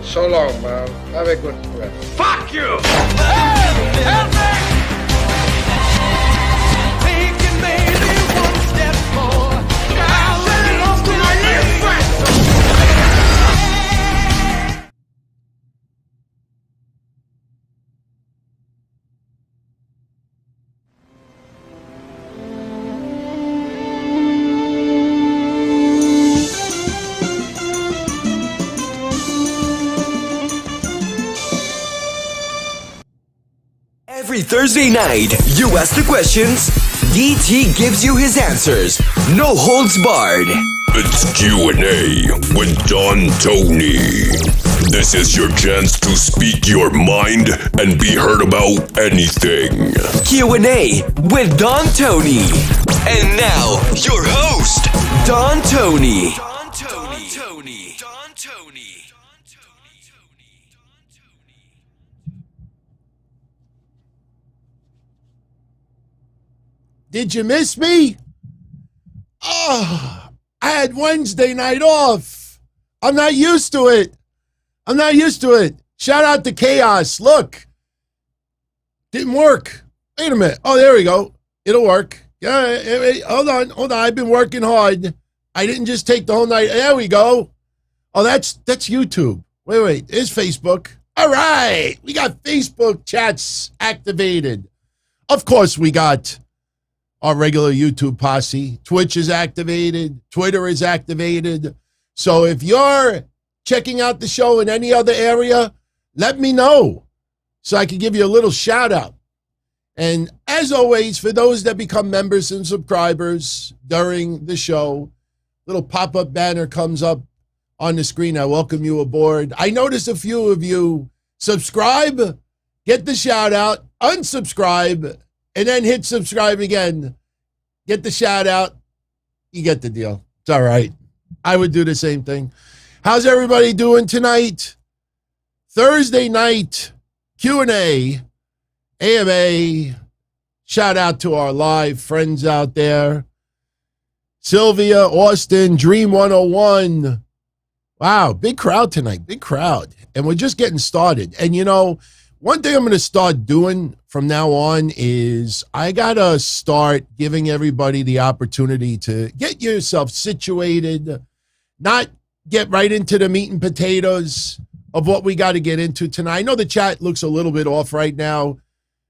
So long, man. Have a good rest. Fuck you! Hey! Help me! Thinking maybe one step more. I'll let it off to my new friend. Every Thursday night, you ask the questions, DT gives you his answers. No holds barred. It's Q&A with Don Tony. This is your chance to speak your mind and be heard about anything. Q&A with Don Tony. And now, your host, Don Tony. Don Tony. Don Tony. Don Tony. Did you miss me? Oh, I had Wednesday night off. I'm not used to it. Shout out to Chaos. Look, didn't work. Wait a minute. Oh, there we go. It'll work. Yeah, hold on. I've been working hard. I didn't just take the whole night. There we go. Oh, that's YouTube. Wait. There's Facebook. All right. We got Facebook chats activated. Of course, we got our regular YouTube posse. Twitch is activated. Twitter is activated. So if you're checking out the show in any other area, let me know so I can give you a little shout out. And as always, for those that become members and subscribers during the show, little pop-up banner comes up on the screen. I welcome you aboard. I noticed a few of you subscribe, get the shout out, unsubscribe, and then hit subscribe again. Get the shout out. You get the deal. It's all right. I would do the same thing. How's everybody doing tonight? Thursday night Q&A, AMA. Shout out to our live friends out there. Sylvia, Austin, Dream 101. Wow, big crowd tonight. Big crowd. And we're just getting started. And you know, one thing I'm going to start doing from now on is I got to start giving everybody the opportunity to get yourself situated, not get right into the meat and potatoes of what we got to get into tonight. I know the chat looks a little bit off right now.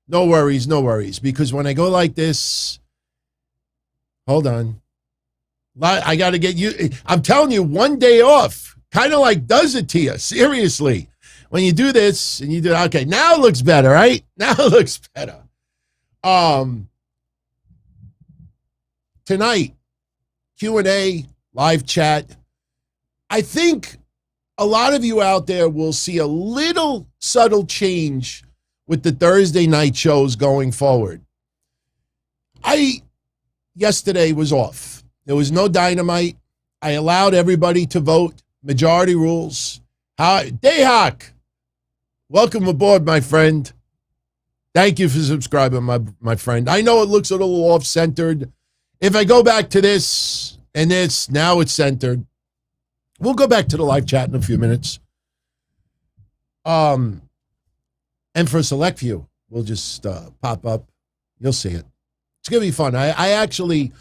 No worries, because when I go like this, hold on. I got to get you. I'm telling you, one day off kind of like does it to you. Seriously. When you do this and you do, okay, now it looks better, right? Now it looks better. Tonight, Q&A, live chat. I think a lot of you out there will see a little subtle change with the Thursday night shows going forward. Yesterday was off. There was no Dynamite. I allowed everybody to vote. Majority rules. Dayhawk. Welcome aboard, my friend. Thank you for subscribing, my friend. I know it looks a little off-centered. If I go back to this and this, now it's centered. We'll go back to the live chat in a few minutes. And for a select few, we'll just pop up. You'll see it. It's going to be fun. I actually,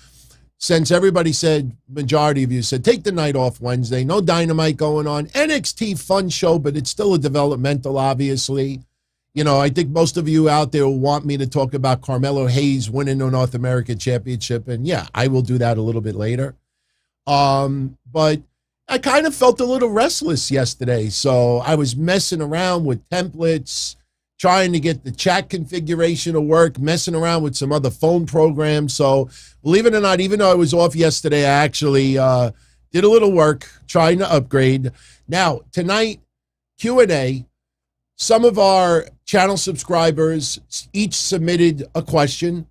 since everybody said, majority of you said, take the night off Wednesday. No Dynamite going on. NXT fun show, but it's still a developmental, obviously. You know, I think most of you out there will want me to talk about Carmelo Hayes winning the North American Championship. And yeah, I will do that a little bit later. But I kind of felt a little restless yesterday. So I was messing around with templates, trying to get the chat configuration to work, messing around with some other phone programs. So believe it or not, even though I was off yesterday, I actually did a little work trying to upgrade. Now, tonight, Q&A. Some of our channel subscribers each submitted a question,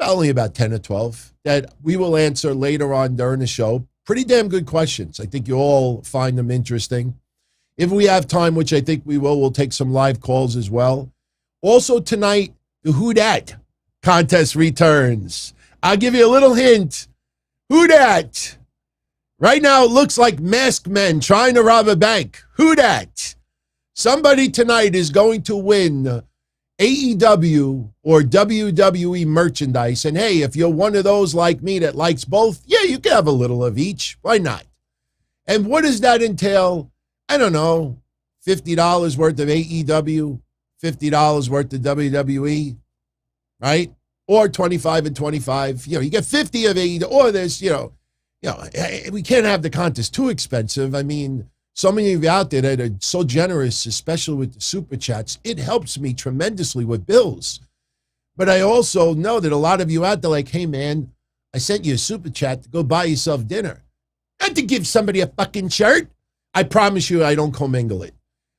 only about 10 or 12, that we will answer later on during the show. Pretty damn good questions. I think you all find them interesting. If we have time, which I think we will, we'll take some live calls as well. Also tonight, the Who Dat contest returns. I'll give you a little hint. Who Dat? Right now, it looks like masked men trying to rob a bank. Who Dat? Somebody tonight is going to win AEW or WWE merchandise. And hey, if you're one of those like me that likes both, yeah, you can have a little of each. Why not? And what does that entail? I don't know, $50 worth of AEW, $50 worth of WWE, right? Or 25 and 25. You get 50 of AEW, or there's, we can't have the contest too expensive. I mean, so many of you out there that are so generous, especially with the super chats, it helps me tremendously with bills. But I also know that a lot of you out there like, hey, man, I sent you a super chat to go buy yourself dinner. Not to give somebody a fucking shirt. I promise you I don't commingle it.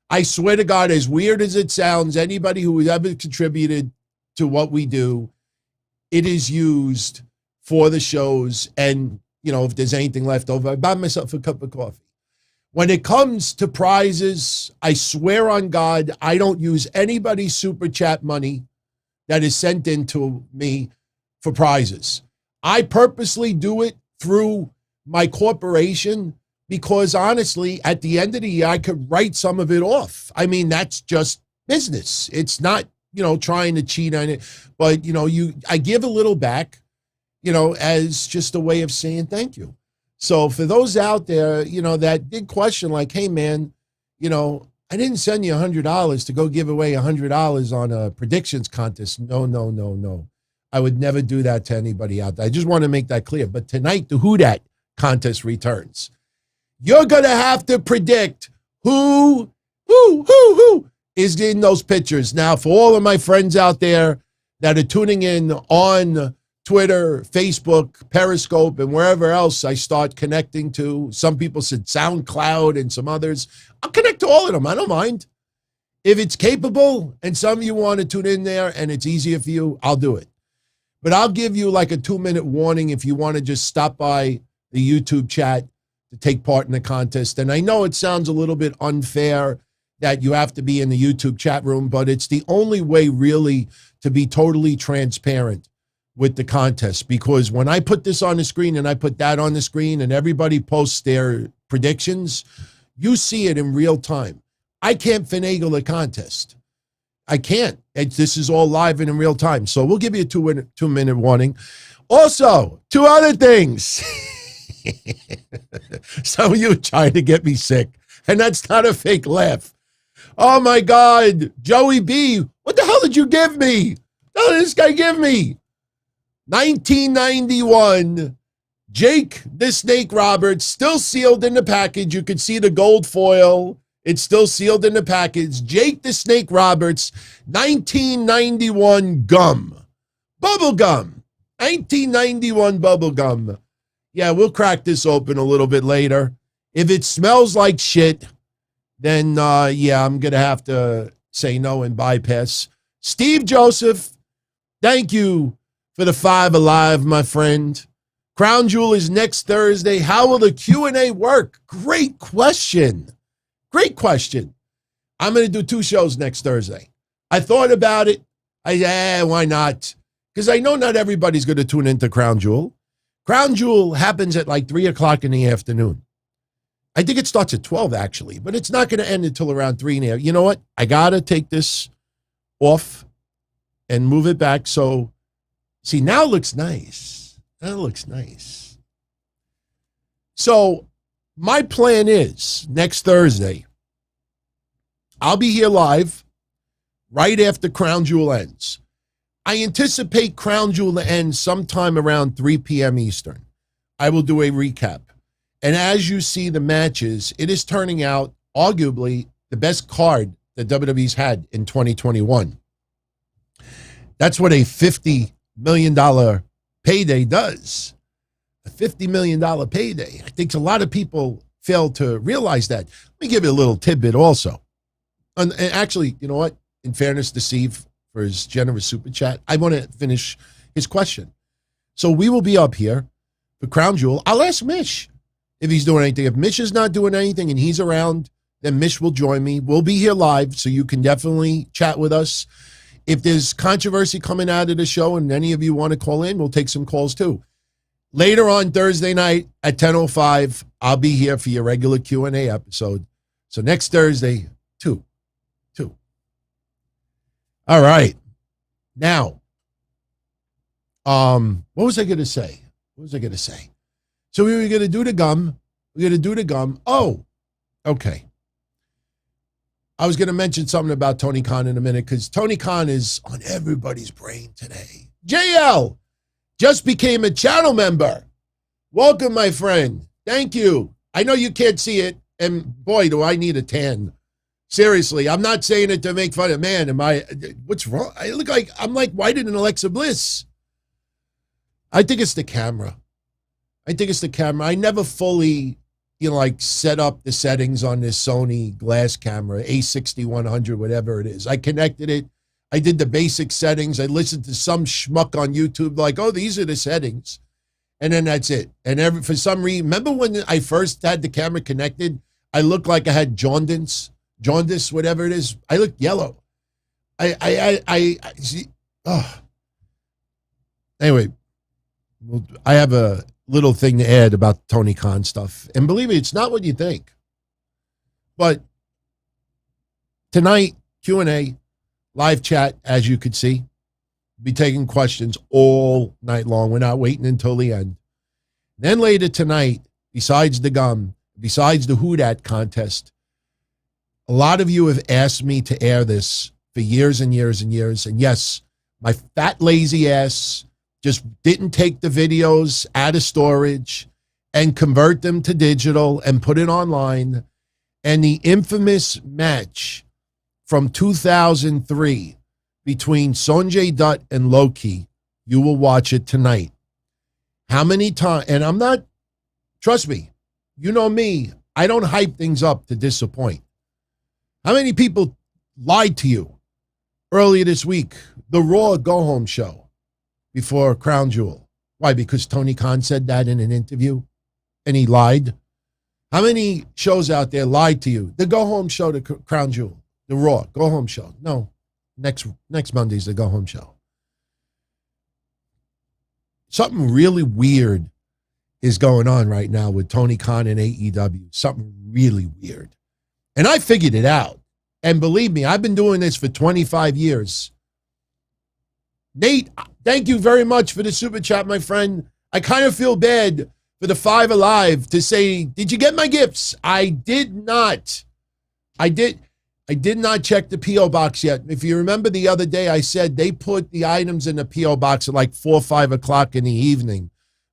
I swear to God, as weird as it sounds, anybody who has ever contributed to what we do, it is used for the shows. And, if there's anything left over, I buy myself a cup of coffee. When it comes to prizes, I swear on God, I don't use anybody's super chat money that is sent in to me for prizes. I purposely do it through my corporation because honestly, at the end of the year, I could write some of it off. I mean, that's just business. It's not, trying to cheat on it, but I give a little back, as just a way of saying thank you. So for those out there, that big question like, hey, man, I didn't send you $100 to go give away $100 on a predictions contest. No. I would never do that to anybody out there. I just want to make that clear. But tonight, the Who Dat contest returns. You're going to have to predict who is in those pictures. Now, for all of my friends out there that are tuning in on Twitter, Facebook, Periscope, and wherever else I start connecting to. Some people said SoundCloud and some others. I'll connect to all of them. I don't mind. If it's capable and some of you want to tune in there and it's easier for you, I'll do it. But I'll give you like a 2-minute warning if you want to just stop by the YouTube chat to take part in the contest. And I know it sounds a little bit unfair that you have to be in the YouTube chat room, but it's the only way really to be totally transparent with the contest, because when I put this on the screen and I put that on the screen and everybody posts their predictions, you see it in real time. I can't finagle the contest. I can't. This is all live and in real time. So we'll give you a 2-minute warning. Also, 2 other things. Some of you are trying to get me sick, and that's not a fake laugh. Oh my God, Joey B, what the hell did you give me? What did this guy give me? 1991, Jake the Snake Roberts, still sealed in the package. You can see the gold foil. It's still sealed in the package. Jake the Snake Roberts, 1991 gum. Bubblegum. 1991 Bubblegum. Yeah, we'll crack this open a little bit later. If it smells like shit, then, I'm going to have to say no and bypass. Steve Joseph, thank you for the 5 alive, my friend. Crown Jewel is next Thursday. How will the Q&A work? Great question. Great question. I'm going to do 2 shows next Thursday. I thought about it. Why not? Because I know not everybody's going to tune into Crown Jewel. Crown Jewel happens at like 3 o'clock in the afternoon. I think it starts at 12, actually, but it's not going to end until around 3 in the afternoon. You know what? I got to take this off and move it back. So, see, now it looks nice. Now it looks nice. So, my plan is next Thursday, I'll be here live right after Crown Jewel ends. I anticipate Crown Jewel to end sometime around 3 p.m. Eastern. I will do a recap. And as you see the matches, it is turning out arguably the best card that WWE's had in 2021. That's what a $50 million payday does. A $50 million payday. I think a lot of people fail to realize that. Let me give you a little tidbit also. And actually, you know what? In fairness to Steve for his generous super chat, I want to finish his question. So we will be up here for Crown Jewel. I'll ask Mish if he's doing anything. If Mish is not doing anything and he's around, then Mish will join me. We'll be here live, so you can definitely chat with us. If there's controversy coming out of the show and any of you want to call in, we'll take some calls too. Later on Thursday night at 10:05, I'll be here for your regular Q&A episode. So next Thursday, 2 All right. Now, what was I going to say? So we were going to do the gum. Oh, okay. I was going to mention something about Tony Khan in a minute because Tony Khan is on everybody's brain today. JL just became a channel member. Welcome, my friend. Thank you. I know you can't see it, and boy, do I need a tan. Seriously, I'm not saying it to make fun of man. What's wrong? I'm like whiter than Alexa Bliss. I think it's the camera. I never fully, set up the settings on this Sony glass camera, A6100, whatever it is. I connected it. I did the basic settings. I listened to some schmuck on YouTube like, oh, these are the settings. And then that's it. And for some reason, remember when I first had the camera connected, I looked like I had jaundice, whatever it is. I looked yellow. I see. Oh. Anyway, I have a little thing to add about Tony Khan stuff. And believe me, it's not what you think. But tonight, Q&A, live chat, as you could see. Be taking questions all night long. We're not waiting until the end. Then later tonight, besides the gum, besides the Who Dat contest, a lot of you have asked me to air this for years and years and years. And yes, my fat, lazy ass just didn't take the videos out of storage and convert them to digital and put it online. And the infamous match from 2003 between Sonjay Dutt and Loki, you will watch it tonight. How many times, and I'm not, trust me, you know me, I don't hype things up to disappoint. How many people lied to you earlier this week? The Raw Go Home show before Crown Jewel. Why? Because Tony Khan said that in an interview and he lied. How many shows out there lied to you? The Go Home show, the Crown Jewel, the Raw Go Home show. No, next Monday's the Go Home show. Something really weird is going on right now with Tony Khan and AEW. Something really weird. And I figured it out. And believe me, I've been doing this for 25 years. Nate, thank you very much for the super chat, my friend. I kind of feel bad for the Five Alive to say, did you get my gifts? I did not. I did not check the P.O. box yet. If you remember the other day, I said they put the items in the P.O. box at like 4 or 5 o'clock in the evening.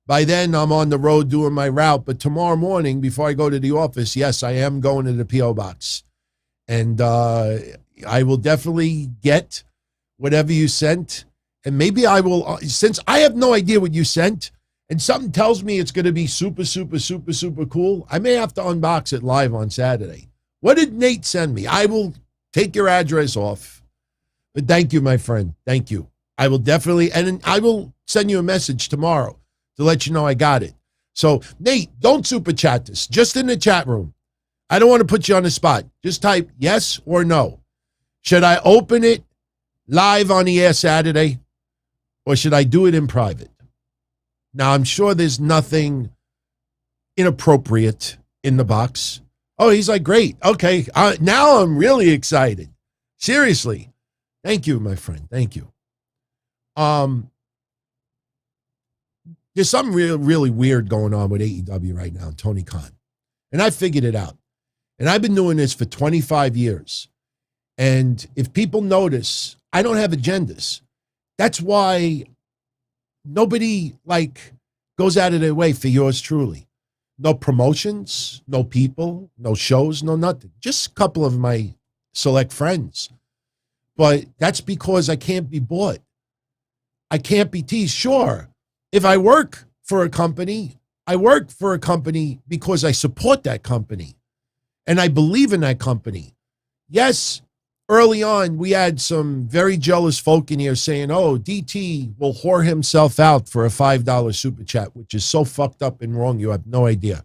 By then, I'm on the road doing my route. But tomorrow morning, before I go to the office, yes, I am going to the P.O. box. And I will definitely get whatever you sent. And maybe I will, since I have no idea what you sent, and something tells me it's going to be super, super, super, super cool, I may have to unbox it live on Saturday. What did Nate send me? I will take your address off. But thank you, my friend. Thank you. I will definitely, and I will send you a message tomorrow to let you know I got it. So, Nate, don't super chat this. Just in the chat room. I don't want to put you on the spot. Just type yes or no. Should I open it live on the air Saturday, or should I do it in private? Now, I'm sure there's nothing inappropriate in the box. Oh, he's like, great. Okay, now I'm really excited. Seriously. Thank you, my friend. Thank you. There's something really weird going on with AEW right now, Tony Khan. And I figured it out. And I've been doing this for 25 years. And if people notice, I don't have agendas. That's why nobody goes out of their way for yours truly. No promotions, no people, no shows, no nothing. Just a couple of my select friends. But that's because I can't be bought. I can't be teased. Sure, if I work for a company, I work for a company because I support that company. And I believe in that company. Yes, early on, we had some very jealous folk in here saying, oh, DT will whore himself out for a $5 super chat, which is so fucked up and wrong, you have no idea.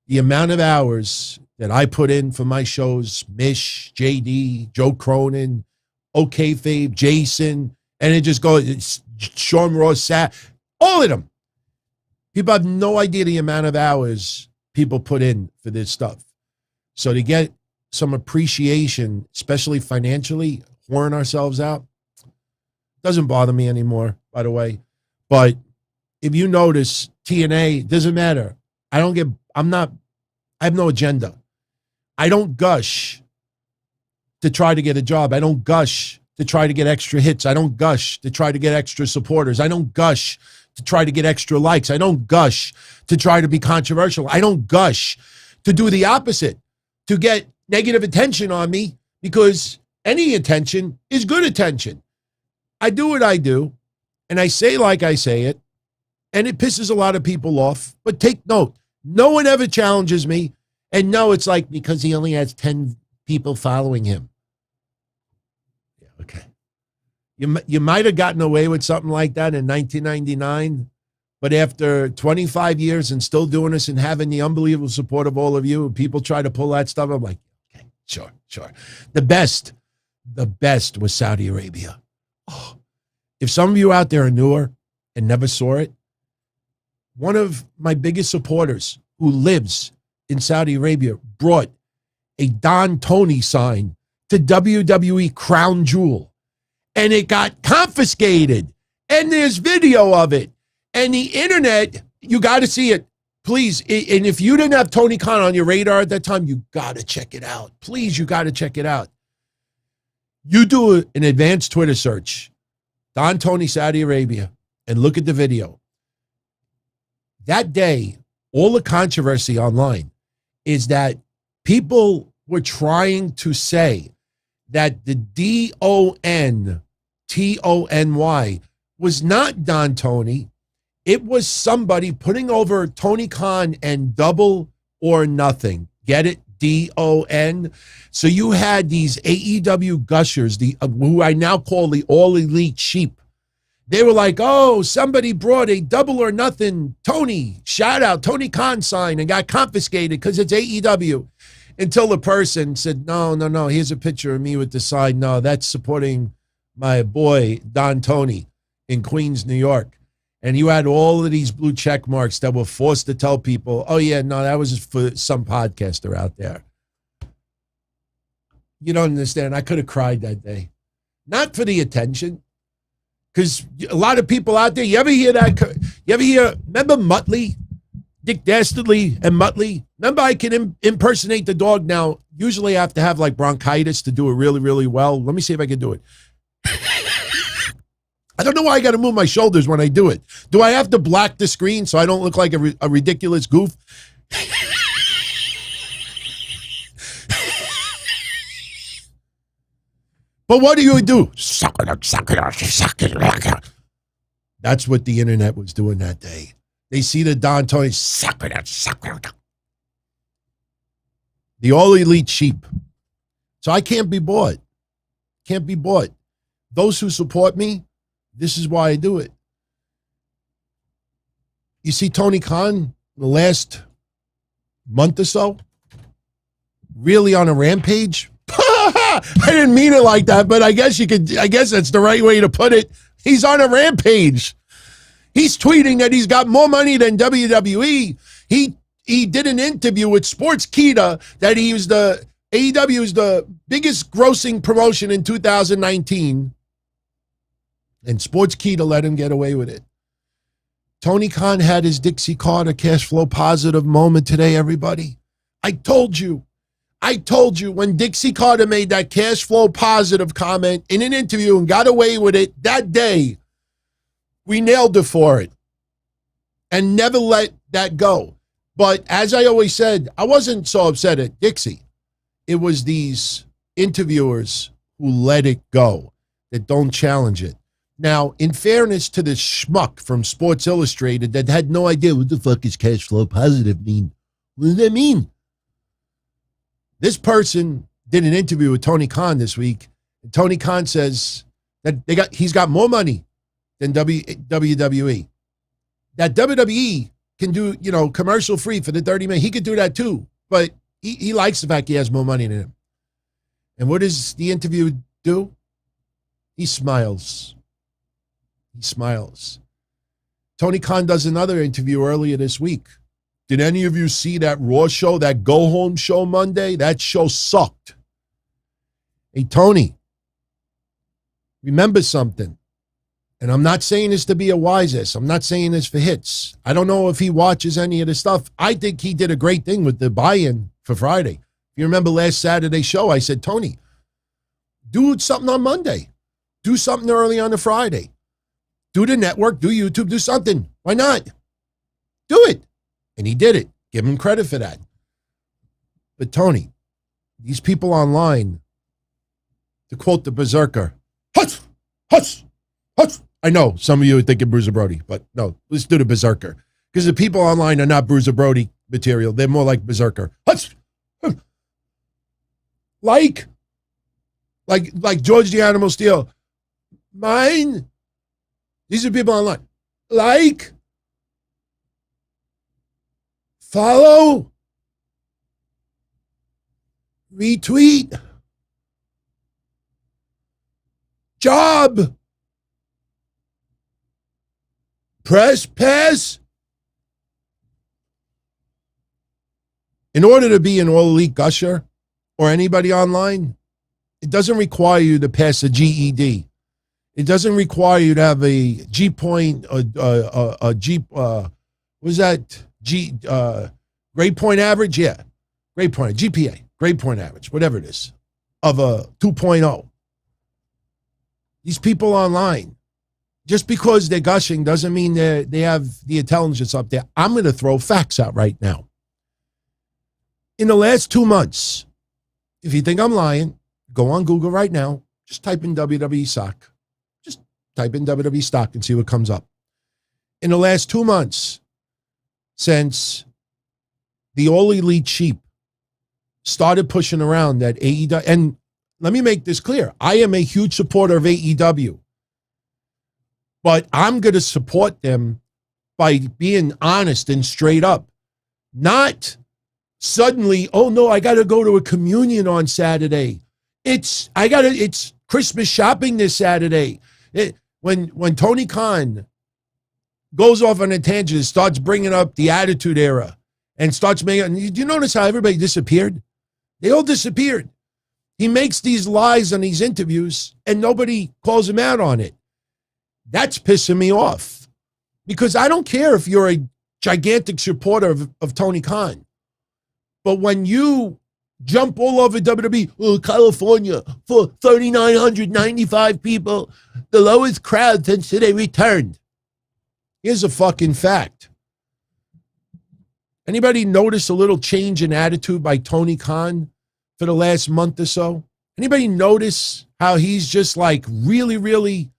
The amount of hours that I put in for my shows, Mish, JD, Joe Cronin, OK Fabe, Jason, and it just goes, it's Sean Ross, all of them. People have no idea the amount of hours people put in for this stuff. So to get some appreciation, especially financially, whoring ourselves out. Doesn't bother me anymore, by the way. But if you notice, TNA, doesn't matter. I have no agenda. I don't gush to try to get a job. I don't gush to try to get extra hits. I don't gush to try to get extra supporters. I don't gush to try to get extra likes. I don't gush to try to be controversial. I don't gush to do the opposite, to get negative attention on me, because any attention is good attention. I do what I do, and I say like I say it, and it pisses a lot of people off. But take note, no one ever challenges me, and no, it's like because he only has 10 people following him. Yeah, okay. You might have gotten away with something like that in 1999, but after 25 years and still doing this and having the unbelievable support of all of you, people try to pull that stuff. I'm like, okay, sure. The best was Saudi Arabia. Oh, if some of you out there are newer and never saw it, one of my biggest supporters who lives in Saudi Arabia brought a Don Tony sign to WWE Crown Jewel, and it got confiscated, and there's video of it, and the internet, you got to see it. Please, and if you didn't have Tony Khan on your radar at that time, you got to check it out. Please, you got to check it out. You do an advanced Twitter search, Don Tony, Saudi Arabia, and look at the video. That day, all the controversy online is that people were trying to say that the DONTONY was not Don Tony. It was somebody putting over Tony Khan and Double or Nothing. Get it? DON. So you had these AEW gushers, who I now call the All Elite Sheep. They were like, oh, somebody brought a Double or Nothing Tony, shout out, Tony Khan sign, and got confiscated because it's AEW. Until the person said, no, here's a picture of me with the sign. No, that's supporting my boy, Don Tony, in Queens, New York. And you had all of these blue check marks that were forced to tell people, oh, yeah, no, that was just for some podcaster out there. You don't understand. I could have cried that day. Not for the attention. Because a lot of people out there, you ever hear, remember Muttley? Dick Dastardly and Muttley? Remember I can impersonate the dog now. Usually I have to have like bronchitis to do it really, really well. Let me see if I can do it. I don't know why I got to move my shoulders when I do it. Do I have to black the screen so I don't look like a ridiculous goof? But what do you do? Suck it up. That's what the internet was doing that day. They see the Don Tony, suck it up. The All Elite Sheep. So I can't be bought. Can't be bought. Those who support me, this is why I do it. You see Tony Khan the last month or so, really on a rampage. I didn't mean it like that, but I guess that's the right way to put it. He's on a rampage. He's tweeting that he's got more money than WWE. He did an interview with Sportskeeda that he was AEW is the biggest grossing promotion in 2019. And Sportskeeda let him get away with it. Tony Khan had his Dixie Carter cash flow positive moment today, everybody. I told you when Dixie Carter made that cash flow positive comment in an interview and got away with it that day, we nailed it for it and never let that go. But as I always said, I wasn't so upset at Dixie. It was these interviewers who let it go, that don't challenge it. Now, in fairness to this schmuck from Sports Illustrated that had no idea what the fuck is cash flow positive mean. What does that mean? This person did an interview with Tony Khan this week, and Tony Khan says that he's got more money than WWE. That WWE can do, commercial free for the 30 minutes. He could do that too, but he likes the fact he has more money than him. And what does the interview do? He smiles. He smiles. Tony Khan does another interview earlier this week. Did any of you see that Raw show, that Go Home show Monday? That show sucked. Hey, Tony, remember something. And I'm not saying this to be a wise ass. I'm not saying this for hits. I don't know if he watches any of the stuff. I think he did a great thing with the buy-in for Friday. If you remember last Saturday's show, I said, Tony, do something on Monday. Do something early on the Friday. Do the network, do YouTube, do something. Why not? Do it. And he did it. Give him credit for that. But Tony, these people online, to quote the Berserker, Huts, Huts, Huts. I know some of you are thinking Bruiser Brody, but no, let's do the Berserker. Because the people online are not Bruiser Brody material. They're more like Berserker. Huts, Huts. Like George the Animal Steel. Mine. These are people online. Like. Follow. Retweet. Job. Press pass. In order to be an all-elite gusher or anybody online, it doesn't require you to pass a GED. It doesn't require you to have a G point, a G, what was that? Grade point average? Yeah. Grade point, GPA, grade point average, whatever it is, of a 2.0. These people online, just because they're gushing doesn't mean they have the intelligence up there. I'm going to throw facts out right now. In the last 2 months, if you think I'm lying, go on Google right now. Just type in WWE stock. Just type in WWE stock and see what comes up. In the last 2 months, since the All Elite Sheep started pushing around that AEW, and let me make this clear. I am a huge supporter of AEW, but I'm going to support them by being honest and straight up. Not suddenly, oh no, I got to go to a communion on Saturday. It's Christmas shopping this Saturday. When Tony Khan goes off on a tangent, starts bringing up the Attitude Era and starts making, do you notice how everybody disappeared? They all disappeared. He makes these lies on these interviews and nobody calls him out on it. That's pissing me off because I don't care if you're a gigantic supporter of Tony Khan. But when you jump all over WWE, oh, California, for 3,995 people, the lowest crowd since they returned. Here's a fucking fact. Anybody notice a little change in attitude by Tony Khan for the last month or so? Anybody notice how he's just like really, really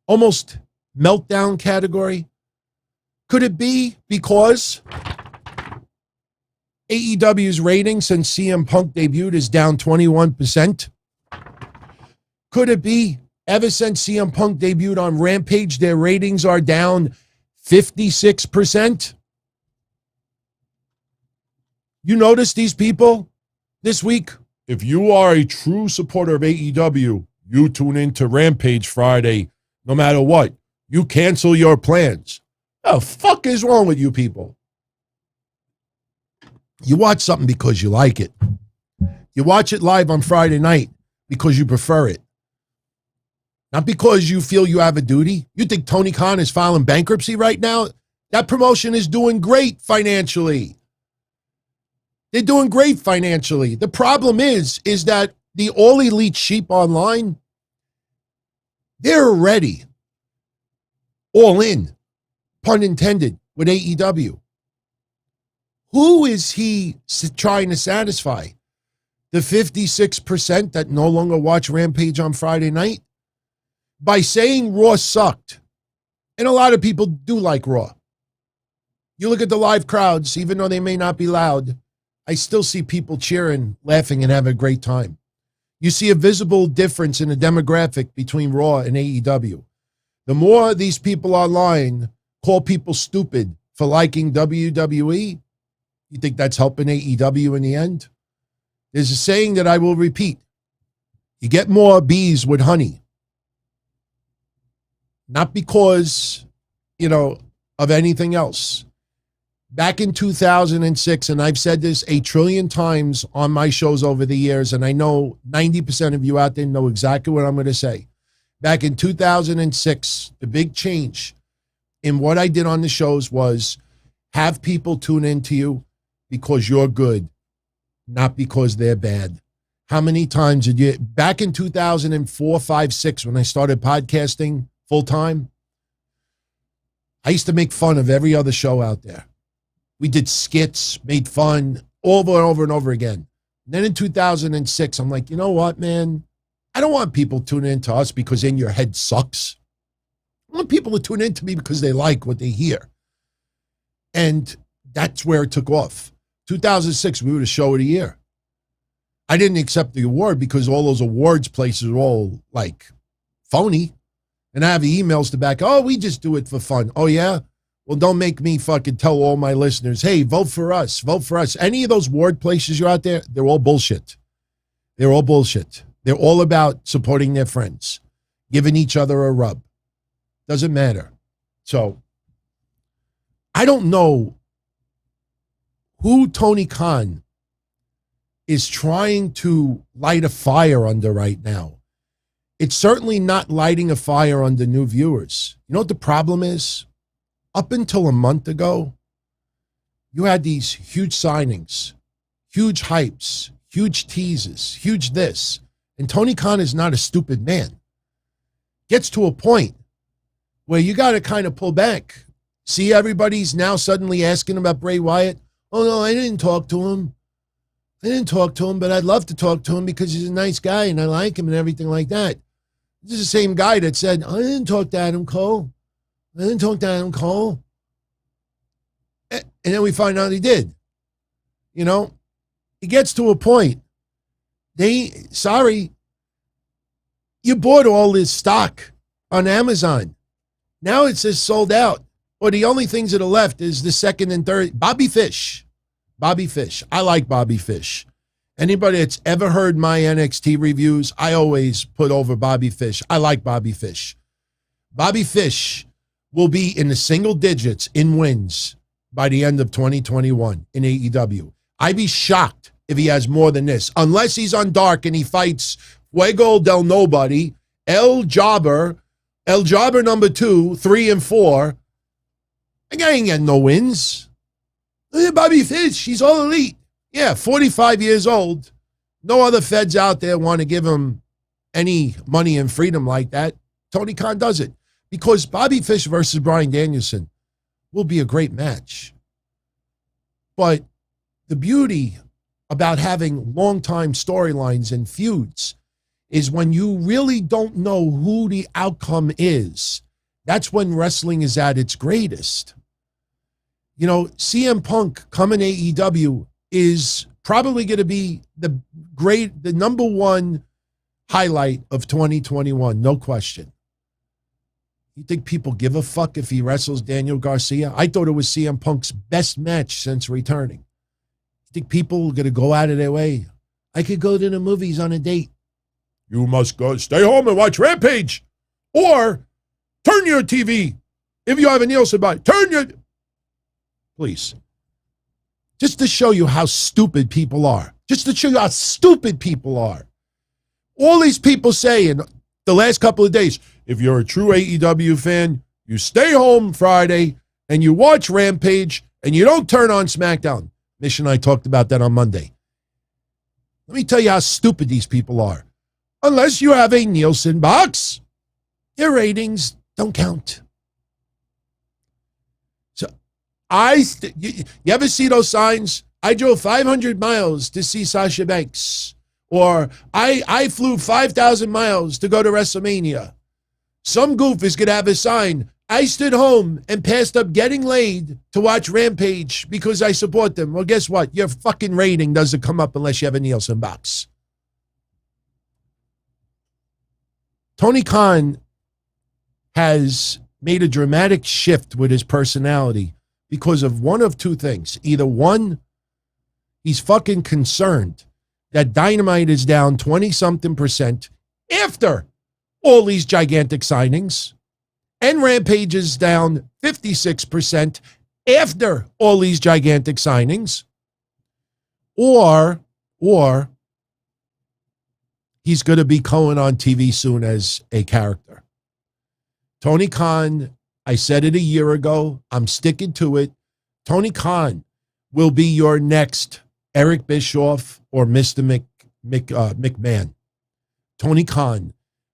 almost meltdown category? Could it be because AEW's rating since CM Punk debuted is down 21%? Could it be ever since CM Punk debuted on Rampage, their ratings are down 56%? You notice these people this week? If you are a true supporter of AEW, you tune into Rampage Friday, no matter what. You cancel your plans. The fuck is wrong with you people? You watch something because you like it. You watch it live on Friday night because you prefer it. Not because you feel you have a duty. You think Tony Khan is filing bankruptcy right now? That promotion is doing great financially. They're doing great financially. The problem is that the All Elite Sheep online, they're already all in, pun intended, with AEW. Who is he trying to satisfy? The 56% that no longer watch Rampage on Friday night? By saying Raw sucked. And a lot of people do like Raw. You look at the live crowds, even though they may not be loud, I still see people cheering, laughing, and having a great time. You see a visible difference in the demographic between Raw and AEW. The more these people online call people stupid for liking WWE, you think that's helping AEW in the end? There's a saying that I will repeat. You get more bees with honey. Not because, of anything else. Back in 2006, and I've said this 1 trillion times on my shows over the years, and I know 90% of you out there know exactly what I'm going to say. back in 2006, the big change in what I did on the shows was have people tune into you because you're good, not because they're bad. How many times did you, back in 2004, 5, 6, when I started podcasting full time, I used to make fun of every other show out there. We did skits, made fun over and over and over again. And then in 2006, I'm like, you know what, man? I don't want people tuning into us because in your head sucks. I want people to tune into me because they like what they hear. And that's where it took off. 2006, we were the show of the year. I didn't accept the award because all those awards places were all like phony. And I have emails to back, oh, we just do it for fun. Oh, yeah? Well, don't make me fucking tell all my listeners, hey, vote for us, vote for us. Any of those award places you're out there, they're all bullshit. They're all bullshit. They're all about supporting their friends, giving each other a rub. Doesn't matter. So I don't know who Tony Khan is trying to light a fire under right now. It's certainly not lighting a fire under new viewers. You know what the problem is? Up until a month ago, you had these huge signings, huge hypes, huge teases, huge this. And Tony Khan is not a stupid man. Gets to a point where you got to kind of pull back. See, everybody's now suddenly asking about Bray Wyatt. Oh, no, I didn't talk to him. But I'd love to talk to him because he's a nice guy and I like him and everything like that. This is the same guy that said, I didn't talk to Adam Cole. And then we find out he did. You know, it gets to a point. You bought all this stock on Amazon. Now it says sold out. Well, the only things that are left is the second and third. Bobby Fish. I like Bobby Fish. Anybody that's ever heard my NXT reviews, I always put over Bobby Fish. I like Bobby Fish. Bobby Fish will be in the single digits in wins by the end of 2021 in AEW. I'd be shocked if he has more than this, unless he's on Dark and he fights Fuego del Nobody, El Jobber number 2, 3, and 4. That guy ain't getting no wins. Look at Bobby Fish. He's all elite. Yeah, 45 years old. No other feds out there want to give him any money and freedom like that. Tony Khan does it because Bobby Fish versus Bryan Danielson will be a great match. But the beauty about having long-time storylines and feuds is when you really don't know who the outcome is. That's when wrestling is at its greatest. You know, CM Punk coming to AEW is probably going to be the number one highlight of 2021, no question. You think people give a fuck if he wrestles Daniel Garcia? I thought it was CM Punk's best match since returning. You think people are going to go out of their way? I could go to the movies on a date. You must go stay home and watch Rampage. Or turn your TV. If you have a Nielsen buy, please. Just to show you how stupid people are. All these people say in the last couple of days, if you're a true AEW fan, you stay home Friday and you watch Rampage and you don't turn on SmackDown. Mish and I talked about that on Monday. Let me tell you how stupid these people are. Unless you have a Nielsen box, your ratings don't count. You ever see those signs? I drove 500 miles to see Sasha Banks. Or I flew 5,000 miles to go to WrestleMania. Some goof is going to have a sign. I stood home and passed up getting laid to watch Rampage because I support them. Well, guess what? Your fucking rating doesn't come up unless you have a Nielsen box. Tony Khan has made a dramatic shift with his personality because of one of two things. Either one, he's fucking concerned that Dynamite is down 20-something% after all these gigantic signings, and Rampage is down 56% after all these gigantic signings, or he's going to be going on TV soon as a character. Tony Khan, I said it a year ago. I'm sticking to it. Tony Khan will be your next Eric Bischoff or Mr. McMahon. Tony Khan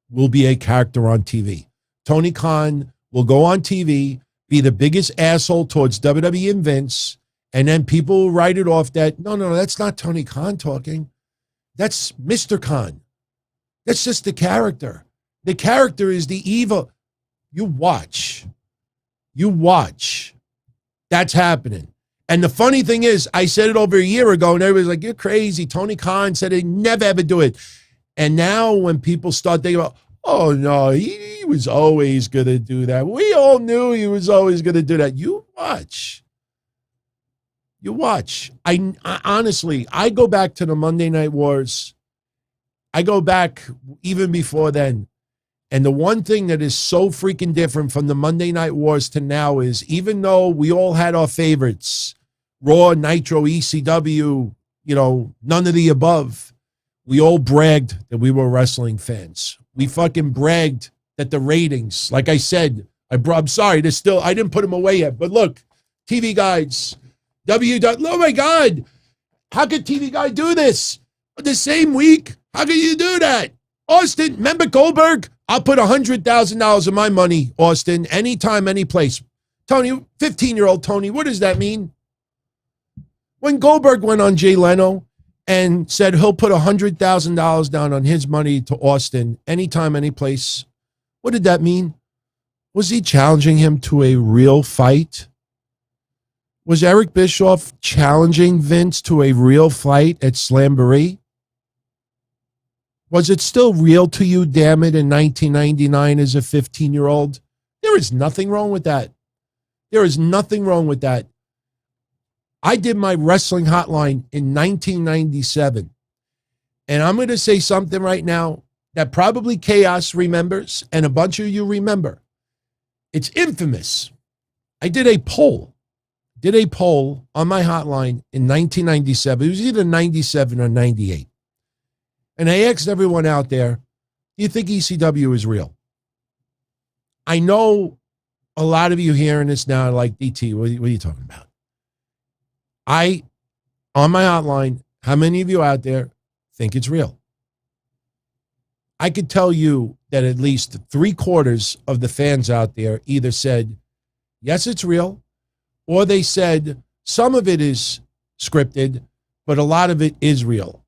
will be a character on TV. Tony Khan will go on TV, be the biggest asshole towards WWE and Vince, and then people will write it off that, no, that's not Tony Khan talking. That's Mr. Khan. That's just the character. The character is the evil. You watch. That's happening. And the funny thing is, I said it over a year ago, and everybody's like, you're crazy. Tony Khan said he'd never, ever do it. And now when people start thinking about, oh, no, he was always going to do that. We all knew he was always going to do that. You watch. I honestly, I go back to the Monday Night Wars. I go back even before then. And the one thing that is so freaking different from the Monday Night Wars to now is, even though we all had our favorites, Raw, Nitro, ECW, none of the above, we all bragged that we were wrestling fans. We fucking bragged that the ratings, like I said, I'm sorry, I didn't put them away yet, but look, TV guides, oh my God, how could TV Guide do this? The same week? How can you do that? Austin, remember Goldberg? I'll put $100,000 of my money, Austin, anytime, any place. Tony, 15-year-old Tony, what does that mean? When Goldberg went on Jay Leno and said he'll put $100,000 down on his money to Austin, anytime, any place, what did that mean? Was he challenging him to a real fight? Was Eric Bischoff challenging Vince to a real fight at Slamboree? Was it still real to you, damn it, in 1999 as a 15-year-old? There is nothing wrong with that. There is nothing wrong with that. I did my wrestling hotline in 1997. And I'm going to say something right now that probably Chaos remembers and a bunch of you remember. It's infamous. I did a poll on my hotline in 1997. It was either 97 or 98. And I asked everyone out there, do you think ECW is real? I know a lot of you hearing this now are like, DT, what are you talking about? On my hotline, how many of you out there think it's real? I could tell you that at least 3/4 of the fans out there either said, yes, it's real, or they said some of it is scripted, but a lot of it is real.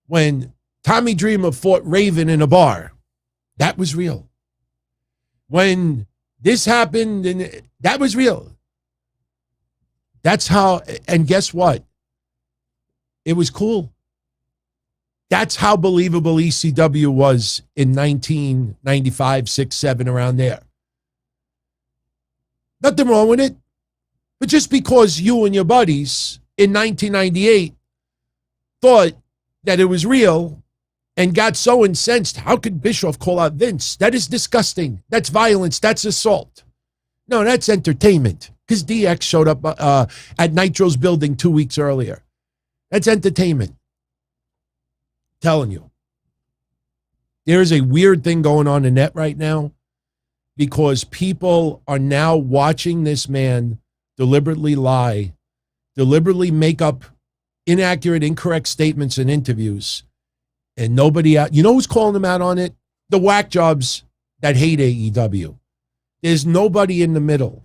When Tommy Dreamer fought Raven in a bar, that was real. When this happened, and that was real. That's how, and guess what? It was cool. That's how believable ECW was in 1995, 6, 7, around there. Nothing wrong with it. But just because you and your buddies in 1998 thought that it was real and got so incensed, how could Bischoff call out Vince? That is disgusting. That's violence. That's assault. No, that's entertainment. Because DX showed up at Nitro's building 2 weeks earlier. That's entertainment. Telling you. There is a weird thing going on in the net right now because people are now watching this man deliberately lie, deliberately make up inaccurate, incorrect statements in interviews, and nobody out. You know who's calling them out on it? The whack jobs that hate AEW. There's nobody in the middle.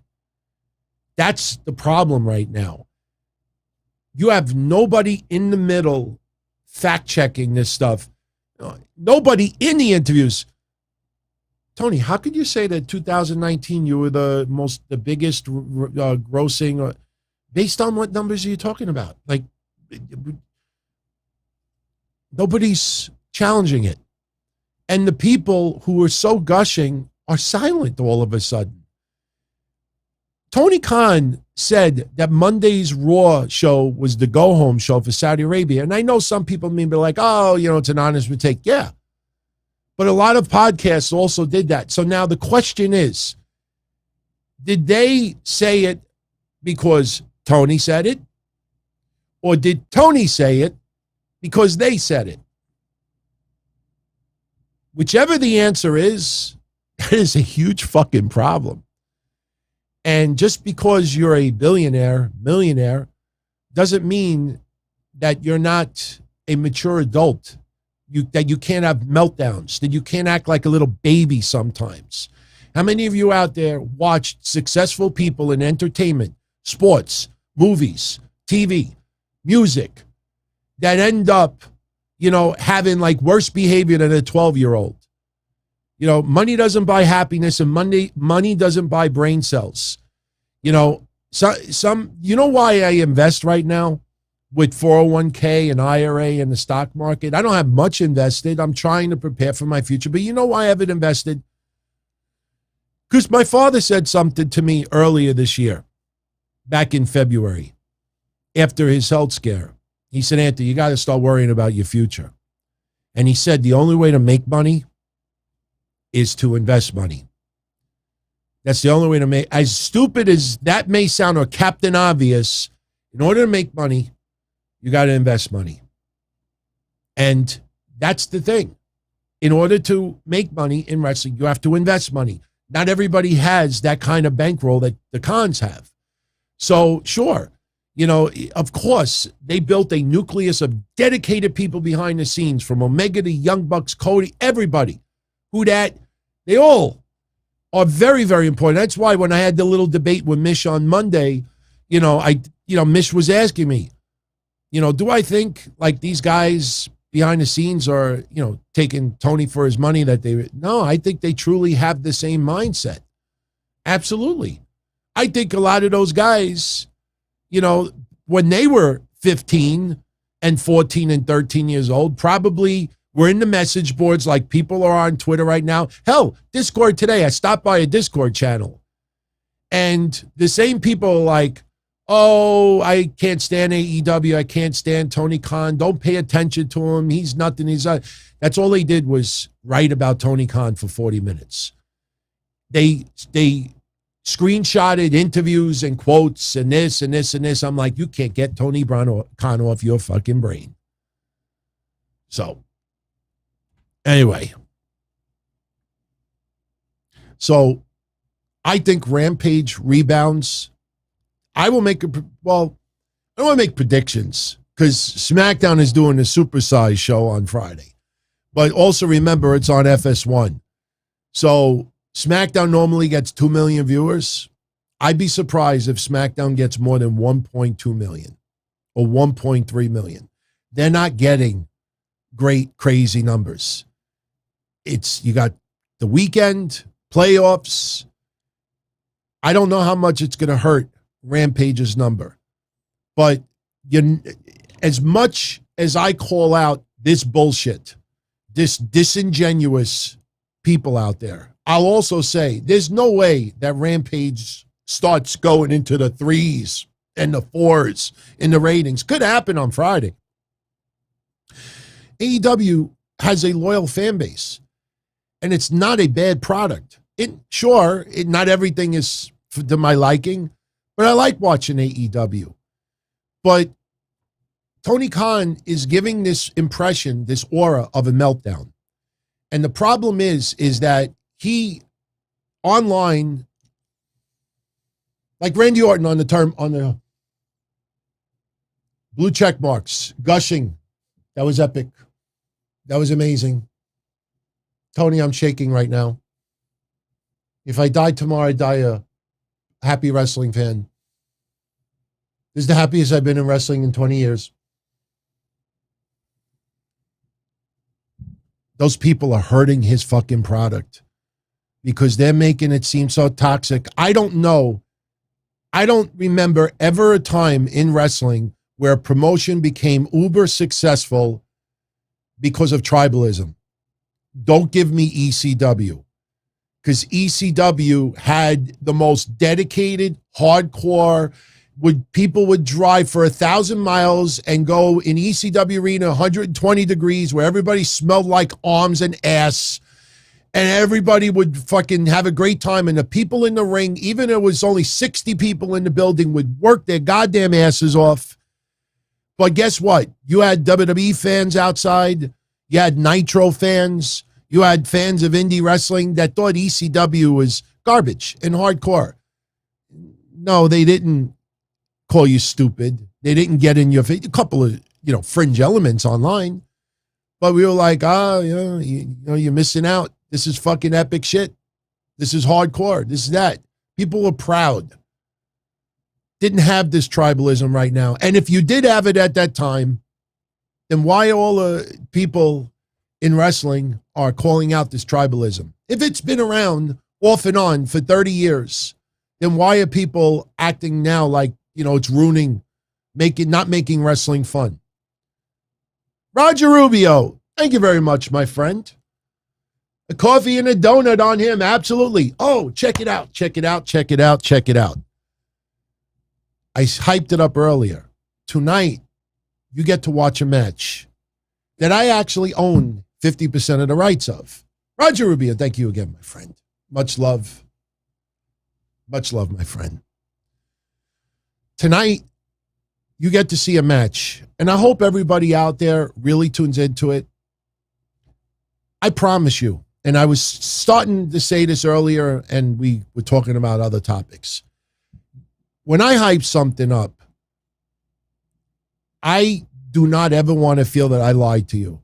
That's the problem right now. You have nobody in the middle fact-checking this stuff. Nobody in the interviews. Tony, how could you say that 2019 you were the biggest grossing? Based on what numbers are you talking about? Like, nobody's challenging it. And the people who are so gushing are silent all of a sudden. Tony Khan said that Monday's Raw show was the go-home show for Saudi Arabia. And I know some people may be like, oh, it's an honest mistake. Yeah. But a lot of podcasts also did that. So now the question is, did they say it because Tony said it? Or did Tony say it because they said it? whichever the answer is, that is a huge fucking problem. And just because you're a billionaire, millionaire, doesn't mean that you're not a mature adult, that you can't have meltdowns, that you can't act like a little baby sometimes. How many of you out there watched successful people in entertainment, sports, movies, TV, music, that end up, having like worse behavior than a 12-year-old? Money doesn't buy happiness, and money doesn't buy brain cells. You know why I invest right now with 401k and IRA and the stock market? I don't have much invested. I'm trying to prepare for my future. But you know why I haven't invested? Because my father said something to me earlier this year, back in February, after his health scare. He said, Anthony, you got to start worrying about your future. And he said, the only way to make money is to invest money. That's the only way to make, as stupid as that may sound, or Captain Obvious, in order to make money, you got to invest money. And that's the thing. In order to make money in wrestling, you have to invest money. Not everybody has that kind of bankroll that the Khans have. So, sure, of course, they built a nucleus of dedicated people behind the scenes, from Omega to Young Bucks, Cody, everybody. Who Dat, they all are very, very important. That's why when I had the little debate with Mish on Monday, Mish was asking me, do I think like these guys behind the scenes are, taking Tony for his money no, I think they truly have the same mindset. Absolutely. I think a lot of those guys, when they were 15 and 14 and 13 years old, probably were in the message boards like people are on Twitter right now. Hell, Discord today, I stopped by a Discord channel, and the same people are like, oh, I can't stand AEW. I can't stand Tony Khan. Don't pay attention to him. He's nothing. That's all they did was write about Tony Khan for 40 minutes. They screenshotted interviews and quotes and this and this and this. I'm like, you can't get Tony Khan off your fucking brain. So, anyway. So, I think Rampage rebounds. I don't want to make predictions because SmackDown is doing a supersize show on Friday. But also remember, it's on FS1. So SmackDown normally gets 2 million viewers. I'd be surprised if SmackDown gets more than 1.2 million or 1.3 million. They're not getting great, crazy numbers. You got the weekend, playoffs. I don't know how much it's going to hurt Rampage's number, but as much as I call out this bullshit, this disingenuous people out there, I'll also say there's no way that Rampage starts going into the 3s and the 4s in the ratings. Could happen on Friday. AEW has a loyal fan base, and it's not a bad product. Not everything is to my liking, but I like watching AEW. But Tony Khan is giving this impression, this aura of a meltdown. And the problem is that he, online, like Randy Orton on the blue check marks, gushing. That was epic. That was amazing. Tony, I'm shaking right now. If I die tomorrow, I die a happy wrestling fan. This is the happiest I've been in wrestling in 20 years. Those people are hurting his fucking product because they're making it seem so toxic. I don't know. I don't remember ever a time in wrestling where a promotion became uber successful because of tribalism. Don't give me ECW. Because ECW had the most dedicated, hardcore, people would drive for 1,000 miles and go in ECW arena 120 degrees where everybody smelled like arms and ass, and everybody would fucking have a great time. And the people in the ring, even if it was only 60 people in the building, would work their goddamn asses off. But guess what? You had WWE fans outside. You had Nitro fans. You had fans of indie wrestling that thought ECW was garbage and hardcore. No, they didn't call you stupid. They didn't get in your face. A couple of, fringe elements online. But we were like, you're missing out. This is fucking epic shit. This is hardcore. This is that. People were proud. Didn't have this tribalism right now. And if you did have it at that time, then why all the people in wrestling are calling out this tribalism? If it's been around off and on for 30 years, then why are people acting now like, it's ruining, not making wrestling fun? Roger Rubio, thank you very much, my friend. A coffee and a donut on him, absolutely. Oh, check it out, check it out, check it out, check it out. I hyped it up earlier. Tonight, you get to watch a match that I actually own 50% of the rights of. Roger Rubio, thank you again, my friend. Much love. Much love, my friend. Tonight, you get to see a match, and I hope everybody out there really tunes into it. I promise you, and I was starting to say this earlier, and we were talking about other topics. When I hype something up, I do not ever want to feel that I lied to you.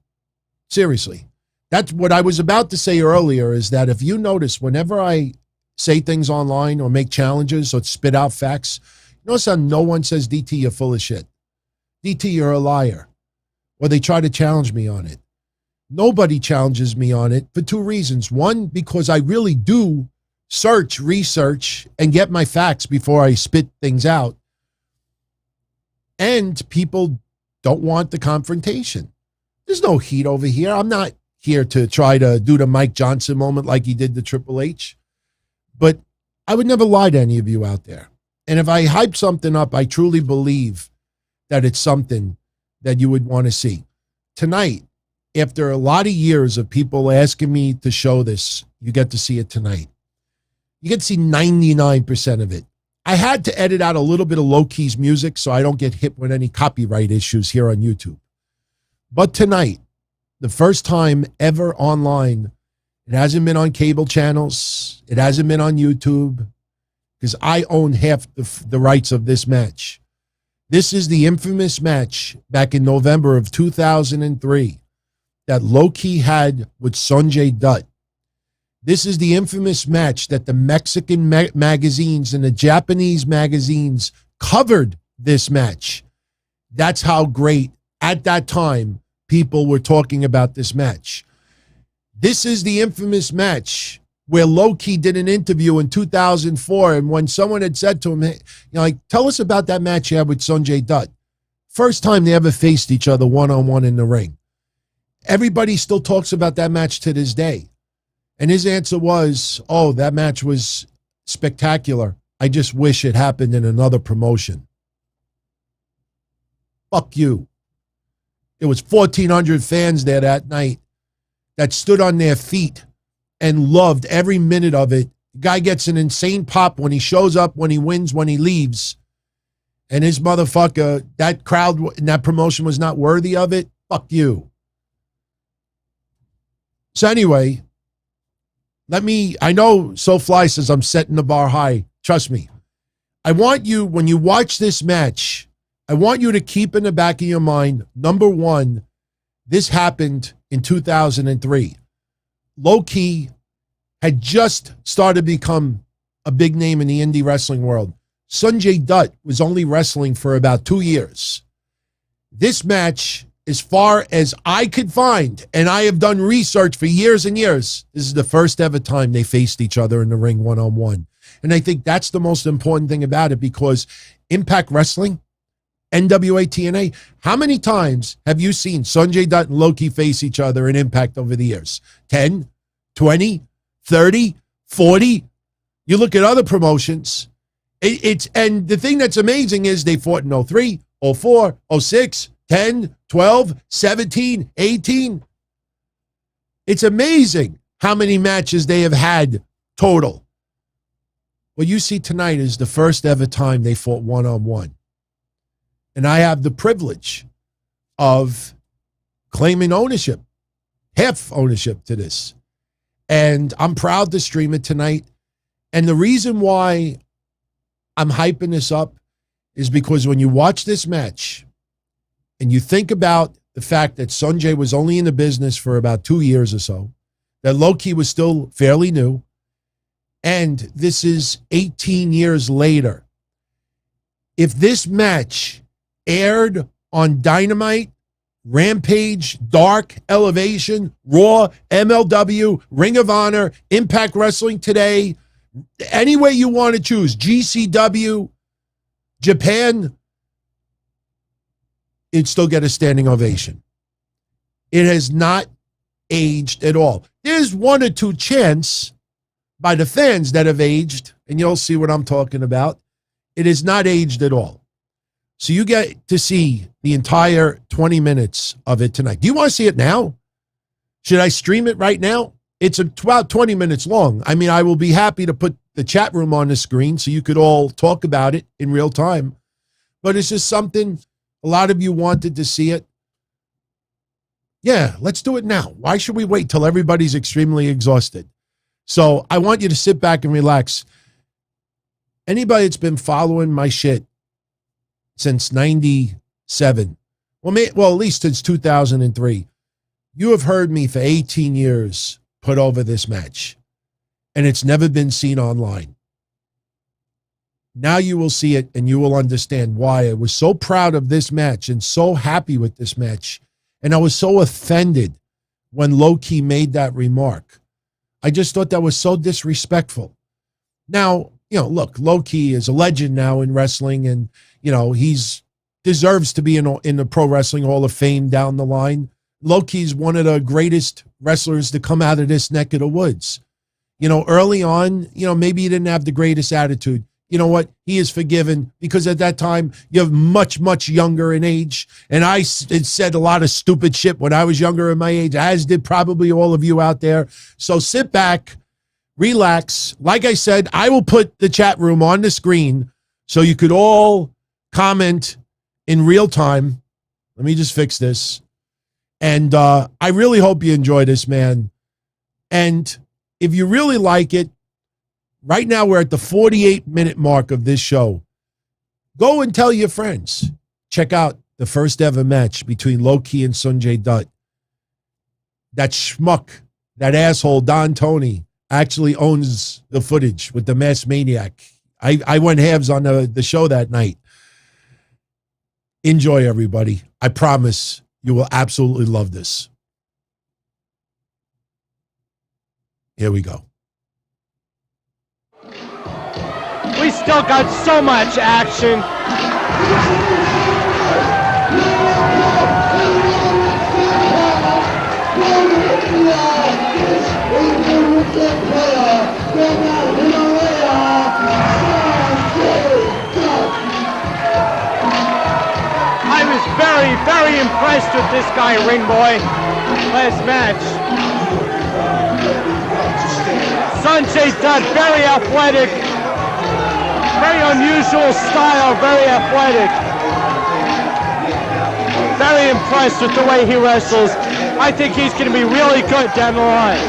Seriously. That's what I was about to say earlier, is that if you notice, whenever I say things online or make challenges or spit out facts, notice how no one says, DT, you're full of shit. DT, you're a liar. Or they try to challenge me on it. Nobody challenges me on it for two reasons. One, because I really do research, and get my facts before I spit things out. And people don't want the confrontation. There's no heat over here. I'm not here to try to do the Mike Johnson moment like he did to Triple H. But I would never lie to any of you out there. And if I hype something up, I truly believe that it's something that you would want to see. Tonight, after a lot of years of people asking me to show this, you get to see it tonight. You get to see 99% of it. I had to edit out a little bit of Loki's music so I don't get hit with any copyright issues here on YouTube. But tonight, the first time ever online, it hasn't been on cable channels. It hasn't been on YouTube, because I own half the rights of this match. This is the infamous match back in November of 2003 that Loki had with Sonjay Dutt. This is the infamous match that the Mexican magazines and the Japanese magazines covered this match. That's how great, at that time, people were talking about this match. This is the infamous match where Loki did an interview in 2004, and when someone had said to him, hey, tell us about that match you had with Sanjay Dutt. First time they ever faced each other one-on-one in the ring. Everybody still talks about that match to this day. And his answer was, that match was spectacular. I just wish it happened in another promotion. Fuck you. There was 1,400 fans there that night that stood on their feet and loved every minute of it. The guy gets an insane pop when he shows up, when he wins, when he leaves. And his motherfucker, that crowd and that promotion was not worthy of it. Fuck you. So anyway, I know SoFly says I'm setting the bar high. Trust me. I want you, when you watch this match, I want you to keep in the back of your mind, number one, this happened in 2003. Loki had just started to become a big name in the indie wrestling world. Sanjay Dutt was only wrestling for about 2 years. This match, as far as I could find, and I have done research for years and years, this is the first ever time they faced each other in the ring one-on-one. And I think that's the most important thing about it, because Impact Wrestling, NWA, TNA, how many times have you seen Sanjay Dutt and Loki face each other in Impact over the years? 10, 20, 30, 40? You look at other promotions, and the thing that's amazing is they fought in 03, 04, 06, 10, 12, 17, 18. It's amazing how many matches they have had total. What you see tonight is the first ever time they fought one-on-one. And I have the privilege of claiming ownership half ownership to this. And I'm proud to stream it tonight. And the reason why I'm hyping this up is because when you watch this match and you think about the fact that Sanjay was only in the business for about 2 years or so, that Loki was still fairly new, and this is 18 years later. If this match aired on Dynamite, Rampage, Dark, Elevation, Raw, MLW, Ring of Honor, Impact Wrestling Today, any way you want to choose, GCW, Japan, it'd still get a standing ovation. It has not aged at all. There's one or two chants by the fans that have aged, and you'll see what I'm talking about. It has not aged at all. So you get to see the entire 20 minutes of it tonight. Do you want to see it now? Should I stream it right now? It's about 20 minutes long. I mean, I will be happy to put the chat room on the screen so you could all talk about it in real time. But it's just something, a lot of you wanted to see it. Yeah, let's do it now. Why should we wait till everybody's extremely exhausted? So I want you to sit back and relax. Anybody that's been following my shit since 97, well, at least since 2003, you have heard me for 18 years put over this match, and it's never been seen online. Now you will see it, and you will understand why I was so proud of this match and so happy with this match, and I was so offended when Loki made that remark. I just thought that was so disrespectful. Now, look, Loki is a legend now in wrestling, and, he's deserves to be in the Pro Wrestling Hall of Fame down the line. Loki's one of the greatest wrestlers to come out of this neck of the woods. Early on, maybe he didn't have the greatest attitude. You know what? He is forgiven because at that time, you're much, much younger in age. And I said a lot of stupid shit when I was younger in my age, as did probably all of you out there. So sit back, relax. Like I said, I will put the chat room on the screen so you could all comment in real time. Let me just fix this. And I really hope you enjoy this, man. And if you really like it, right now we're at the 48-minute mark of this show. Go and tell your friends. Check out the first ever match between Loki and Sonjay Dutt. That schmuck, that asshole, Don Tony, actually owns the footage with the masked Maniac. I went halves on the show that night. Enjoy, everybody. I promise you will absolutely love this. Here we go. We still got so much action. I was very, very impressed with this guy, Ring Boy, last match. Sanjay Dutt, very athletic. Very unusual style, very athletic. Very impressed with the way he wrestles. I think he's going to be really good down the line.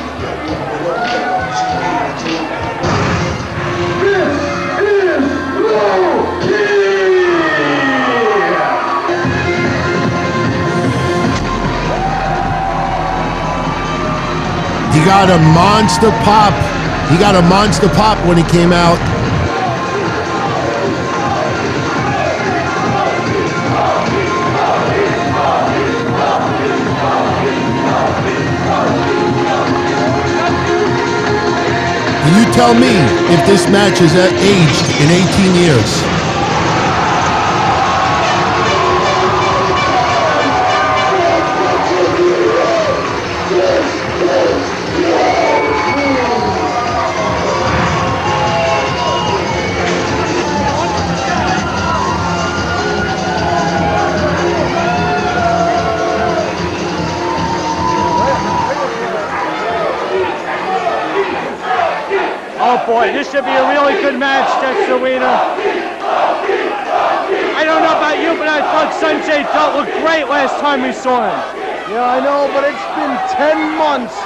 He got a monster pop. He got a monster pop when he came out. You tell me if this match is aged in 18 years. Oh boy, this should be a really good match, Tex Arena. I don't know about you, but I thought Sanjay Dutt looked great last time we saw him. Yeah, I know, but it's been 10 months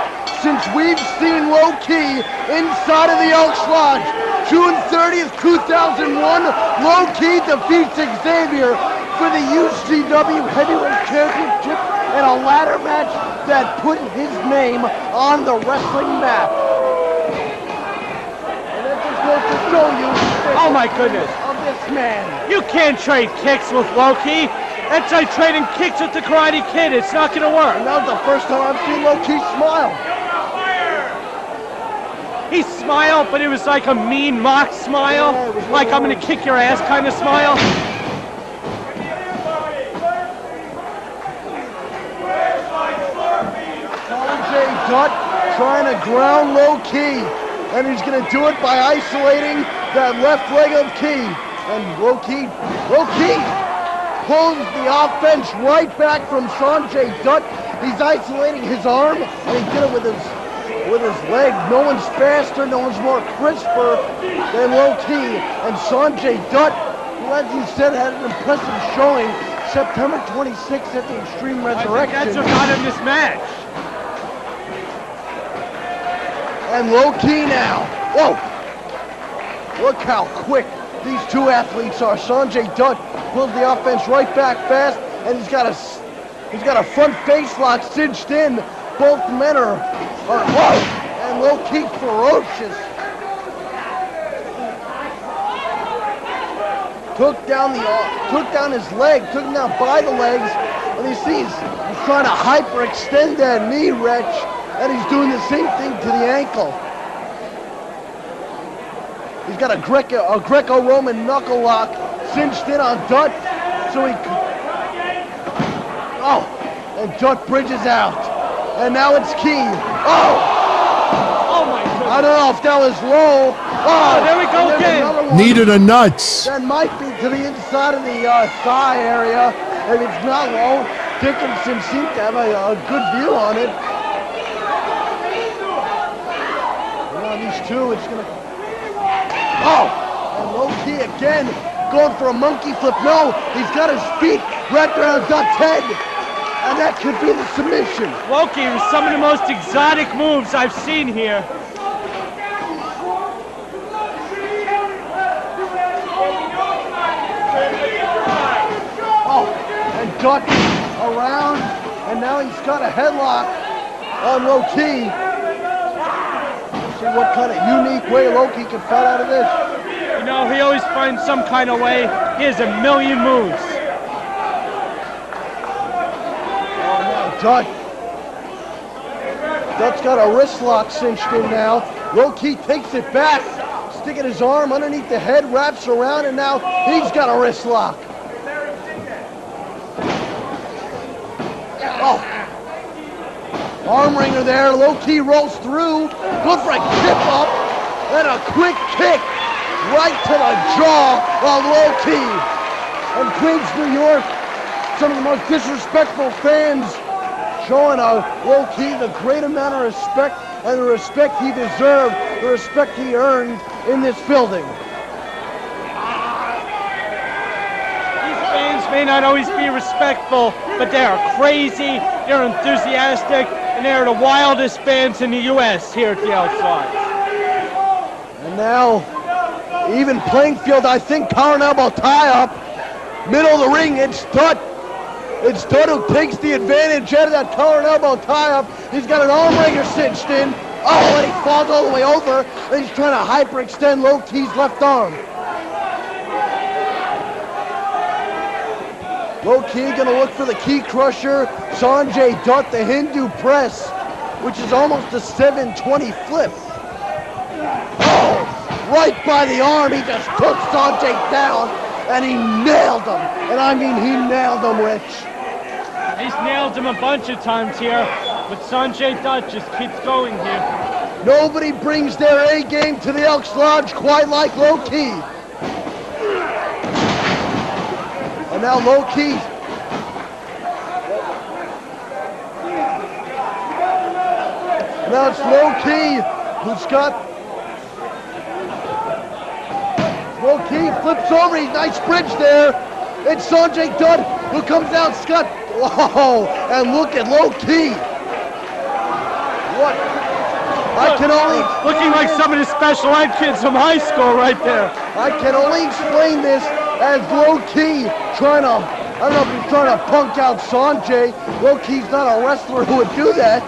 since we've seen Loki inside of the Elks Lodge. June 30th, 2001, Loki defeats Xavier for the UCW Heavyweight Championship in a ladder match that put his name on the wrestling map. And that just goes to show you Oh my goodness. of this man. You can't trade kicks with Loki. That's like trading kicks with the Karate Kid. It's not gonna work. And that was the first time I've seen Loki smile. He smiled, but it was like a mean mock smile. Yeah, it was Like I'm gonna kick your ass kind of smile. Sanjay Dutt trying to ground Loki, and he's going to do it by isolating that left leg of Key. And Loki pulls the offense right back from Sanjay Dutt. He's isolating his arm, and he did it with his leg. No one's faster, no one's more crisper than Loki. And Sanjay Dutt, who, as you said, had an impressive showing September 26th at the Extreme Resurrection. That's what got him this match. And Loki now. Whoa! Look how quick these two athletes are. Sanjay Dutt pulls the offense right back fast, and he's got a front face lock cinched in. Both men are whoa! And Loki ferocious. Took down his leg, took him down by the legs, and you see he's trying to hyperextend that knee, wretch. And he's doing the same thing to the ankle. He's got a Greco-Roman knuckle lock cinched in on Dutt, so he. Oh, and Dutt bridges out, and now it's Key. Oh my goodness. I don't know if that was low. Oh, there we go again. Needed a nuts. That might be to the inside of the thigh area. If it's not low, Dickinson seemed to have a good view on it. These two, it's gonna. Oh! And Loki again going for a monkey flip. No, he's got his feet wrapped around Dutt's head. And that could be the submission. Loki with some of the most exotic moves I've seen here. Oh, and Dutt around, and now he's got a headlock on Loki. See what kind of unique way Loki can fight out of this. You know, he always finds some kind of way. He has a million moves. Oh, now Dutt's got a wrist lock cinched in now. Loki takes it back, sticking his arm underneath the head, wraps around, and now he's got a wrist lock. Oh. Arm wringer there, Loki rolls through, good for a tip up, and a quick kick right to the jaw of Loki. And Queens, New York, some of the most disrespectful fans showing Loki the great amount of respect and the respect he deserved, the respect he earned in this building. These fans may not always be respectful, but they are crazy, they're enthusiastic, and they're the wildest fans in the U.S. here at the outside. And now, even playing field, I think collar and elbow tie-up. Middle of the ring, it's Dutt. It's Dutt who takes the advantage out of that collar and elbow tie-up. He's got an arm wringer cinched in. Oh, and he falls all the way over. And he's trying to hyperextend Loki's left arm. Loki gonna look for the key crusher. Sanjay Dutt, the Hindu press, which is almost a 720 flip. Oh, right by the arm, he just took Sanjay down, and he nailed him. And I mean, he nailed him, Rich. He's nailed him a bunch of times here, but Sanjay Dutt just keeps going here. Nobody brings their A game to the Elks Lodge quite like Loki. And now Loki. Now it's Loki who's got. Loki flips over. He's nice bridge there. It's Sanjay Dutt who comes out. Scott Whoa, and look at Loki. What? I can only... Looking like some of the special ed kids from high school right there. I can only explain this as Loki trying to... I don't know if he's trying to punk out Sanjay. Loki's not a wrestler who would do that.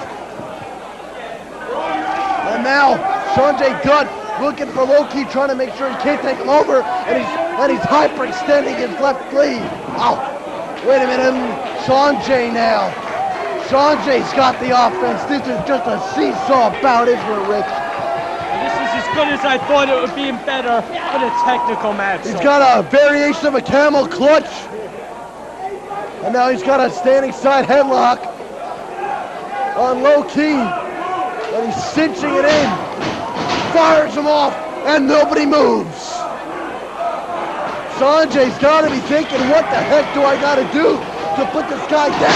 And now, Sanjay Dutt looking for Loki, trying to make sure he can't take him over, and he's hyperextending his left leg. Ow! Wait a minute, Sanjay now. Sanjay's got the offense. This is just a seesaw bout, isn't it, Rich? This is as good as I thought it would be, and better for the technical match. He's got a variation of a camel clutch, and now he's got a standing side headlock on Loki, and he's cinching it in. Fires him off, and nobody moves. Sanjay's got to be thinking, what the heck do I got to do to put this guy down?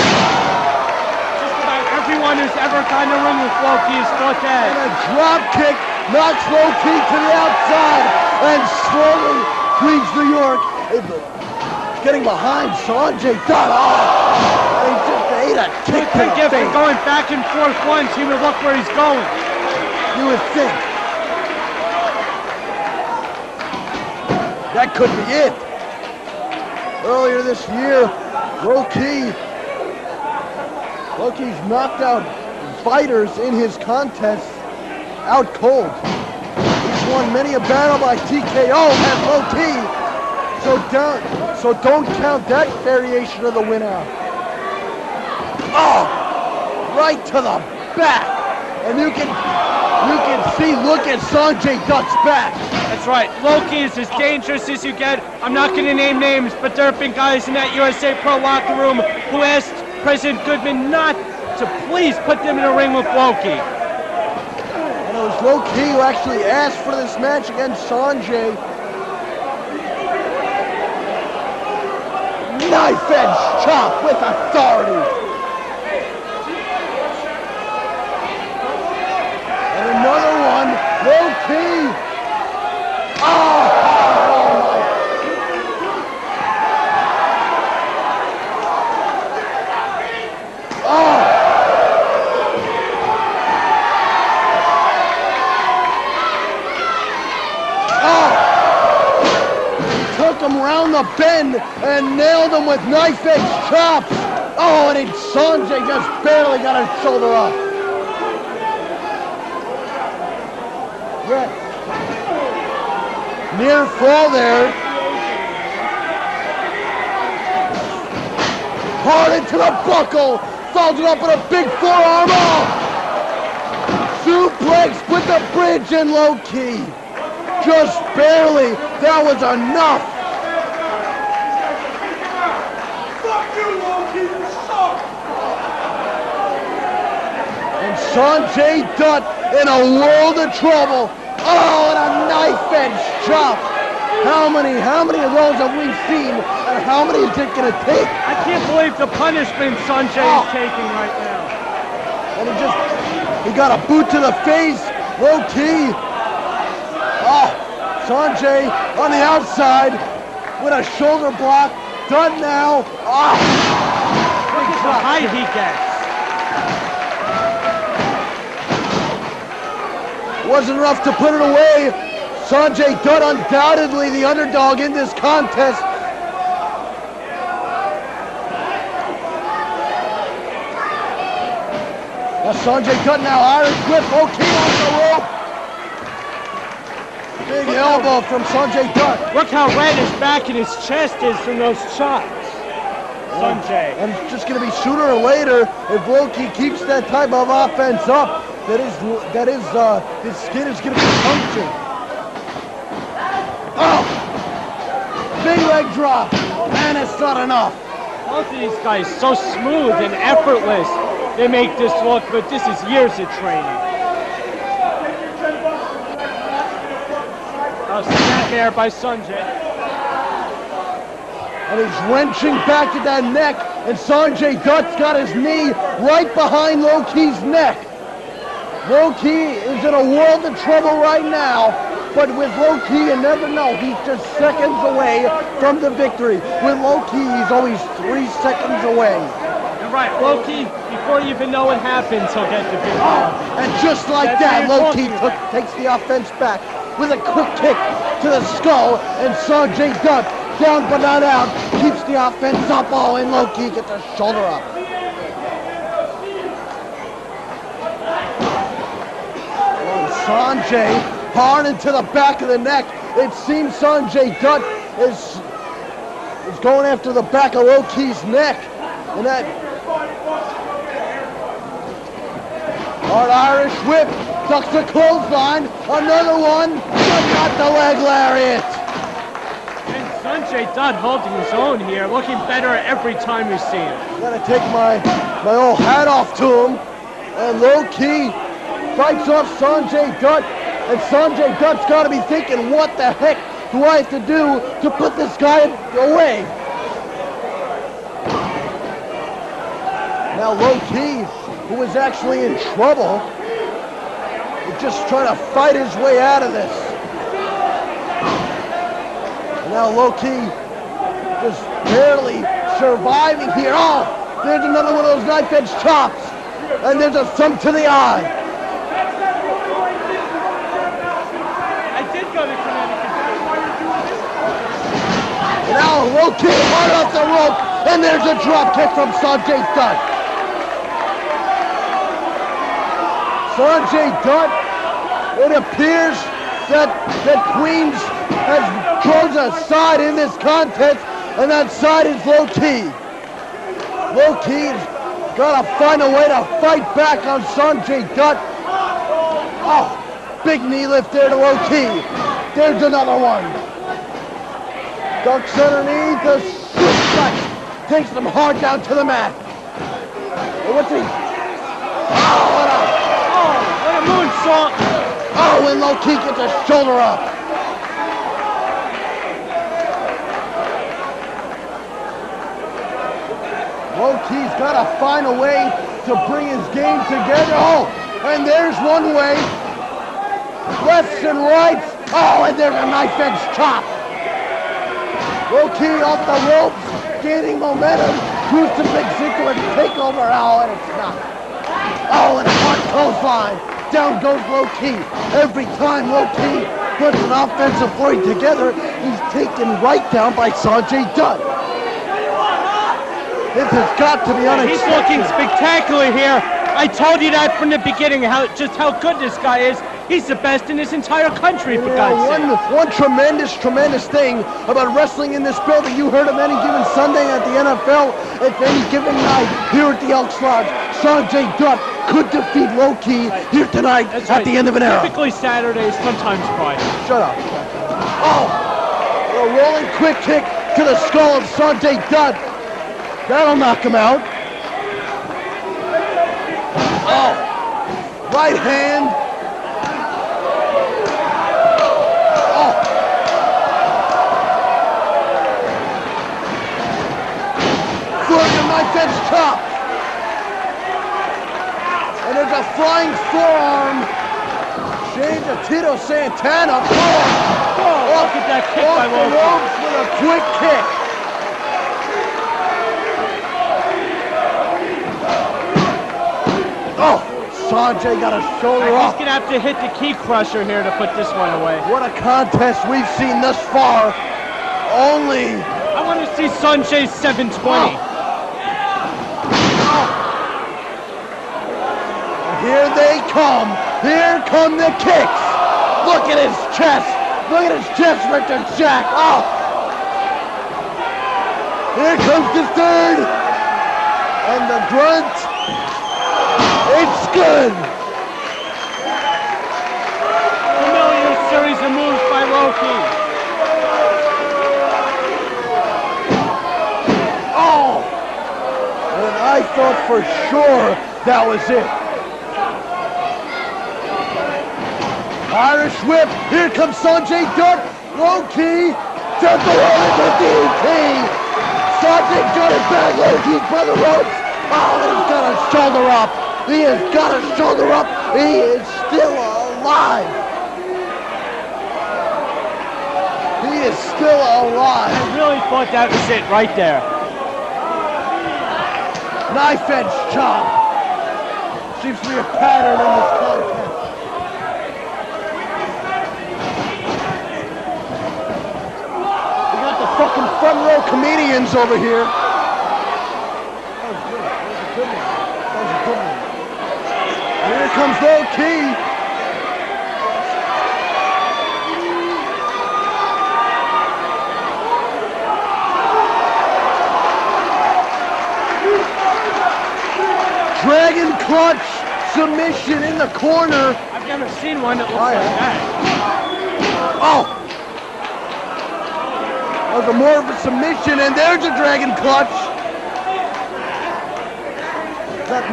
Just about everyone who's ever gone to ring with Loki has thought that. And a drop kick knocks Loki to the outside, and slowly Queens, New York is getting behind Sanjay Dutt. And he just ate a kick to the If face. they're going back and forth once, he would look where he's going. You would think. That could be it. Earlier this year, Loki's knocked out fighters in his contests out cold. He's won many a battle by TKO as Loki. So don't count that variation of the win out. Oh, right to the back. And you can see, look at Sanjay Dutt's back. That's right. Loki is as dangerous as you get. I'm not going to name names, but there have been guys in that USA Pro locker room who asked President Goodman not to please put them in a ring with Loki. And it was Loki who actually asked for this match against Sanjay. Knife edge chop with authority. And another one, Loki. Oh! Took him around the bend and nailed him with knife edge chops. Oh, and Sanjay just barely got his shoulder up. Yeah. Near fall there. Hard into the buckle. Folds it up with a big forearm. Oh! Suplex with the bridge and Loki. Just barely. That was enough. Fuck you, Loki, you suck! And Sanjay Dutt in a world of trouble. Oh, and a knife edge chop. How many of those have we seen, and how many is it going to take? I can't believe the punishment Sanjay is taking right now. And he got a boot to the face. Loki. Oh, Sanjay on the outside with a shoulder block. Done now. Oh. Look at the height he gets. Wasn't enough to put it away. Sanjay Dutt undoubtedly the underdog in this contest. Now Sanjay Dutt now Irish whip. Loki on the rope. Big elbow from Sanjay Dutt. Look how red his back and his chest is from those chops. Sanjay. And it's just going to be sooner or later, if Loki keeps that type of offense up, his skin is going to be punctured. Oh! Big leg drop. And it's not enough. Both of these guys so smooth and effortless. They make this look, but this is years of training. Oh, snap air by Sanjay. And he's wrenching back at that neck, and Sanjay Dutt's got his knee right behind Loki's neck. Loki is in a world of trouble right now, but with Loki, you never know. He's just seconds away from the victory. With Loki, he's always 3 seconds away. right, Loki, before you even know what happens, he'll get the big And just like That's that, what Loki you're talking takes the offense back with a quick kick to the skull, and Sanjay Dutt, down but not out, keeps the offense up. Oh, and Loki gets a shoulder up. And Sanjay hard into the back of the neck. It seems Sanjay Dutt is going after the back of Loki's neck. And that hard Irish whip, ducks the clothesline, another one, but not the leg lariat. And Sanjay Dutt holding his own here, looking better every time you see him. Gotta take my old hat off to him. And Loki fights off Sanjay Dutt. And Sanjay Dutt's gotta be thinking, what the heck do I have to do to put this guy away? Now Loki, who is actually in trouble, is just trying to fight his way out of this. And now Loki just barely surviving here. Oh, there's another one of those knife edge chops. And there's a thumb to the eye. I did go to Connecticut. And now Loki right off the rope. And there's a drop kick from Sanjay Dutt. Sanjay Dutt, it appears that Queens has chosen a side in this contest, and that side is Loki. Loki's got to find a way to fight back on Sanjay Dutt. Oh, big knee lift there to Loki. There's another one. Ducks underneath, the suplex takes them hard down to the mat. And what's he? Oh, what a moonsault. Oh, and Loki gets a shoulder up. Loki's got to find a way to bring his game together. Oh, and there's one way. Lefts and rights. Oh, and there's a knife edge chop. Loki off the ropes, gaining momentum. Crucifix into a takeover. Oh, and it's not. Oh, and a hard clothesline. Down goes Loki. Every time Loki puts an offensive play together, he's taken right down by Sanjay Dutt. This has got to be unacceptable. He's looking spectacular here. I told you that from the beginning, just how good this guy is. He's the best in this entire country, for God's sake. One tremendous thing about wrestling in this building. You heard of any given Sunday at the NFL, at any given night here at the Elks Lodge. Sanjay Dutt could defeat Loki here tonight at the end of an era. Typically Saturdays, sometimes Friday. Shut up. Oh, a rolling quick kick to the skull of Sanjay Dutt. That'll knock him out. Oh, right hand. Oh. Further knife edge chop. And there's a flying forearm. Change of Tito Santana. Oh, look at that kick by Loki. Off the ropes with a quick kick. Oh, Sanjay got a shoulder He's up. going to have to hit the key crusher here to put this one away. What a contest we've seen thus far. Only. I want to see Sanjay's 720. Here they come. Here come the kicks. Look at his chest. Look at his chest, Victor Jack. Oh. Here comes the third. And the grunt. It's good. Familiar series of moves by Loki. Oh. And I thought for sure that was it. Irish whip. Here comes Sanjay Dutt. Loki. Temple into DT. Sanjay Dutt is back. Loki's by the ropes. Oh, he's got a shoulder up. He has got a shoulder up. He is still alive. He is still alive. I really thought that was it right there. Knife edge chop. Seems to be a pattern in this contest. We got the fucking front row comedians over here. That was good. That was a good one. Here comes Loki. Dragon clutch submission in the corner. I've never seen one that looks like that. Oh! That was more of a submission, and there's a dragon clutch.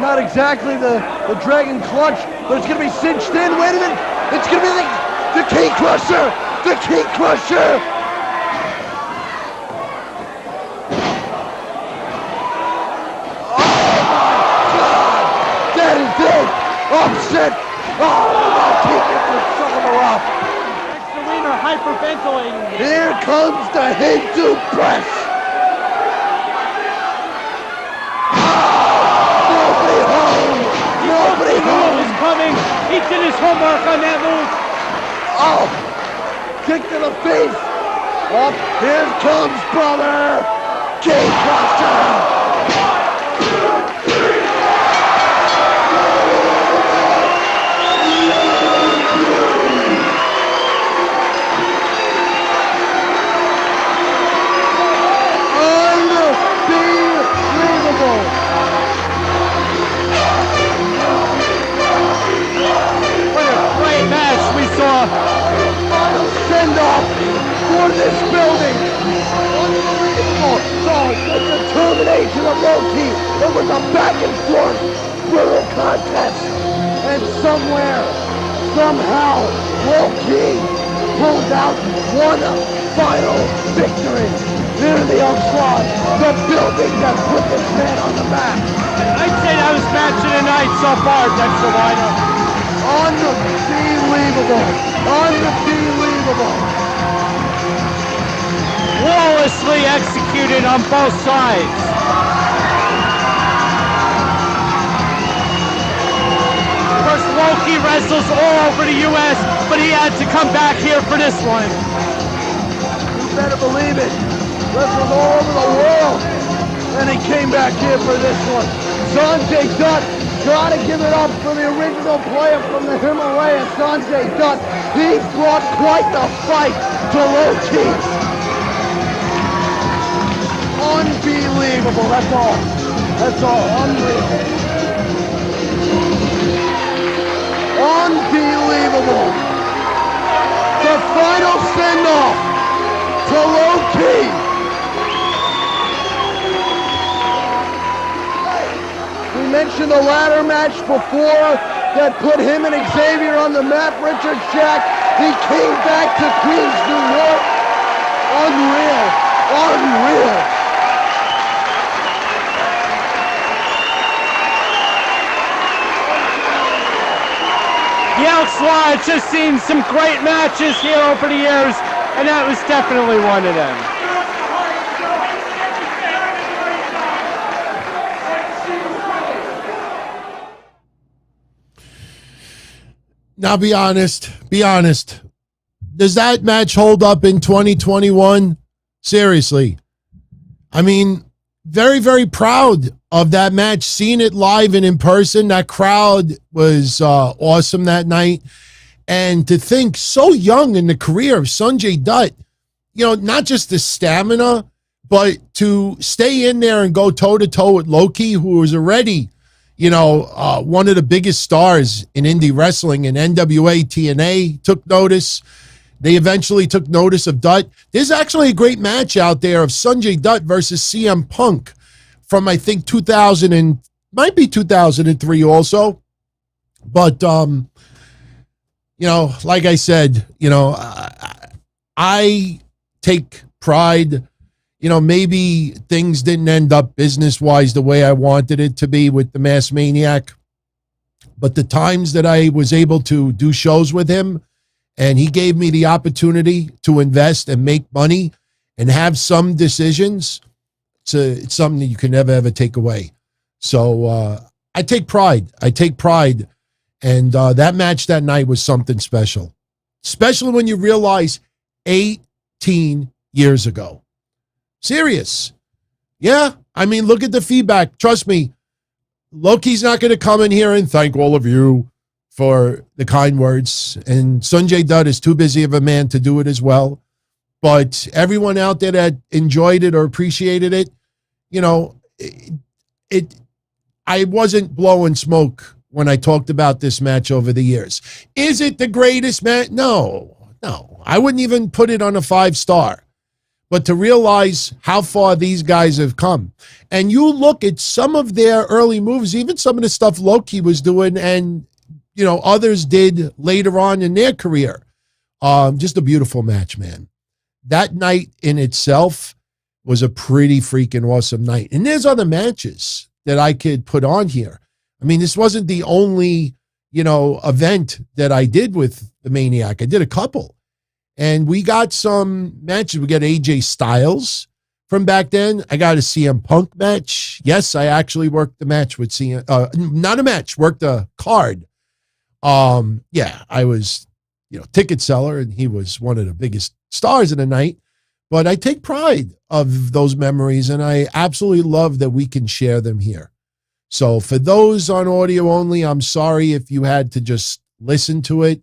Not exactly the dragon clutch, but it's going to be cinched in. Wait a minute. It's going to be the key crusher. The key crusher. Upset! Oh, take it for some of the rock. Extra hyperventilating. Here comes the Hindu press. Nobody home. Nobody home. Is coming. He did his homework on that move. Oh, kick to the face. Up, here comes brother. King Crusher. Send-off for this building. Unbelievable. The determination of Loki. It was a back and forth brutal contest. And somewhere, somehow, Loki pulled out one final victory. Near the onslaught, the building that put this man on the map. I'd say that was match of the night so far, Dexter Winer. Unbelievable. Unbelievable. Flawlessly executed on both sides. Of course, Loki wrestles all over the U.S., but he had to come back here for this one. You better believe it. Wrestled all over the world, and he came back here for this one. Sanjay Dutt, gotta give it up for the original player from the Himalayas, Sanjay Dutt. He brought quite the fight to Loki. Unbelievable, that's all. That's all, unreal. Unbelievable. The final send-off to Loki. We mentioned the ladder match before that put him and Xavier on the map. Richard Schack, he came back to Queens, New York. Unreal. Unreal. The Elks has just seen some great matches here over the years, and that was definitely one of them. Now, be honest. Does that match hold up in 2021? Seriously. I mean, very, very proud of that match. Seeing it live and in person. That crowd was awesome that night. And to think so young in the career of Sanjay Dutt, you know, not just the stamina, but to stay in there and go toe-to-toe with Loki, who was already, you know, one of the biggest stars in indie wrestling, and NWA TNA took notice. They eventually took notice of Dutt. There's actually a great match out there of Sanjay Dutt versus CM Punk from, I think, 2003 also. But, you know, like I said, you know, I take pride. You know, maybe things didn't end up business-wise the way I wanted it to be with the Mass Maniac. But the times that I was able to do shows with him, and he gave me the opportunity to invest and make money and have some decisions, it's something that you can never, ever take away. So I take pride. And that match that night was something special, especially when you realize 18 years ago. Serious. Yeah. I mean, look at the feedback. Trust me, Loki's not going to come in here and thank all of you for the kind words. And Sonjay Dutt is too busy of a man to do it as well. But everyone out there that enjoyed it or appreciated it, you know, I wasn't blowing smoke when I talked about this match over the years. Is it the greatest match? No. I wouldn't even put it on a 5-star. But to realize how far these guys have come. And you look at some of their early moves, even some of the stuff Loki was doing and, you know, others did later on in their career. Just a beautiful match, man. That night in itself was a pretty freaking awesome night. And there's other matches that I could put on here. I mean, this wasn't the only, you know, event that I did with the Maniac. I did a couple. And we got some matches. We got AJ Styles from back then. I got a CM Punk match. Yes, I actually worked the match with CM. Not a match, worked a card. Yeah, I was, you know, ticket seller, and he was one of the biggest stars of the night. But I take pride of those memories, and I absolutely love that we can share them here. So for those on audio only, I'm sorry if you had to just listen to it.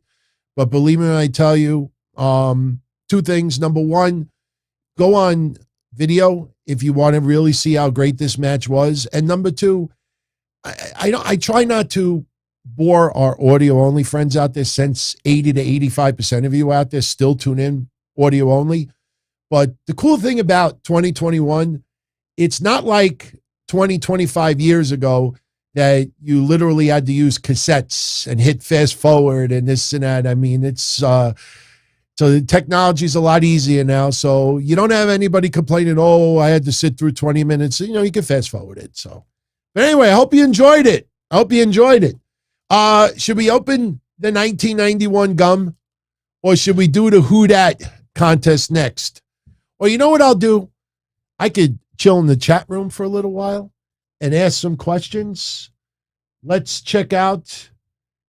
But believe me when I tell you, two things. Number one, go on video if you want to really see how great this match was. And number two, I try not to bore our audio only friends out there, since 80 to 85% of you out there still tune in audio only. But the cool thing about 2021, it's not like 20, 25 years ago that you literally had to use cassettes and hit fast forward and this and that. I mean, it's, so the technology is a lot easier now. So you don't have anybody complaining, oh, I had to sit through 20 minutes. You know, you can fast forward it. So, but anyway, I hope you enjoyed it. Should we open the 1991 gum, or should we do the Who Dat contest next? Well, you know what I'll do? I could chill in the chat room for a little while and ask some questions. Let's check out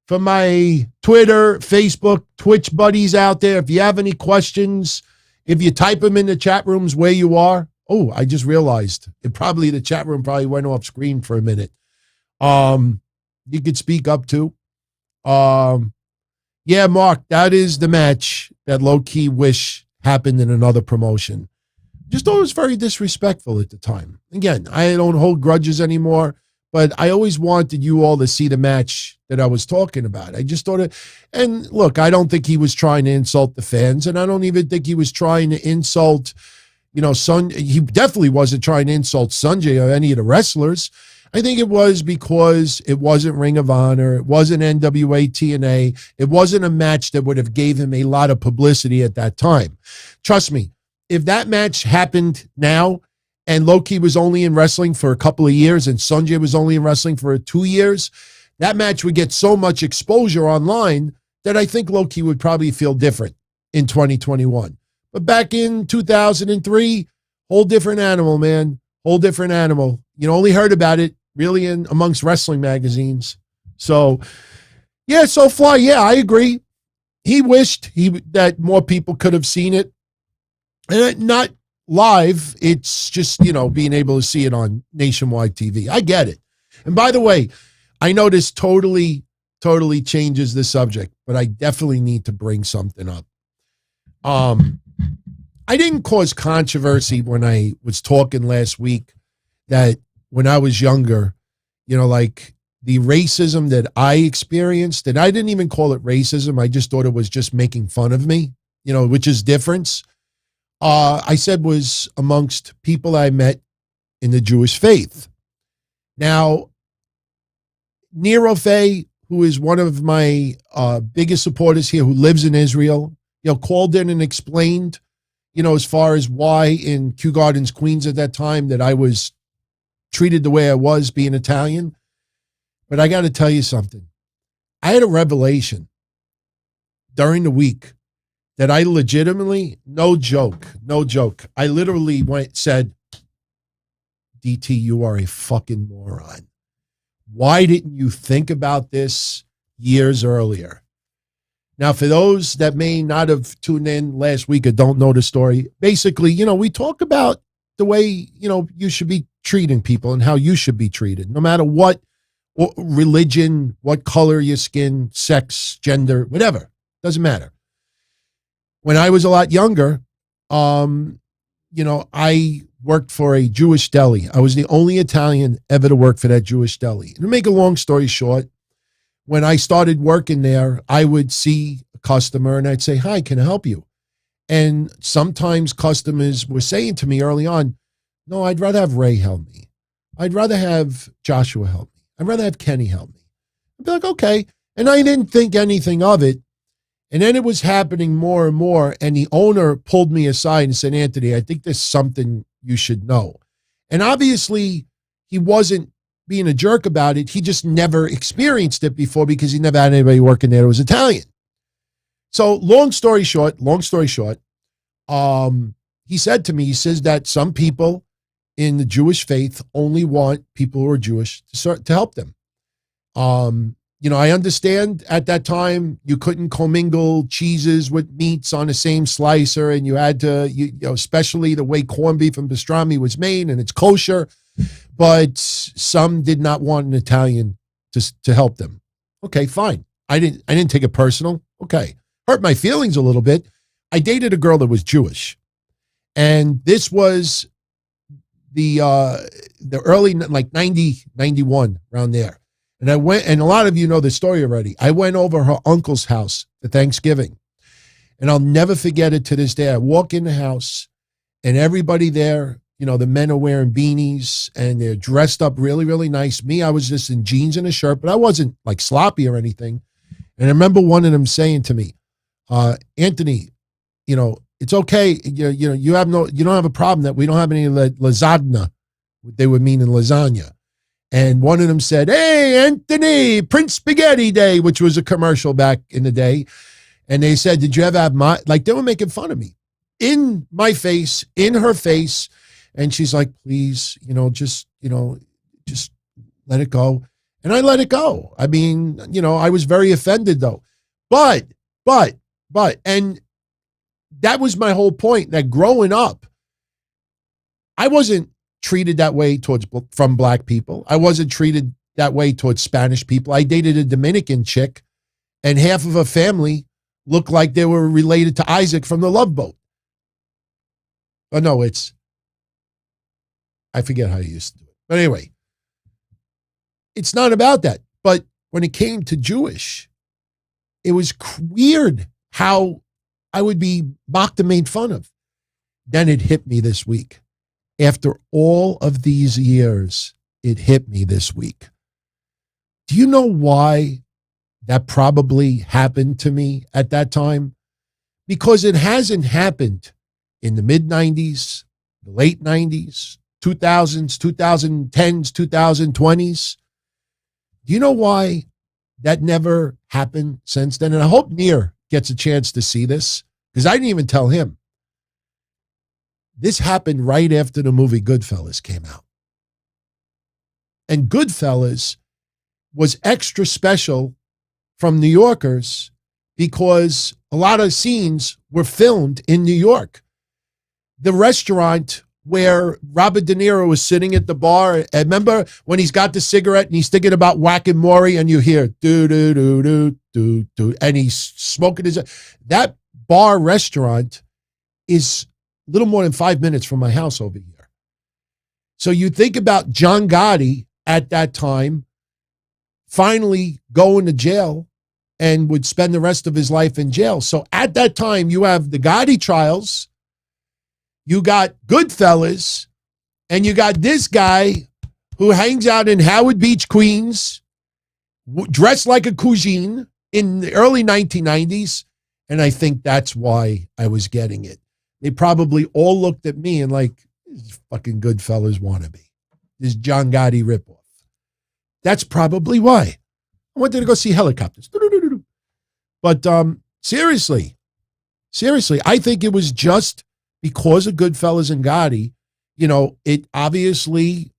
for my Twitter, Facebook, Twitch buddies out there. If you have any questions, if you type them in the chat rooms where you are. Oh, I just realized the chat room probably went off screen for a minute. You could speak up too. Yeah, Mark, that is the match that low-key wish happened in another promotion. Just thought it was very disrespectful at the time. Again, I don't hold grudges anymore, but I always wanted you all to see the match that I was talking about. I just thought and look, I don't think he was trying to insult the fans, and I don't even think he was trying to insult, you know, he definitely wasn't trying to insult Sanjay or any of the wrestlers. I think it was because it wasn't Ring of Honor. It wasn't NWA TNA. It wasn't a match that would have gave him a lot of publicity at that time. Trust me, if that match happened now and Loki was only in wrestling for a couple of years and Sanjay was only in wrestling for 2 years, that match would get so much exposure online that I think Loki would probably feel different in 2021. But back in 2003, whole different animal, man. Whole different animal. You only heard about it really in amongst wrestling magazines. So, yeah, SoFly, yeah, I agree. He wished that more people could have seen it. And not live, it's just, you know, being able to see it on nationwide TV. I get it. And by the way, I know this totally changes the subject, but I definitely need to bring something up. I didn't cause controversy when I was talking last week that when I was younger, you know, like the racism that I experienced, and I didn't even call it racism. I just thought it was just making fun of me, you know, which is different. I said was amongst people I met in the Jewish faith. Now, Nero Faye, who is one of my biggest supporters here, who lives in Israel, you know, called in and explained, you know, as far as why in Kew Gardens, Queens at that time that I was treated the way I was being Italian. But I got to tell you something. I had a revelation during the week that I legitimately, no joke, I literally said, DT, you are a fucking moron. Why didn't you think about this years earlier? Now, for those that may not have tuned in last week or don't know the story, basically, we talk about the way, you should be treating people and how you should be treated, no matter what religion, what color your skin, sex, gender, whatever. Doesn't matter. When I was a lot younger, I worked for a Jewish deli. I was the only Italian ever to work for that Jewish deli. And to make a long story short, when I started working there, I would see a customer and I'd say, "Hi, can I help you?" And sometimes customers were saying to me early on, "No, I'd rather have Ray help me. I'd rather have Joshua help me. I'd rather have Kenny help me." I'd be like, "Okay." And I didn't think anything of it. And then it was happening more and more. And the owner pulled me aside and said, "Anthony, I think there's something you should know." And obviously, he wasn't being a jerk about it. He just never experienced it before because he never had anybody working there who was Italian. So long story short, he said to me, he says that some people in the Jewish faith only want people who are Jewish to help them. I understand at that time you couldn't commingle cheeses with meats on the same slicer, and you had to, especially the way corned beef and pastrami was made, and it's kosher. But some did not want an Italian to help them. Okay, fine. I didn't take it personal. Okay, hurt my feelings a little bit. I dated a girl that was Jewish, and this was the early 90, 91 around there. And I went, and a lot of you know the story already. I went over her uncle's house for Thanksgiving, and I'll never forget it to this day. I walk in the house, and everybody there, the men are wearing beanies, and they're dressed up really, really nice. Me, I was just in jeans and a shirt, but I wasn't like sloppy or anything. And I remember one of them saying to me, "Anthony, it's okay. You don't have a problem that we don't have any lasagna." They would mean in lasagna. And one of them said, "Hey, Anthony, Prince Spaghetti Day," which was a commercial back in the day. And they said, "Did you ever have they were making fun of me in my face, in her face. And she's like, "Please, just let it go." And I let it go. I mean, I was very offended though. But, and that was my whole point, that growing up, I wasn't treated that way from black people. I wasn't treated that way towards Spanish people. I dated a Dominican chick, and half of her family looked like they were related to Isaac from the Love Boat. Oh no, I forget how you used to do it. But anyway, it's not about that. But when it came to Jewish, it was weird how I would be mocked and made fun of. Then it hit me this week. After all of these years, it hit me this week. Do you know why that probably happened to me at that time? Because it hasn't happened in the mid-90s, the late 90s, 2000s, 2010s, 2020s. Do you know why that never happened since then? And I hope Nir gets a chance to see this, because I didn't even tell him. This happened right after the movie Goodfellas came out. And Goodfellas was extra special from New Yorkers because a lot of scenes were filmed in New York. The restaurant where Robert De Niro was sitting at the bar, and remember when he's got the cigarette and he's thinking about whacking Maury, and you hear do do do do do do, and he's smoking that bar restaurant is a little more than 5 minutes from my house over here. So you think about John Gotti at that time finally going to jail and would spend the rest of his life in jail. So at that time, you have the Gotti trials, you got Goodfellas, and you got this guy who hangs out in Howard Beach, Queens, dressed like a cousine in the early 1990s. And I think that's why I was getting it. They probably all looked at me and like, this fucking Goodfellas wannabe. This John Gotti ripoff. That's probably why. I wanted to go see helicopters. But seriously, I think it was just because of Goodfellas and Gotti, it obviously,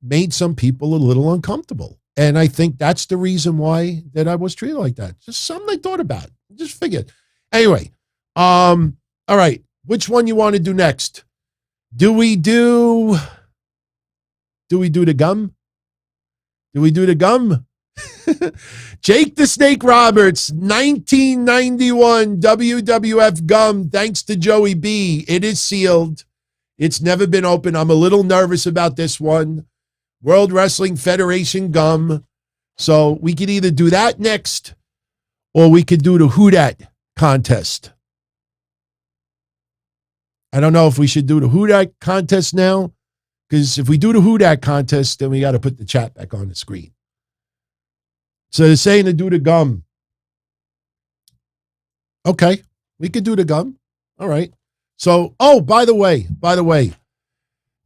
made some people a little uncomfortable. And I think that's the reason why that I was treated like that. Just something I thought about. Just figured. Anyway, all right. Which one you want to do next? Do we do the gum? Do we do the gum? Jake the Snake Roberts, 1991 WWF gum, thanks to Joey B. It is sealed. It's never been opened. I'm a little nervous about this one. World Wrestling Federation gum. So we could either do that next or we could do the Who Dat contest. I don't know if we should do the Who Dat contest now, because if we do the Who Dat contest, then we got to put the chat back on the screen. So they're saying to do the gum. Okay, we could do the gum. All right. So, oh, by the way,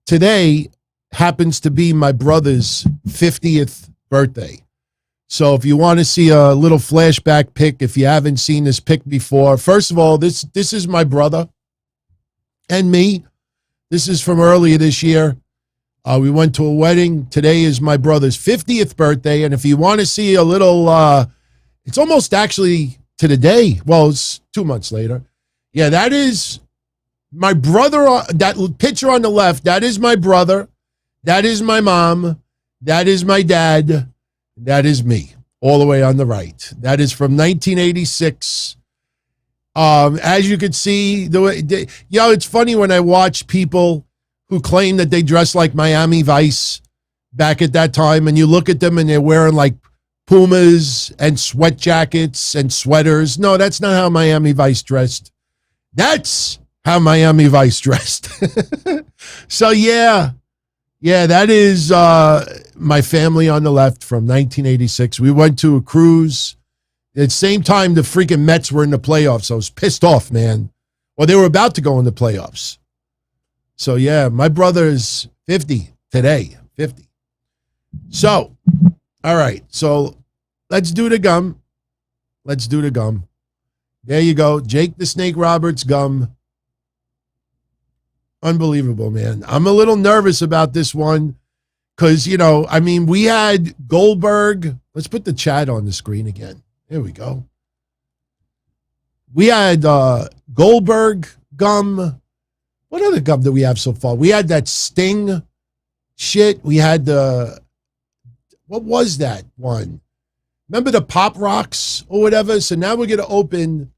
today happens to be my brother's 50th birthday. So if you want to see a little flashback pic, if you haven't seen this pic before, first of all, this is my brother and me. This is from earlier this year. We went to a wedding. Today is my brother's 50th birthday. And if you want to see a little, it's almost actually to the day. Well, it's 2 months later. Yeah, that is my brother. That picture on the left, that is my brother. That is my mom. That is my dad. That is me, all the way on the right. That is from 1986. As you can see, it's funny when I watch people who claim that they dress like Miami Vice back at that time, and you look at them and they're wearing like Pumas and sweat jackets and sweaters. No, that's not how Miami Vice dressed. That's how Miami Vice dressed. So yeah, that is my family on the left from 1986. We went to a cruise. At the same time, the freaking Mets were in the playoffs. I was pissed off, man. Well, they were about to go in the playoffs. So, yeah, my brother is 50 today, 50. So, all right. So, let's do the gum. Let's do the gum. There you go. Jake the Snake Roberts gum. Unbelievable, man. I'm a little nervous about this one because, we had Goldberg. Let's put the chat on the screen again. There we go. We had Goldberg gum. What other gum do we have so far? We had that Sting shit. We had what was that one? Remember the Pop Rocks or whatever? So now we're going to open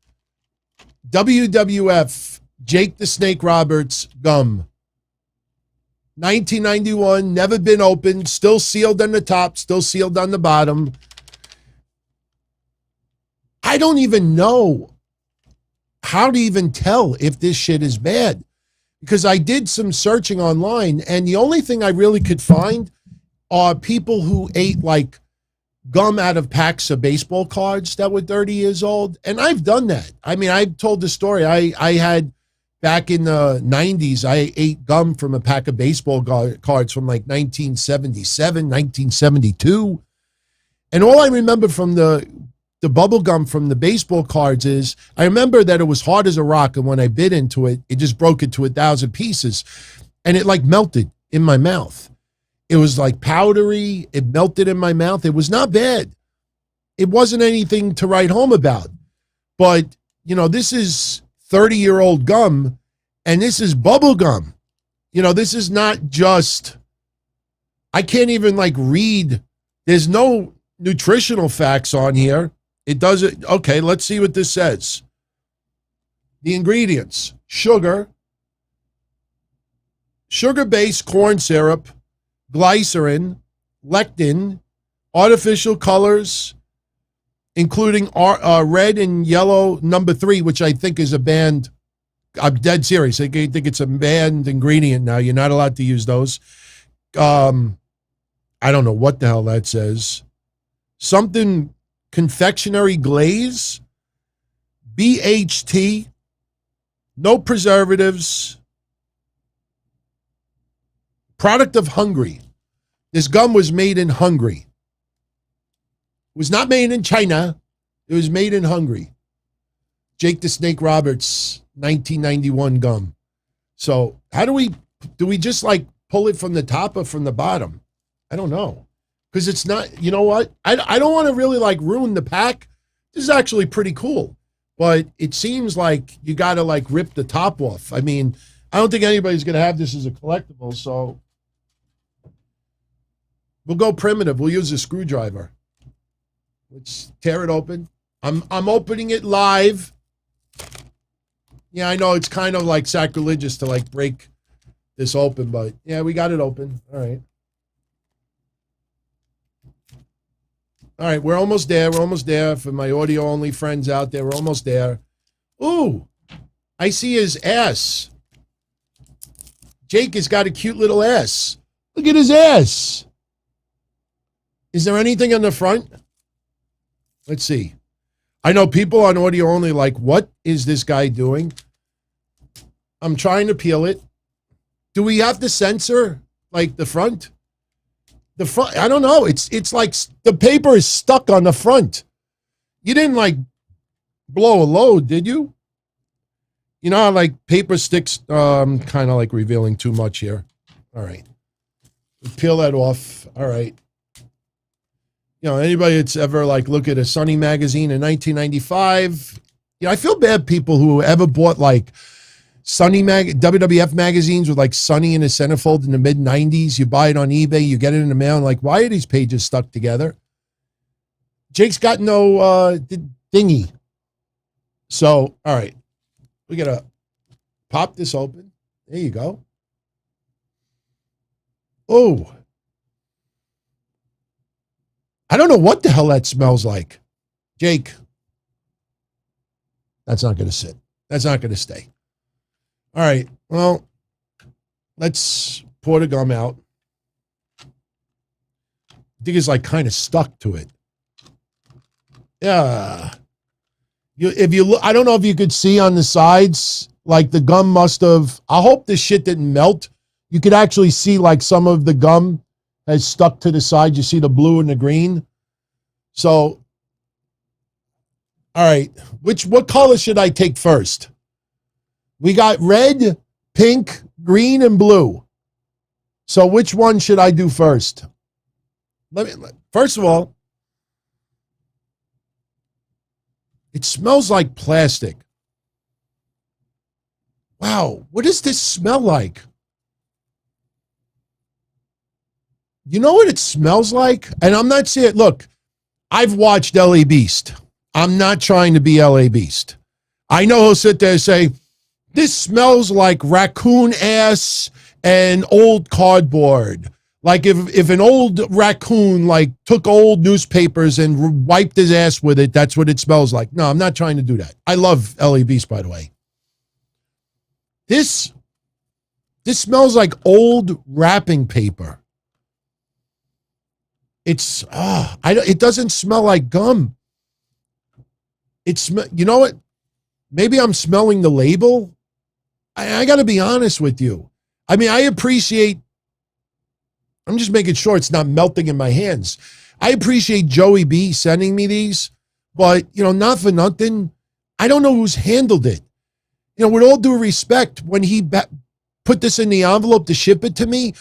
WWF Jake the Snake Roberts gum. 1991, never been opened, still sealed on the top, still sealed on the bottom. I don't even know how to even tell if this shit is bad, because I did some searching online, and the only thing I really could find are people who ate like gum out of packs of baseball cards that were 30 years old. And I've done that. I mean, I've told the story. I had back in the 90s, I ate gum from a pack of baseball cards from like 1977, 1972. And all I remember from the bubble gum from the baseball cards is I remember that it was hard as a rock. And when I bit into it, it just broke into 1,000 pieces and it like melted in my mouth. It was like powdery. It melted in my mouth. It was not bad. It wasn't anything to write home about, but this is 30-year-old gum and this is bubble gum. This is not just, I can't even like read. There's no nutritional facts on here. It doesn't. Okay, let's see what this says. The ingredients: sugar-based corn syrup, glycerin, lectin, artificial colors, including red and yellow number 3, which I think is a banned. I'm dead serious. I think it's a banned ingredient now. You're not allowed to use those. I don't know what the hell that says. Something confectionery glaze, BHT, no preservatives, product of Hungary. This gum was made in Hungary. It was not made in China. It was made in Hungary. Jake the Snake Roberts, 1991 gum. So how do we just like pull it from the top or from the bottom? I don't know. Because it's not, you know what? I don't want to really like ruin the pack. This is actually pretty cool. But it seems like you got to like rip the top off. I mean, I don't think anybody's going to have this as a collectible, so we'll go primitive. We'll use a screwdriver. Let's tear it open. I'm opening it live. Yeah, I know it's kind of like sacrilegious to like break this open, but yeah, we got it open. All right. All right, we're almost there. We're almost there. For my audio-only friends out there, we're almost there. Ooh, I see his ass. Jake has got a cute little ass. Look at his ass. Is there anything on the front? Let's see. I know people on audio-only like, what is this guy doing? I'm trying to peel it. Do we have to censor, like, the front? The front, I don't know. It's like the paper is stuck on the front. You didn't like blow a load, did you? You know how like paper sticks, kind of like revealing too much here. All right. Peel that off. All right. You know, anybody that's ever like look at a Sunny magazine in 1995, you know, I feel bad people who ever bought like Sunny WWF magazines with like Sunny in the centerfold in the mid 90s. You buy it on eBay, you get it in the mail, and like, why are these pages stuck together? Jake's got no dinghy. So, all right, we gotta pop this open. There you go. Oh, I don't know what the hell that smells like. Jake, that's not gonna sit. That's not gonna stay. All right, well, let's pour the gum out. I think it's like kind of stuck to it. Yeah. If you look, I don't know if you could see on the sides, like the gum must have, I hope this shit didn't melt. You could actually see like some of the gum has stuck to the side. You see the blue and the green. So, all right, what color should I take first? We got red, pink, green, and blue. So which one should I do first? First of all, it smells like plastic. Wow, what does this smell like? You know what it smells like? And I'm not saying, look, I've watched L.A. Beast. I'm not trying to be L.A. Beast. I know he'll sit there and say, this smells like raccoon ass and old cardboard. Like if an old raccoon like took old newspapers and wiped his ass with it, that's what it smells like. No, I'm not trying to do that. I love L.A. Beast, by the way. This smells like old wrapping paper. It doesn't smell like gum. You know what? Maybe I'm smelling the label. I got to be honest with you. I mean, I'm just making sure it's not melting in my hands. I appreciate Joey B sending me these, but, you know, not for nothing. I don't know who's handled it. You know, with all due respect, when he put this in the envelope to ship it to me,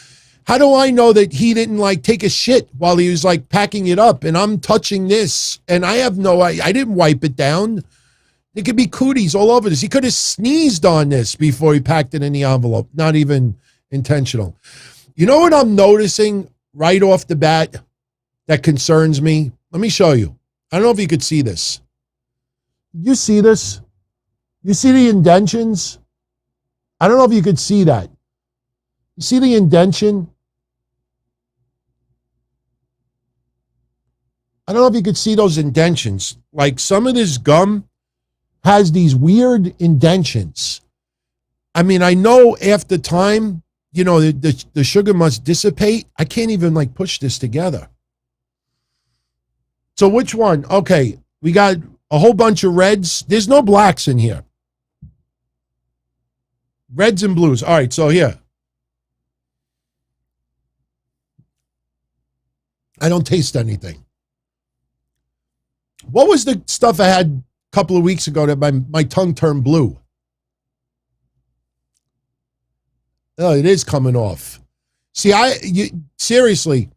how do I know that he didn't like take a shit while he was like packing it up and I'm touching this and I didn't wipe it down. It could be cooties all over this. He could have sneezed on this before he packed it in the envelope. Not even intentional. You know what I'm noticing right off the bat that concerns me? Let me show you. I don't know if you could see this. You see this? You see the indentions? I don't know if you could see that. You see the indention? I don't know if you could see those indentions. Like some of this gum has these weird indentions. I mean, I know after time, you know, the sugar must dissipate. I can't even like push this together. So which one? Okay, we got a whole bunch of reds. There's no blacks in here. Reds and blues. All right, so here. I don't taste anything. What was the stuff I had a couple of weeks ago that my tongue turned blue? Oh, it is coming off. See, seriously,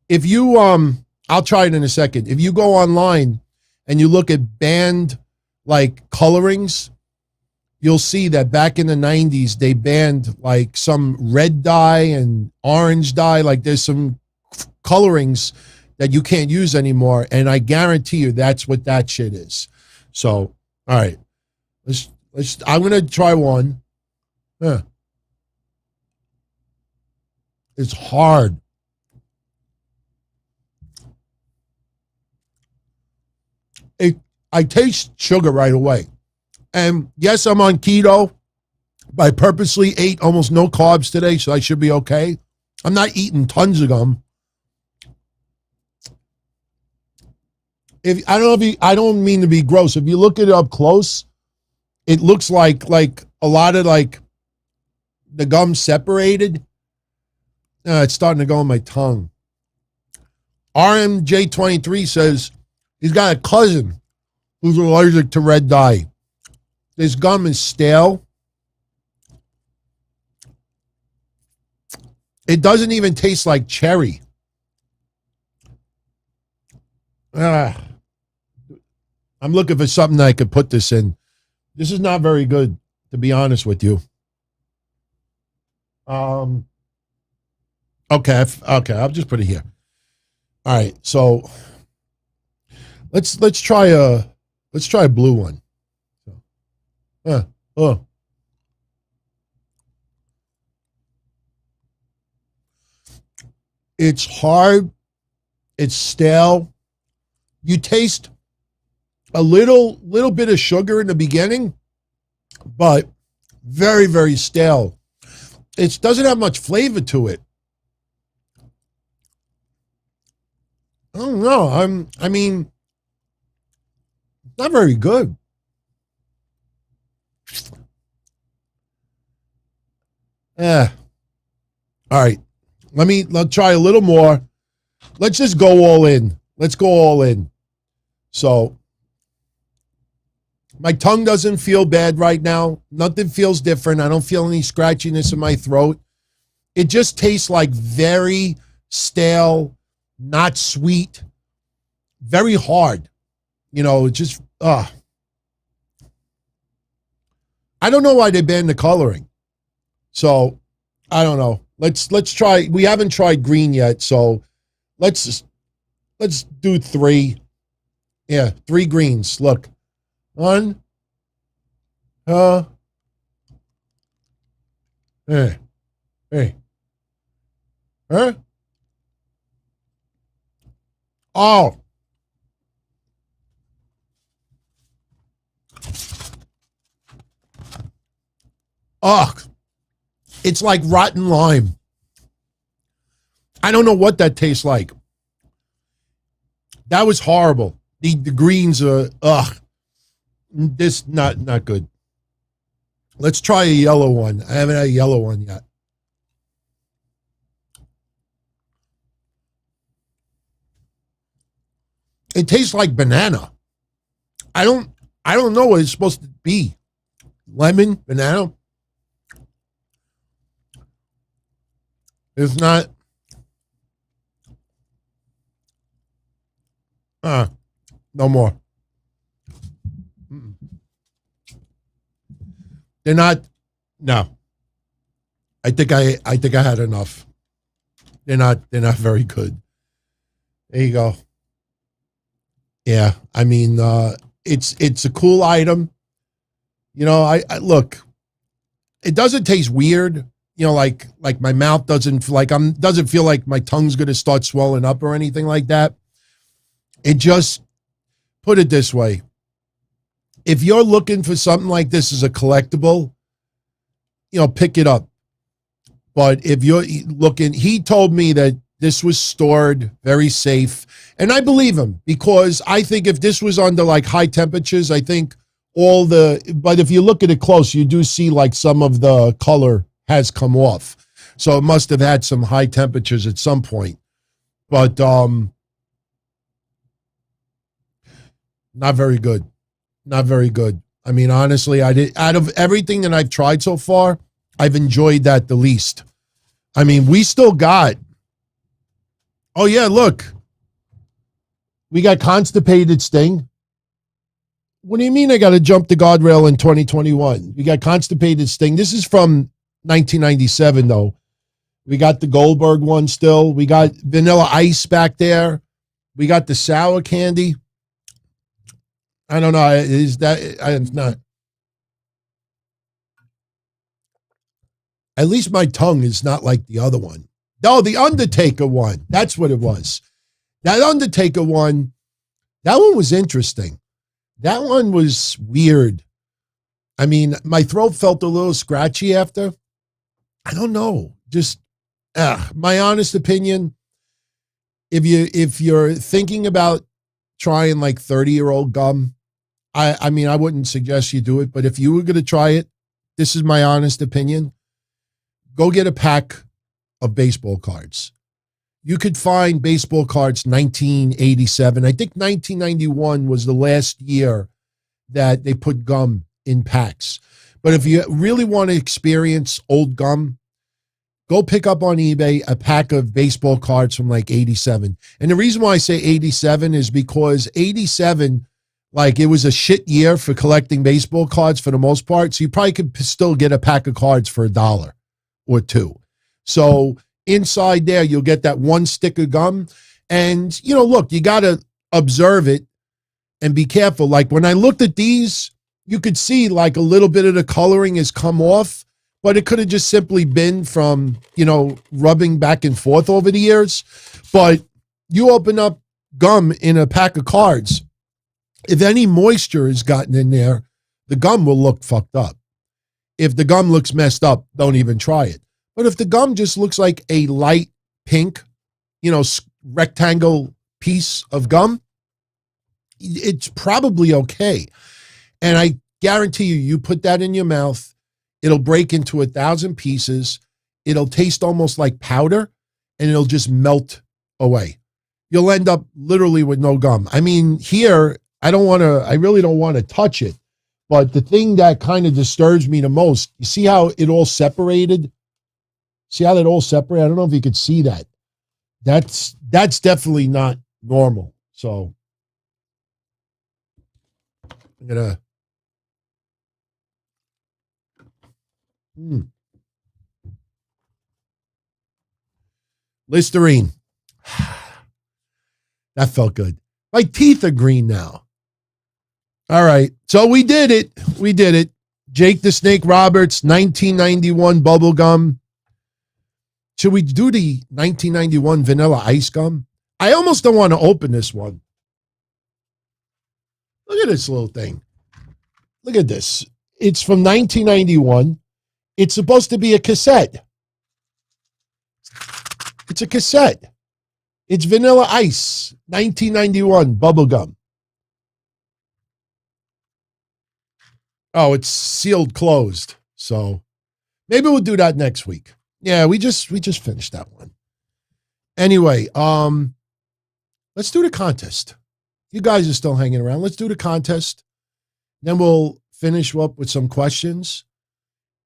if you I'll try it in a second. If you go online and you look at banned like colorings, you'll see that back in the 90s they banned like some red dye and orange dye. Like there's some colorings that you can't use anymore, and I guarantee you that's what that shit is. So, all right, let's. I'm gonna try one. It's hard. I taste sugar right away. And yes, I'm on keto, but I purposely ate almost no carbs today, so I should be okay. I'm not eating tons of gum. I don't mean to be gross. If you look at it up close, it looks like a lot of like the gum separated. It's starting to go on my tongue. RMJ23 says he's got a cousin who's allergic to red dye. This gum is stale. It doesn't even taste like cherry. I'm looking for something that I could put this in. This is not very good, to be honest with you. Okay, I'll just put it here. All right, so let's try a blue one. It's hard. It's stale. You taste a little bit of sugar in the beginning, but very, very stale. It doesn't have much flavor to it. I don't know. I mean, not very good. All right. Let's try a little more. Let's just go all in. Let's go all in. So my tongue doesn't feel bad right now. Nothing feels different. I don't feel any scratchiness in my throat. It just tastes like very stale, not sweet, very hard. You know, just, I don't know why they banned the coloring. So, I don't know. Let's try. We haven't tried green yet, so let's do 3. Yeah, 3 greens. Look. 1. Hey. Huh? Oh. Ugh. It's like rotten lime. I don't know what that tastes like. That was horrible. The greens are, this not good. Let's try a yellow one. I haven't had a yellow one yet. It tastes like banana. I don't know what it's supposed to be. Lemon, banana. It's not. No more. They're not. No. I think I had enough. They're not very good. There you go. Yeah, I mean, it's a cool item. You know, I look. It doesn't taste weird. You know, like my mouth doesn't feel like my tongue's gonna start swelling up or anything like that. It just, put it this way. If you're looking for something like this as a collectible, you know, pick it up. But if you're looking, he told me that this was stored very safe. And I believe him, because I think if this was under like high temperatures, I think but if you look at it close, you do see like some of the color has come off. So it must have had some high temperatures at some point. But not very good. Not very good. I mean, honestly, out of everything that I've tried so far, I've enjoyed that the least. I mean, we still got Oh, yeah, look. We got Constipated Sting. What do you mean I got to jump the guardrail in 2021? We got Constipated Sting. This is from 1997, though. We got the Goldberg one still. We got Vanilla Ice back there. We got the sour candy. I don't know. Is that it's not? At least my tongue is not like the other one. No, the Undertaker one. That's what it was. That Undertaker one, that one was interesting. That one was weird. I mean, my throat felt a little scratchy after. I don't know. Just my honest opinion. If you're thinking about trying like 30-year-old gum, I mean, I wouldn't suggest you do it. But if you were going to try it, this is my honest opinion. Go get a pack of baseball cards. You could find baseball cards 1987. I think 1991 was the last year that they put gum in packs. But if you really want to experience old gum, go pick up on eBay a pack of baseball cards from like 87. And the reason why I say 87 is because 87, like it was a shit year for collecting baseball cards for the most part. So you probably could still get a pack of cards for $1 or $2. So inside there, you'll get that one stick of gum. And, you know, look, you got to observe it and be careful. Like when I looked at these, you could see like a little bit of the coloring has come off, but it could have just simply been from, you know, rubbing back and forth over the years. But you open up gum in a pack of cards, if any moisture has gotten in there, the gum will look fucked up. If the gum looks messed up, don't even try it. But if the gum just looks like a light pink, you know, rectangle piece of gum, it's probably okay. And I guarantee you, you put that in your mouth, it'll break into 1,000 pieces. It'll taste almost like powder, and it'll just melt away. You'll end up literally with no gum. I mean, here, I really don't want to touch it. But the thing that kind of disturbs me the most, you see how it all separated? See how that all separated? I don't know if you could see that. That's definitely not normal. So I'm gonna Listerine. That felt good. My teeth are green now. All right. So we did it. We did it. Jake the Snake Roberts, 1991 Bubblegum. Should we do the 1991 Vanilla Ice Gum? I almost don't want to open this one. Look at this little thing. Look at this. It's from 1991. It's supposed to be a cassette. It's a cassette. It's Vanilla Ice, 1991 Bubblegum. Oh, it's sealed closed. So maybe we'll do that next week. Yeah, we just finished that one. Anyway, let's do the contest. You guys are still hanging around. Let's do the contest. Then we'll finish up with some questions.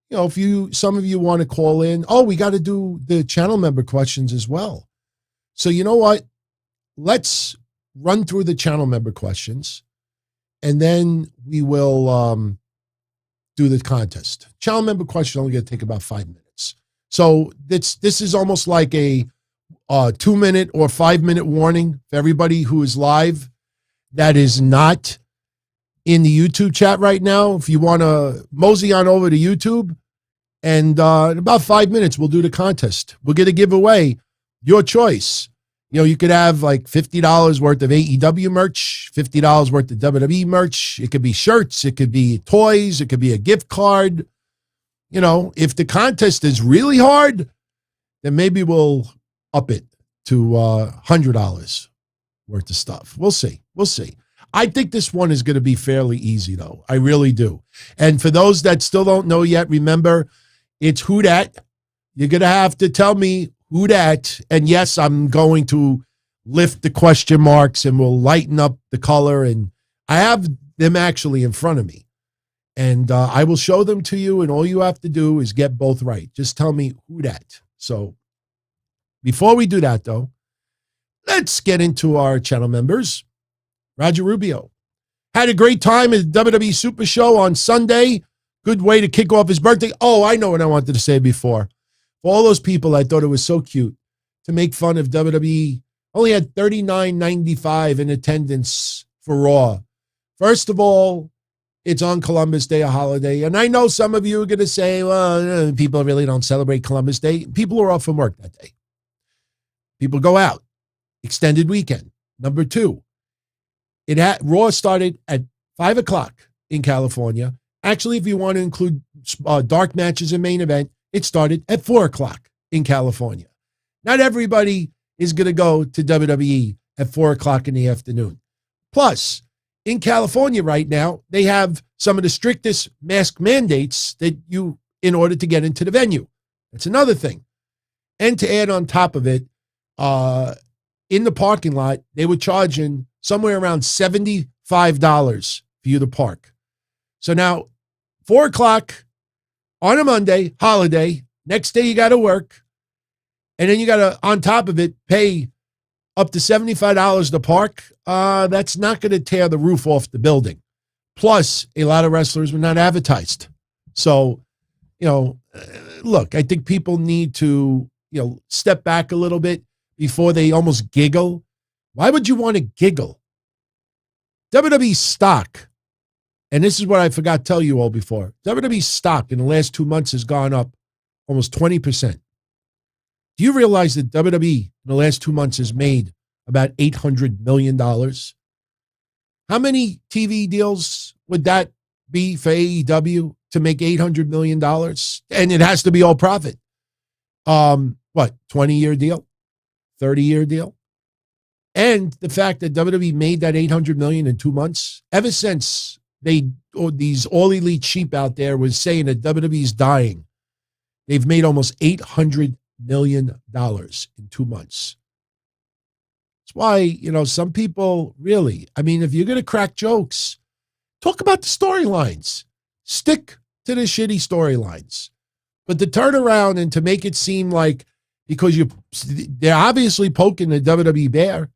You know, if some of you want to call in. Oh, we got to do the channel member questions as well. So you know what? Let's run through the channel member questions, and then we will do the contest. Channel member question only going to take about 5 minutes. So this is almost like a 2-minute or 5-minute warning for everybody who is live that is not in the YouTube chat right now. If you want to mosey on over to YouTube, and in about 5 minutes, we'll do the contest. We're going to give away your choice. You know, you could have like $50 worth of AEW merch, $50 worth of WWE merch. It could be shirts. It could be toys. It could be a gift card. You know, if the contest is really hard, then maybe we'll up it to $100 worth of stuff. We'll see. We'll see. I think this one is going to be fairly easy, though. I really do. And for those that still don't know yet, remember, it's Who Dat. You're going to have to tell me Who Dat. And yes, I'm going to lift the question marks and we'll lighten up the color. And I have them actually in front of me. And I will show them to you. And all you have to do is get both right. Just tell me Who Dat. So before we do that, though, let's get into our channel members. Roger Rubio had a great time at the WWE Super Show on Sunday. Good way to kick off his birthday. Oh, I know what I wanted to say before. For all those people, I thought it was so cute to make fun of WWE. Only had $39.95 in attendance for Raw. First of all, it's on Columbus Day, a holiday. And I know some of you are going to say, well, people really don't celebrate Columbus Day. People are off from work that day. People go out. Extended weekend. Number two, Raw started at 5 o'clock in California. Actually, if you want to include dark matches and main event, it started at 4 o'clock in California. Not everybody is going to go to WWE at 4 o'clock in the afternoon. Plus, in California right now, they have some of the strictest mask mandates that in order to get into the venue. That's another thing. And to add on top of it, in the parking lot, they were charging somewhere around $75 for you to park. So now, 4 o'clock on a Monday, holiday, next day you got to work, and then you got to, on top of it, pay up to $75 to park. That's not going to tear the roof off the building. Plus, a lot of wrestlers were not advertised. So, look, I think people need to, step back a little bit before they almost giggle. Why would you want to giggle? WWE stock, and this is what I forgot to tell you all before, WWE stock in the last 2 months has gone up almost 20%. Do you realize that WWE in the last 2 months has made about $800 million? How many TV deals would that be for AEW to make $800 million? And it has to be all profit. 20-year deal? 30-year deal? And the fact that WWE made that $800 million in 2 months, ever since these all elite sheep out there was saying that WWE's dying, they've made almost $800 million in 2 months. That's why, some people really, if you're going to crack jokes, talk about the storylines. Stick to the shitty storylines. But to turn around and to make it seem like, because they're obviously poking the WWE bear.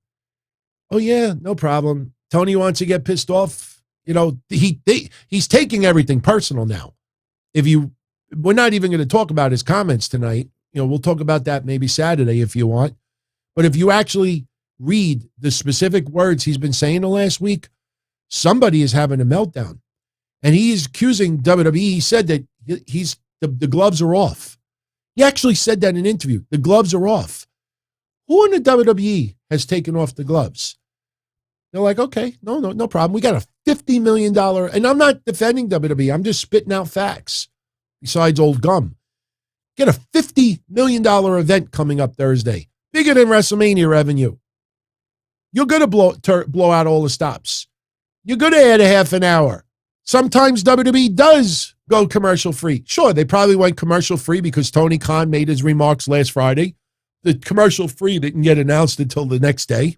Oh yeah, no problem. Tony wants to get pissed off. He's taking everything personal now. We're not even going to talk about his comments tonight. We'll talk about that maybe Saturday if you want. But if you actually read the specific words he's been saying the last week, somebody is having a meltdown. And he is accusing WWE. He said that the gloves are off. He actually said that in an interview. The gloves are off. Who in the WWE has taken off the gloves? They're like, okay, no problem. We got a $50 million, and I'm not defending WWE. I'm just spitting out facts besides old gum. Get a $50 million event coming up Thursday. Bigger than WrestleMania revenue. You're going to blow out all the stops. You're going to add a half an hour. Sometimes WWE does go commercial free. Sure, they probably went commercial free because Tony Khan made his remarks last Friday. The commercial free didn't get announced until the next day.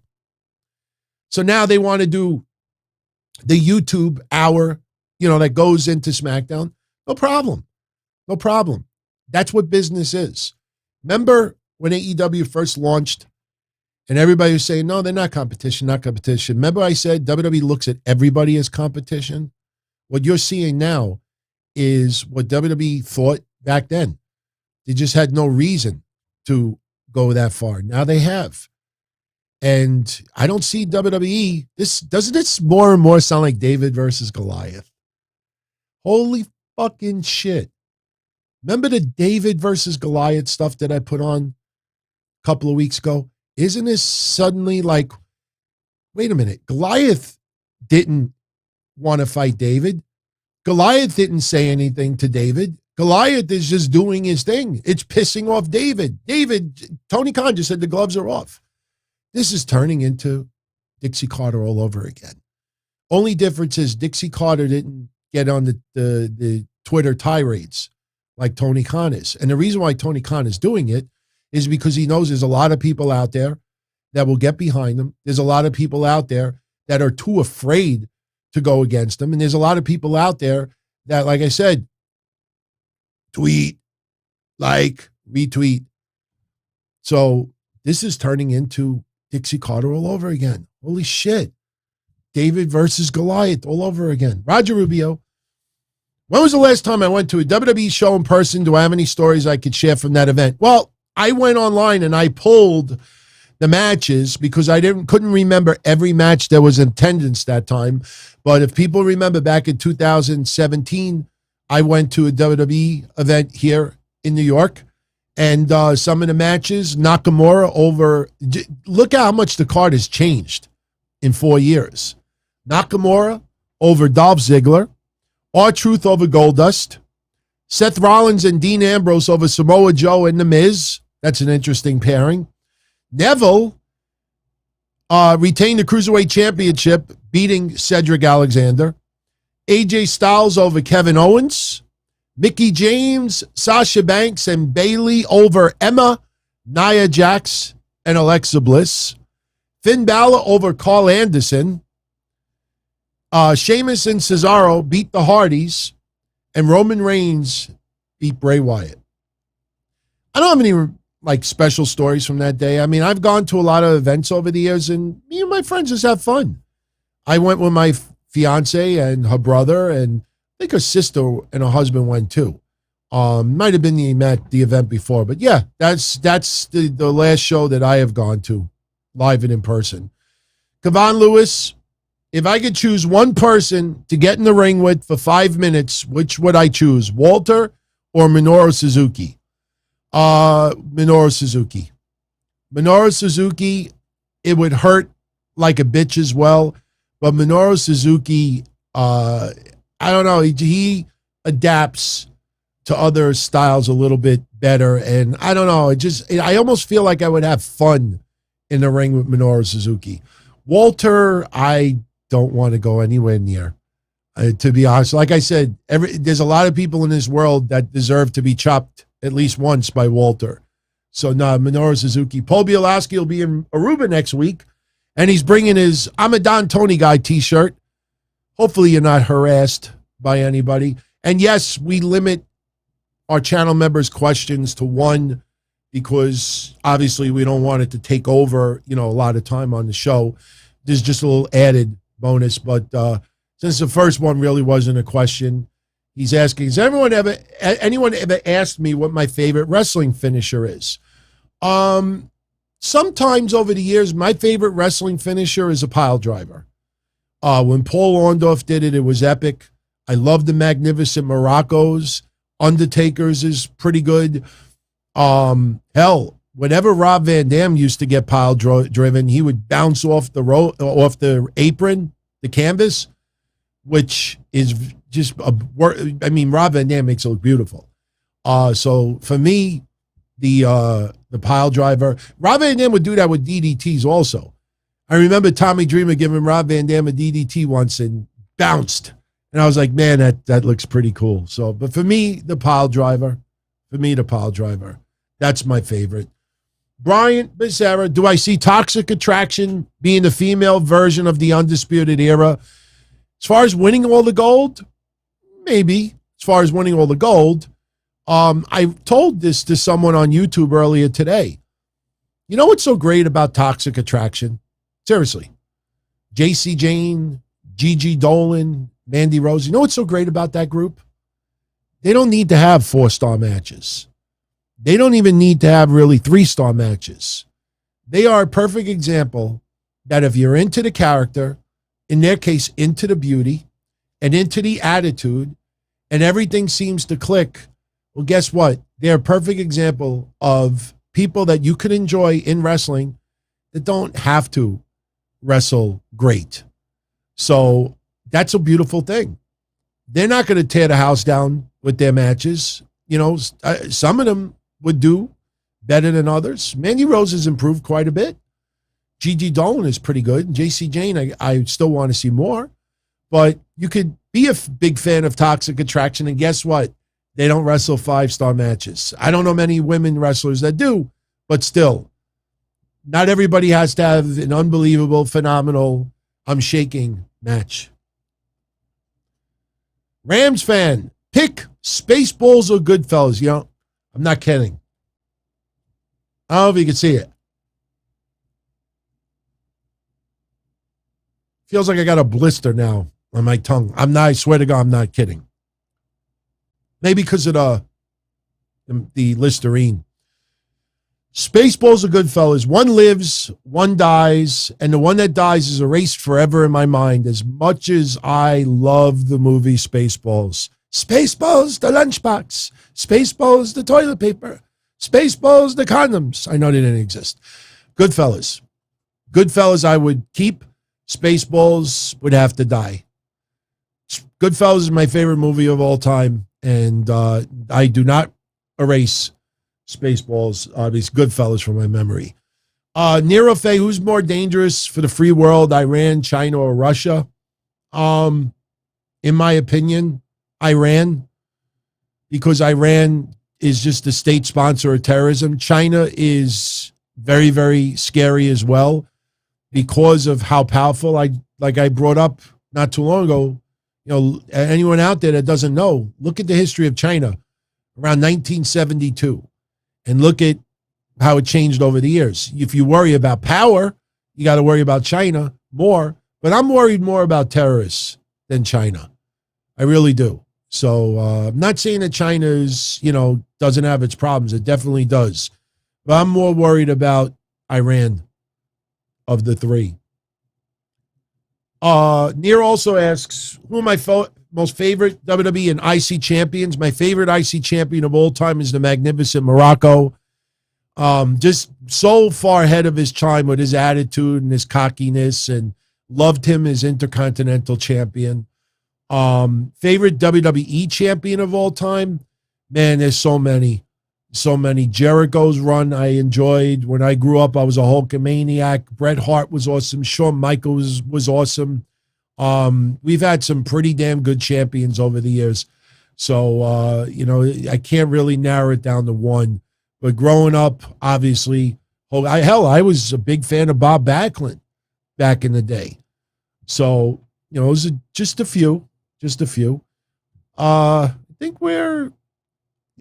So now they want to do the YouTube hour, that goes into SmackDown. No problem. No problem. That's what business is. Remember when AEW first launched and everybody was saying, no, they're not competition, not competition. Remember I said WWE looks at everybody as competition? What you're seeing now is what WWE thought back then. They just had no reason to go that far. Now they have. And I don't see WWE. Doesn't this more and more sound like David versus Goliath? Holy fucking shit. Remember the David versus Goliath stuff that I put on a couple of weeks ago? Isn't this suddenly like, wait a minute, Goliath didn't want to fight David. Goliath didn't say anything to David. Goliath is just doing his thing. It's pissing off David. Tony Khan just said the gloves are off. This is turning into Dixie Carter all over again. Only difference is Dixie Carter didn't get on the Twitter tirades like Tony Khan is. And the reason why Tony Khan is doing it is because he knows there's a lot of people out there that will get behind him. There's a lot of people out there that are too afraid to go against him. And there's a lot of people out there that, like I said, tweet, like, retweet. So this is turning into Dixie Carter all over again. Holy shit. David versus Goliath all over again. Roger Rubio. When was the last time I went to a WWE show in person? Do I have any stories I could share from that event? Well, I went online and I pulled the matches because I couldn't remember every match that was in attendance that time. But if people remember back in 2017, I went to a WWE event here in New York. And some of the matches, Nakamura over, look at how much the card has changed in 4 years. Nakamura over Dolph Ziggler. R-Truth over Goldust. Seth Rollins and Dean Ambrose over Samoa Joe and The Miz. That's an interesting pairing. Neville retained the Cruiserweight Championship, beating Cedric Alexander. AJ Styles over Kevin Owens. Mickie James, Sasha Banks, and Bayley over Emma, Nia Jax, and Alexa Bliss. Finn Balor over Carl Anderson. Sheamus and Cesaro beat the Hardys, and Roman Reigns beat Bray Wyatt. I don't have any special stories from that day. I mean, I've gone to a lot of events over the years, and me and my friends just have fun. I went with my fiance and her brother, and I think her sister and her husband went too. Might have been the event before, but yeah, that's the last show that I have gone to, live and in person. Kevon Lewis. If I could choose one person to get in the ring with for 5 minutes, which would I choose, Walter or Minoru Suzuki? Minoru Suzuki. Minoru Suzuki, it would hurt like a bitch as well, but Minoru Suzuki, I don't know, he adapts to other styles a little bit better, and I don't know, I almost feel like I would have fun in the ring with Minoru Suzuki. Walter, I don't want to go anywhere near. To be honest, like I said, there's a lot of people in this world that deserve to be chopped at least once by Walter. So, no, Minoru Suzuki. Paul Bielowski will be in Aruba next week, and he's bringing his I'm a Don Tony Guy t-shirt. Hopefully you're not harassed by anybody. And yes, we limit our channel members' questions to one because obviously we don't want it to take over, a lot of time on the show. There's just a little added bonus, but since the first one really wasn't a question, he's asking, has anyone ever asked me what my favorite wrestling finisher is? Sometimes over the years, my favorite wrestling finisher is a pile driver. When Paul Orndorff did it, it was epic. I love the Magnificent Moroccos. Undertaker's is pretty good. Hell, whenever Rob Van Dam used to get pile driven, he would bounce off the apron, the canvas, which is just Rob Van Dam makes it look beautiful. So for me, the pile driver, Rob Van Dam would do that with DDTs also. I remember Tommy Dreamer giving Rob Van Dam a DDT once and bounced. And I was like, man, that looks pretty cool. So, but for me, the pile driver. That's my favorite. Brian Becerra, do I see Toxic Attraction being the female version of the Undisputed Era? As far as winning all the gold, maybe. As far as winning all the gold, I told this to someone on YouTube earlier today. You know what's so great about Toxic Attraction? Seriously. JC Jane, Gigi Dolan, Mandy Rose. You know what's so great about that group? They don't need to have 4-star matches. They don't even need to have really 3-star matches. They are a perfect example that if you're into the character, in their case, into the beauty, and into the attitude, and everything seems to click, well, guess what? They're a perfect example of people that you could enjoy in wrestling that don't have to wrestle great. So that's a beautiful thing. They're not going to tear the house down with their matches. Some of them would do better than others. Mandy Rose has improved quite a bit. Gigi Dolan is pretty good. JC Jane, I still want to see more. But you could be a big fan of Toxic Attraction, and guess what? They don't wrestle 5-star matches. I don't know many women wrestlers that do, but still, not everybody has to have an unbelievable, phenomenal, I'm shaking match. Rams fan, pick Spaceballs or Goodfellas. I'm not kidding. I don't know if you can see it. Feels like I got a blister now on my tongue. I swear to God, I'm not kidding. Maybe because of the Listerine. Spaceballs are good, fellas. One lives, one dies, and the one that dies is erased forever in my mind. As much as I love the movie Spaceballs. Spaceballs, the lunchbox. Spaceballs, the toilet paper. Spaceballs, the condoms. I know they didn't exist. Goodfellas. Goodfellas I would keep. Spaceballs would have to die. Goodfellas is my favorite movie of all time, and I do not erase Spaceballs, these Goodfellas from my memory. Nero Faye, who's more dangerous for the free world, Iran, China, or Russia? In my opinion, Iran, because Iran is just the state sponsor of terrorism. China is very, very scary as well because of how powerful. Like I brought up not too long ago, you know, anyone out there that doesn't know, look at the history of China around 1972 and look at how it changed over the years. If you worry about power, you got to worry about China more, but I'm worried more about terrorists than China. I really do. So I'm not saying that China is, you know, doesn't have its problems. It definitely does. But I'm more worried about Iran of the three. Near also asks, who are my most favorite WWE and IC champions? My favorite IC champion of all time is the Magnificent Morocco. Just so far ahead of his time with his attitude and his cockiness, and loved him as Intercontinental Champion. Favorite WWE champion of all time? Man, there's so many. So many. Jericho's run I enjoyed. When I grew up, I was a Hulkamaniac. Bret Hart was awesome. Shawn Michaels was awesome. We've had some pretty damn good champions over the years. So, you know, I can't really narrow it down to one. But growing up, obviously, I was a big fan of Bob Backlund back in the day. So, you know, it was just a few. I think we're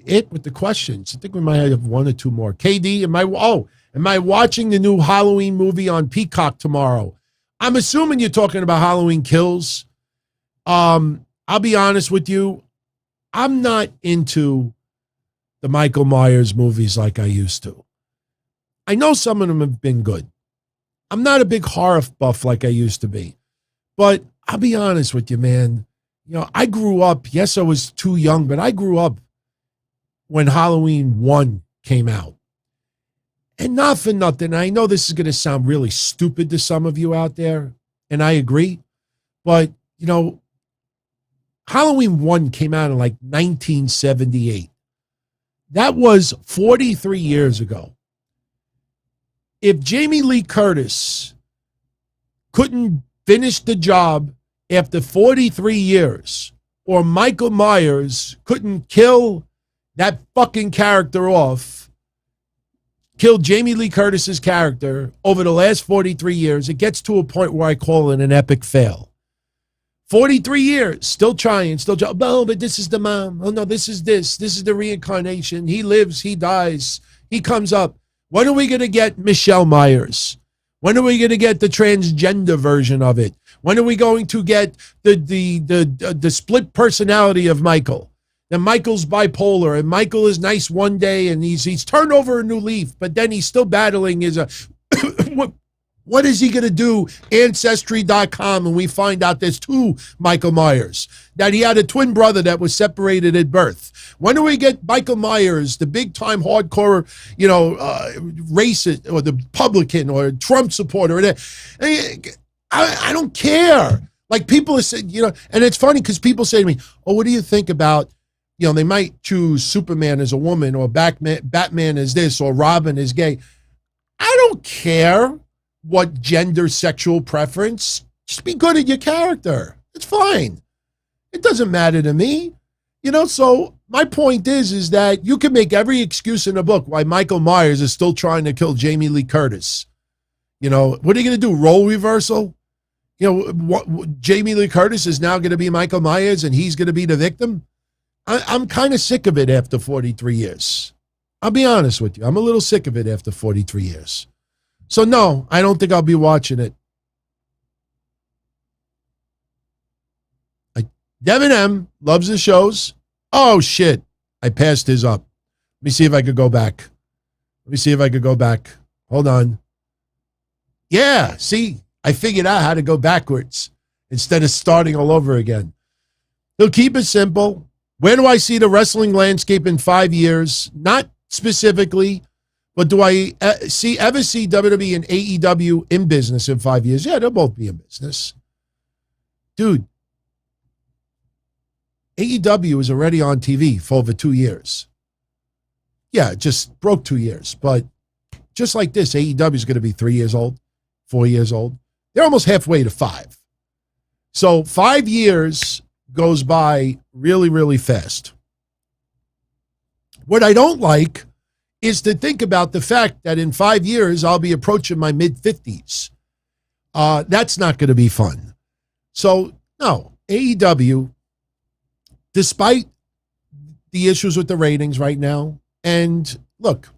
it with the questions. I think we might have one or two more. KD, am I watching the new Halloween movie on Peacock tomorrow? I'm assuming you're talking about Halloween Kills. I'll be honest with you. I'm not into the Michael Myers movies like I used to. I know some of them have been good. I'm not a big horror buff like I used to be. But I'll be honest with you, man. You know, I grew up, yes, I was too young, but I grew up when Halloween 1 came out. And not for nothing, I know this is going to sound really stupid to some of you out there, and I agree, but, you know, Halloween 1 came out in like 1978. That was 43 years ago. If Jamie Lee Curtis couldn't finish the job after 43 years, or Michael Myers couldn't kill that fucking character off, killed Jamie Lee Curtis's character over the last 43 years, it gets to a point where I call it an epic fail. 43 years, still trying. Oh, but this is the mom. Oh, no, this is the reincarnation. He lives, he dies, he comes up. When are we going to get Michelle Myers? When are we going to get the transgender version of it? When are we going to get the split personality of Michael? And Michael's bipolar, and Michael is nice one day, and he's turned over a new leaf, but then he's still battling his what is he going to do? Ancestry.com, and we find out there's two Michael Myers, that he had a twin brother that was separated at birth. When do we get Michael Myers, the big-time hardcore, you know, racist, or the Republican, or Trump supporter? I don't care. Like, people are saying, you know, and it's funny because people say to me, oh, what do you think about, you know, they might choose Superman as a woman, or Batman as this, or Robin as gay. I don't care what gender, sexual preference. Just be good at your character. It's fine. It doesn't matter to me. You know, so my point is that you can make every excuse in the book why Michael Myers is still trying to kill Jamie Lee Curtis. You know, what are you going to do? Role reversal? You know, Jamie Lee Curtis is now going to be Michael Myers and he's going to be the victim? I'm kind of sick of it after 43 years. I'll be honest with you. I'm a little sick of it after 43 years. So, no, I don't think I'll be watching it. Devin M loves the shows. Oh, shit. I passed his up. Let me see if I could go back. Hold on. Yeah, see, I figured out how to go backwards instead of starting all over again. He'll keep it simple. Where do I see the wrestling landscape in 5 years? Not specifically, but do I ever see WWE and AEW in business in 5 years? Yeah, they'll both be in business. Dude, AEW is already on TV for over 2 years. Yeah, it just broke 2 years. But just like this, AEW is going to be 3 years old, 4 years old. They're almost halfway to 5. So 5 years goes by really, really fast. What I don't like is to think about the fact that in 5 years, I'll be approaching my mid-50s. That's not going to be fun. So, no, AEW, despite the issues with the ratings right now, and look,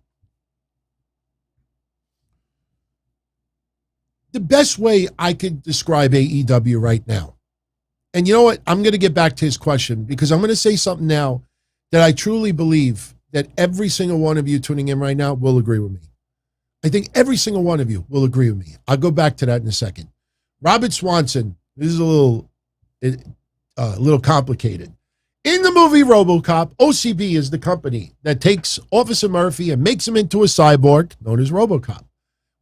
the best way I could describe AEW right now, and you know what? I'm going to get back to his question because I'm going to say something now that I truly believe that every single one of you tuning in right now will agree with me. I think every single one of you will agree with me. I'll go back to that in a second. Robert Swanson, this is a little complicated. In the movie RoboCop, OCB is the company that takes Officer Murphy and makes him into a cyborg known as RoboCop.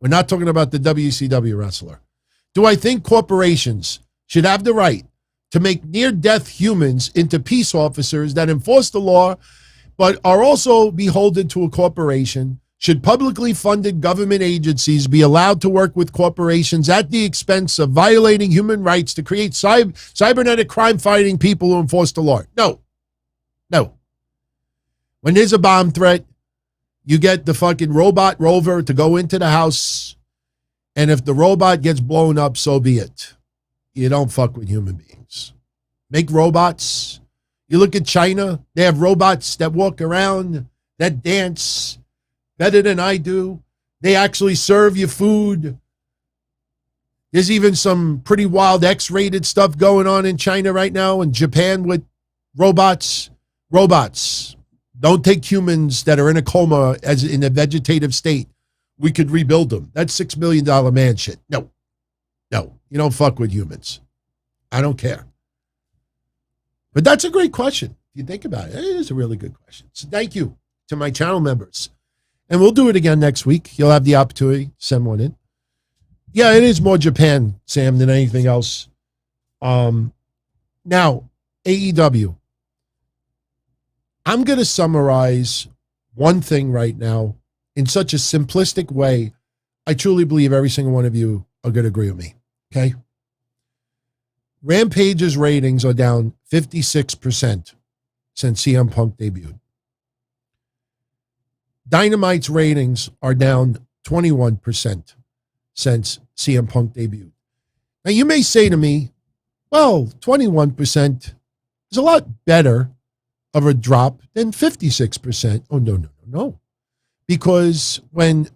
We're not talking about the WCW wrestler. Do I think corporations should have the right to make near-death humans into peace officers that enforce the law, but are also beholden to a corporation? Should publicly funded government agencies be allowed to work with corporations at the expense of violating human rights to create cybernetic crime-fighting people who enforce the law? No. No. When there's a bomb threat, you get the fucking robot rover to go into the house, and if the robot gets blown up, so be it. You don't fuck with human beings. Make robots. You look at China, they have robots that walk around, that dance better than I do. They actually serve you food. There's even some pretty wild X-rated stuff going on in China right now, in Japan with robots. Robots. Don't take humans that are in a coma as in a vegetative state. We could rebuild them. That's $6 million man shit. No. No. You don't fuck with humans. I don't care. But that's a great question. If you think about it, it is a really good question. So thank you to my channel members. And we'll do it again next week. You'll have the opportunity to send one in. Yeah, it is more Japan, Sam, than anything else. Now, AEW. I'm going to summarize one thing right now in such a simplistic way. I truly believe every single one of you are going to agree with me. Okay? Rampage's ratings are down 56% since CM Punk debuted. Dynamite's ratings are down 21% since CM Punk debuted. Now, you may say to me, well, 21% is a lot better of a drop than 56%. Oh, no. Because when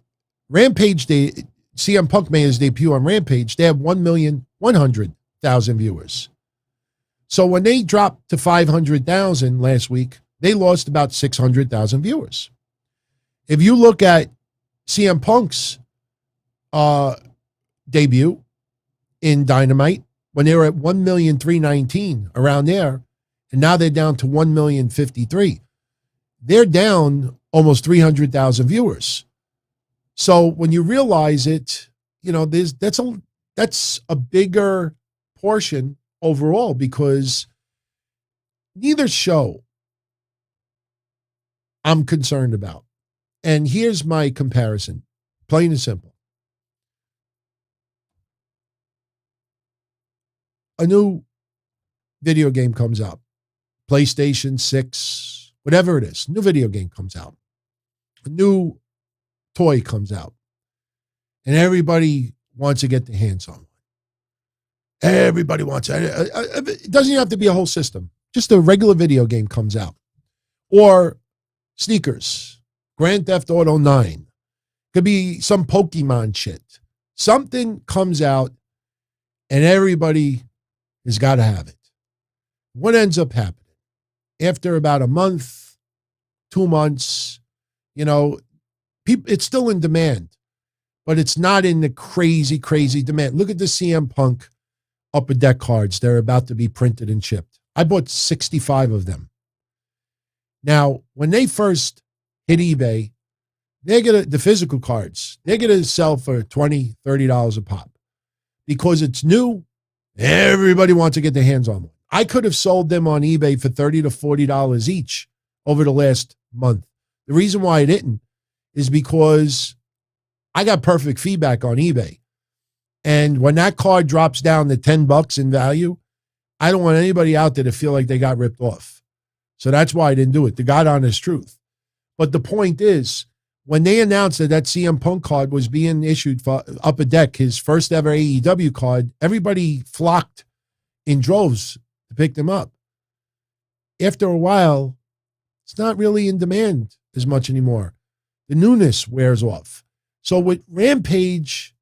CM Punk made his debut on Rampage, they had 1,100,000 viewers. So when they dropped to 500,000 last week, they lost about 600,000 viewers. If you look at CM Punk's debut in Dynamite, when they were at 1,319,000 around there, and now they're down to 1,053,000. They're down almost 300,000 viewers. So when you realize it, you know, that's a bigger portion overall, because neither show I'm concerned about. And here's my comparison, plain and simple. A new video game comes out, PlayStation 6, whatever it is, new video game comes out. A new toy comes out. And everybody wants to get their hands on one. Everybody wants it. It doesn't even have to be a whole system. Just a regular video game comes out. Or sneakers, Grand Theft Auto 9. Could be some Pokemon shit. Something comes out and everybody has got to have it. what ends up happening? After about a month, 2 months, it's still in demand, but it's not in the crazy, crazy demand. Look at the CM Punk Upper Deck cards. They're about to be printed and shipped. I bought 65 of them. Now, when they first hit eBay, the physical cards, they're going to sell for $20, $30 a pop. Because it's new, everybody wants to get their hands on one. I could have sold them on eBay for $30 to $40 each over the last month. The reason why I didn't is because I got perfect feedback on eBay. And when that card drops down to $10 in value, I don't want anybody out there to feel like they got ripped off. So that's why I didn't do it. The God honest truth. But the point is, when they announced that CM Punk card was being issued for Upper Deck, his first ever AEW card, everybody flocked in droves to pick them up. After a while, it's not really in demand as much anymore. The newness wears off. So with Rampage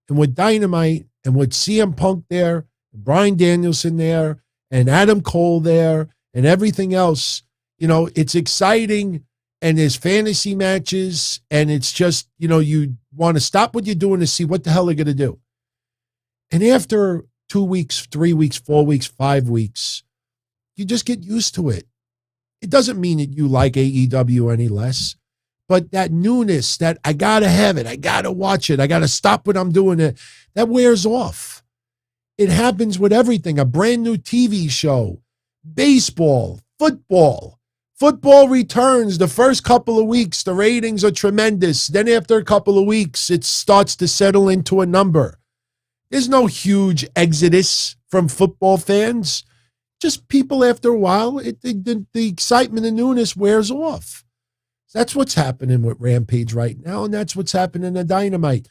and with Dynamite and with CM Punk there, and Bryan Danielson there, and Adam Cole there, and everything else, it's exciting. And there's fantasy matches, and it's just, you want to stop what you're doing to see what the hell they're going to do. And after 2 weeks, 3 weeks, 4 weeks, 5 weeks, you just get used to it. It doesn't mean that you like AEW any less, but that newness, that I got to have it, I got to watch it, I got to stop what I'm doing, that wears off. It happens with everything, a brand new TV show, baseball, football. Football returns the first couple of weeks. The ratings are tremendous. Then after a couple of weeks, it starts to settle into a number. There's no huge exodus from football fans. Just people after a while, the excitement and newness wears off. That's what's happening with Rampage right now, and that's what's happening at Dynamite.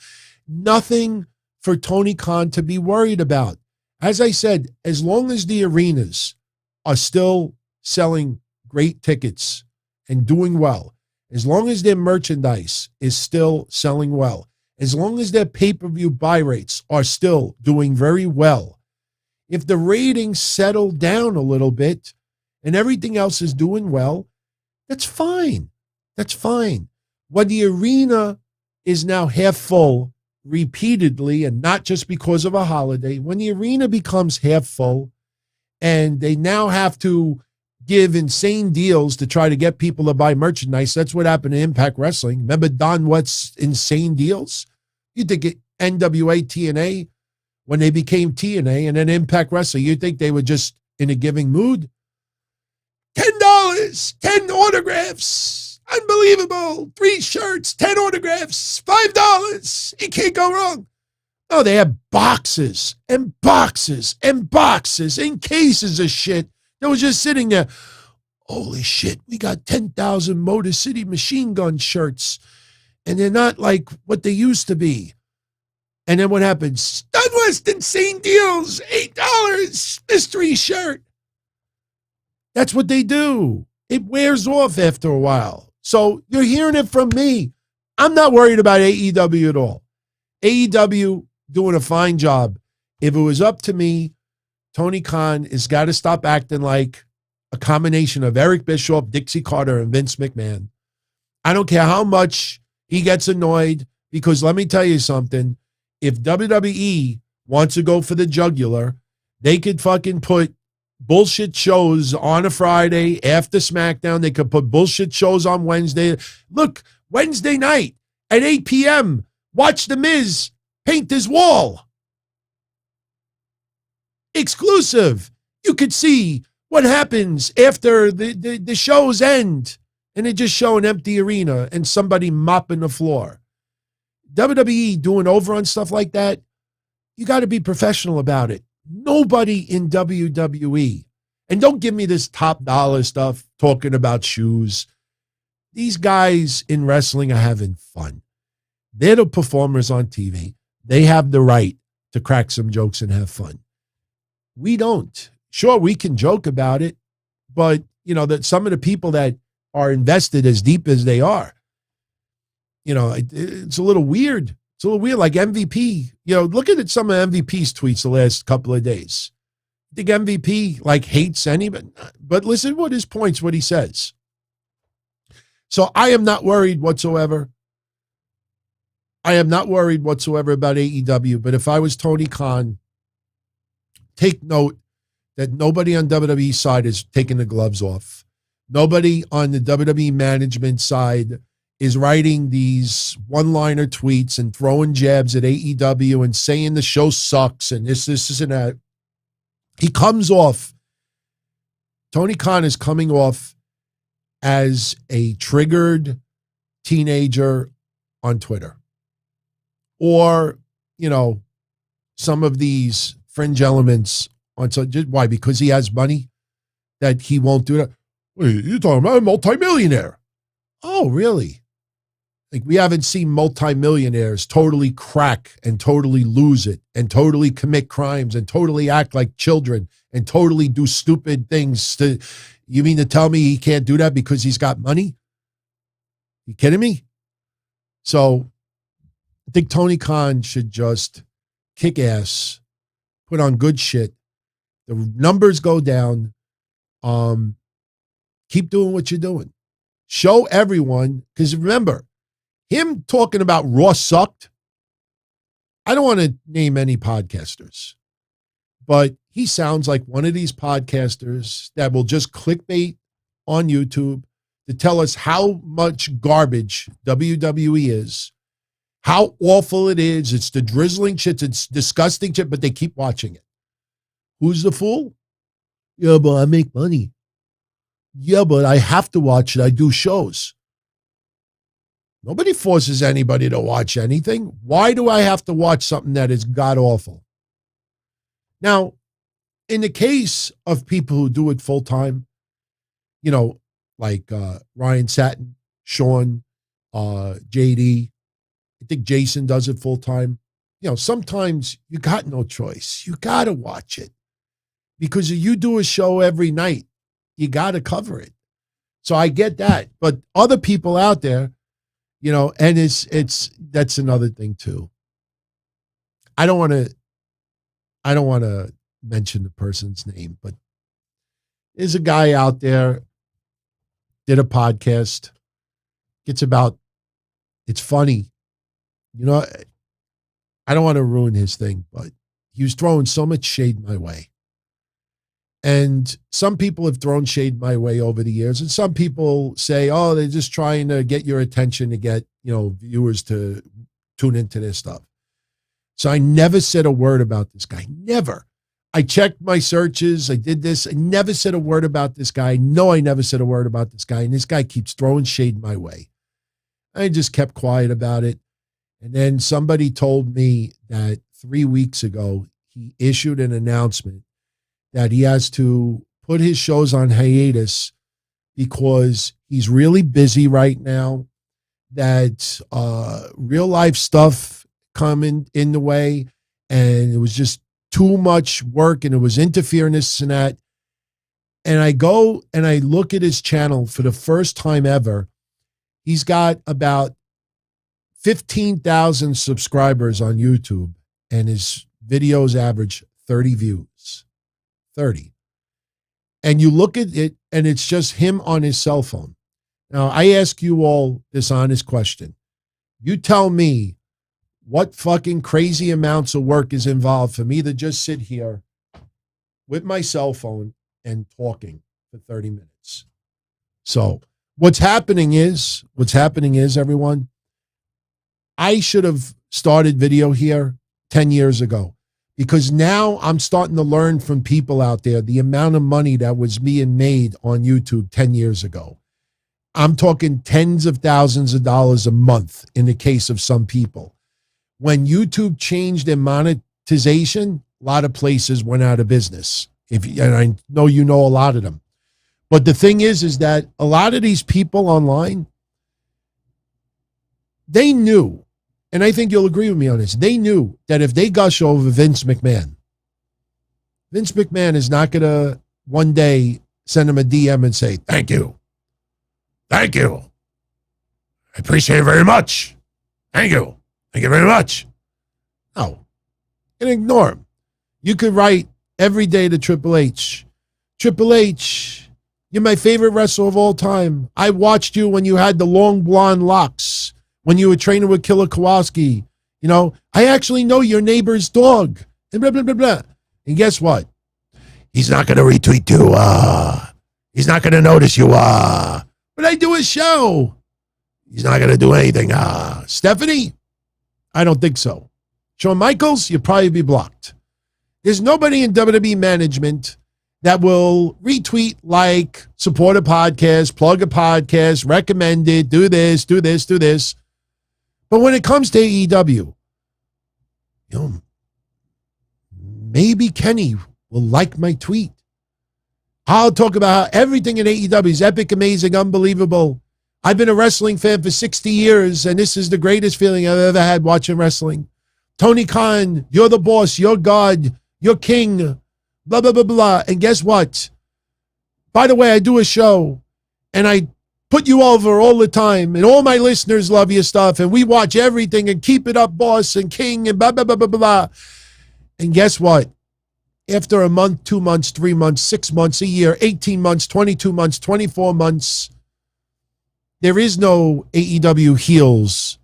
Nothing for Tony Khan to be worried about. As I said, as long as the arenas are still selling great tickets and doing well, as long as their merchandise is still selling well, as long as their pay-per-view buy rates are still doing very well, if the ratings settle down a little bit and everything else is doing well, that's fine. That's fine. When the arena is now half full repeatedly, and not just because of a holiday, when the arena becomes half full and they now have to give insane deals to try to get people to buy merchandise. That's what happened to Impact Wrestling. Remember Don What's insane deals? You think NWA, TNA, when they became TNA and then Impact Wrestling, you think they were just in a giving mood? $10, 10 autographs. Unbelievable. 3 shirts, 10 autographs, $5. You can't go wrong. Oh, they had boxes and boxes and boxes and cases of shit that was just sitting there. Holy shit, we got 10,000 Motor City Machine Gun shirts, and they're not like what they used to be. And then what happens? Stud West insane deals, $8, mystery shirt. That's what they do. It wears off after a while. So you're hearing it from me. I'm not worried about AEW at all. AEW doing a fine job. If it was up to me, Tony Khan has got to stop acting like a combination of Eric Bischoff, Dixie Carter, and Vince McMahon. I don't care how much he gets annoyed, because let me tell you something. If WWE wants to go for the jugular, they could fucking put bullshit shows on a Friday after SmackDown. They could put bullshit shows on Wednesday. Look, Wednesday night at 8 p.m., watch The Miz paint his wall. Exclusive. You could see what happens after the shows end, and they just show an empty arena and somebody mopping the floor. WWE doing over on stuff like that, you got to be professional about it. Nobody in WWE, and don't give me this top dollar stuff talking about shoes. These guys in wrestling are having fun. They're the performers on TV. They have the right to crack some jokes and have fun. We don't. Sure, we can joke about it, but that some of the people that are invested as deep as they are, it's a little weird. It's a little weird, like MVP. Look at some of MVP's tweets the last couple of days. think MVP like hates anybody, but listen what his points, what he says. So I am not worried whatsoever. I am not worried whatsoever about AEW, but if I was Tony Khan, take note that nobody on WWE's side is taking the gloves off. Nobody on the WWE management side is writing these one-liner tweets and throwing jabs at AEW and saying the show sucks and this, and that. He comes off, Tony Khan is coming off as a triggered teenager on Twitter. Or, you know, some of these fringe elements on, so why? Because he has money that he won't do that. Wait, you're talking about a multimillionaire. Oh, really? Like, we haven't seen multimillionaires totally crack and totally lose it and totally commit crimes and totally act like children and totally do stupid things. You mean to tell me he can't do that because he's got money? You kidding me? So I think Tony Khan should just kick ass, put on good shit. The numbers go down. Keep doing what you're doing. Show everyone, because remember, him talking about Raw sucked. I don't want to name any podcasters, but he sounds like one of these podcasters that will just clickbait on YouTube to tell us how much garbage WWE is, how awful it is. It's the drizzling shit. It's disgusting shit, but they keep watching it. Who's the fool? Yeah, but I make money. Yeah, but I have to watch it. I do shows. Nobody forces anybody to watch anything. Why do I have to watch something that is god-awful? Now, in the case of people who do it full-time, you know, like Ryan Satin, Sean, JD, I think Jason does it full-time. You know, sometimes you got no choice. You got to watch it. Because if you do a show every night, you got to cover it. So I get that. But other people out there, you know, and that's another thing too. I don't want to mention the person's name, but there's a guy out there, did a podcast. It's funny. You know, I don't want to ruin his thing, but he was throwing so much shade my way. And some people have thrown shade my way over the years. And some people say, oh, they're just trying to get your attention to get, you know, viewers to tune into this stuff. So I never said a word about this guy. Never. I checked my searches. I did this. I never said a word about this guy. No, I never said a word about this guy. And this guy keeps throwing shade my way. I just kept quiet about it. And then somebody told me that 3 weeks ago, he issued an announcement that he has to put his shows on hiatus because he's really busy right now, that real life stuff coming in the way, and it was just too much work and it was interfering this and that. And I go and I look at his channel for the first time ever. He's got about 15,000 subscribers on YouTube, and his videos average 30 views. 30. And you look at it, and it's just him on his cell phone. Now, I ask you all this honest question. You tell me what fucking crazy amounts of work is involved for me to just sit here with my cell phone and talking for 30 minutes. So what's happening is, everyone, I should have started video here 10 years ago. Because now I'm starting to learn from people out there the amount of money that was being made on YouTube 10 years ago. I'm talking tens of thousands of dollars a month in the case of some people. When YouTube changed their monetization, a lot of places went out of business. And I know you know a lot of them. But the thing is that a lot of these people online, they knew, and I think you'll agree with me on this, they knew that if they gush over Vince McMahon is not going to one day send him a DM and say, thank you. Thank you. I appreciate it very much. Thank you. Thank you very much. No. And ignore him. You could write every day to Triple H. Triple H, you're my favorite wrestler of all time. I watched you when you had the long blonde locks, when you were training with Killer Kowalski. You know, I actually know your neighbor's dog. And blah, blah, blah, blah. And guess what? He's not going to retweet you. He's not going to notice you. But I do a show. He's not going to do anything. Stephanie? I don't think so. Shawn Michaels, you'll probably be blocked. There's nobody in WWE management that will retweet, like, support a podcast, plug a podcast, recommend it, do this, do this, do this. But when it comes to AEW, you know, maybe Kenny will like my tweet. I'll talk about how everything in AEW is epic, amazing, unbelievable. I've been a wrestling fan for 60 years, and this is the greatest feeling I've ever had watching wrestling. Tony Khan, you're the boss, you're God, you're king, blah, blah, blah, blah. And guess what? By the way, I do a show, and I put you over all the time, and all my listeners love your stuff, and we watch everything, and keep it up, boss, and king, and blah, blah, blah, blah, blah. And guess what? After a month, 2 months, 3 months, 6 months, a year, 18 months, 22 months, 24 months, there is no AEW heels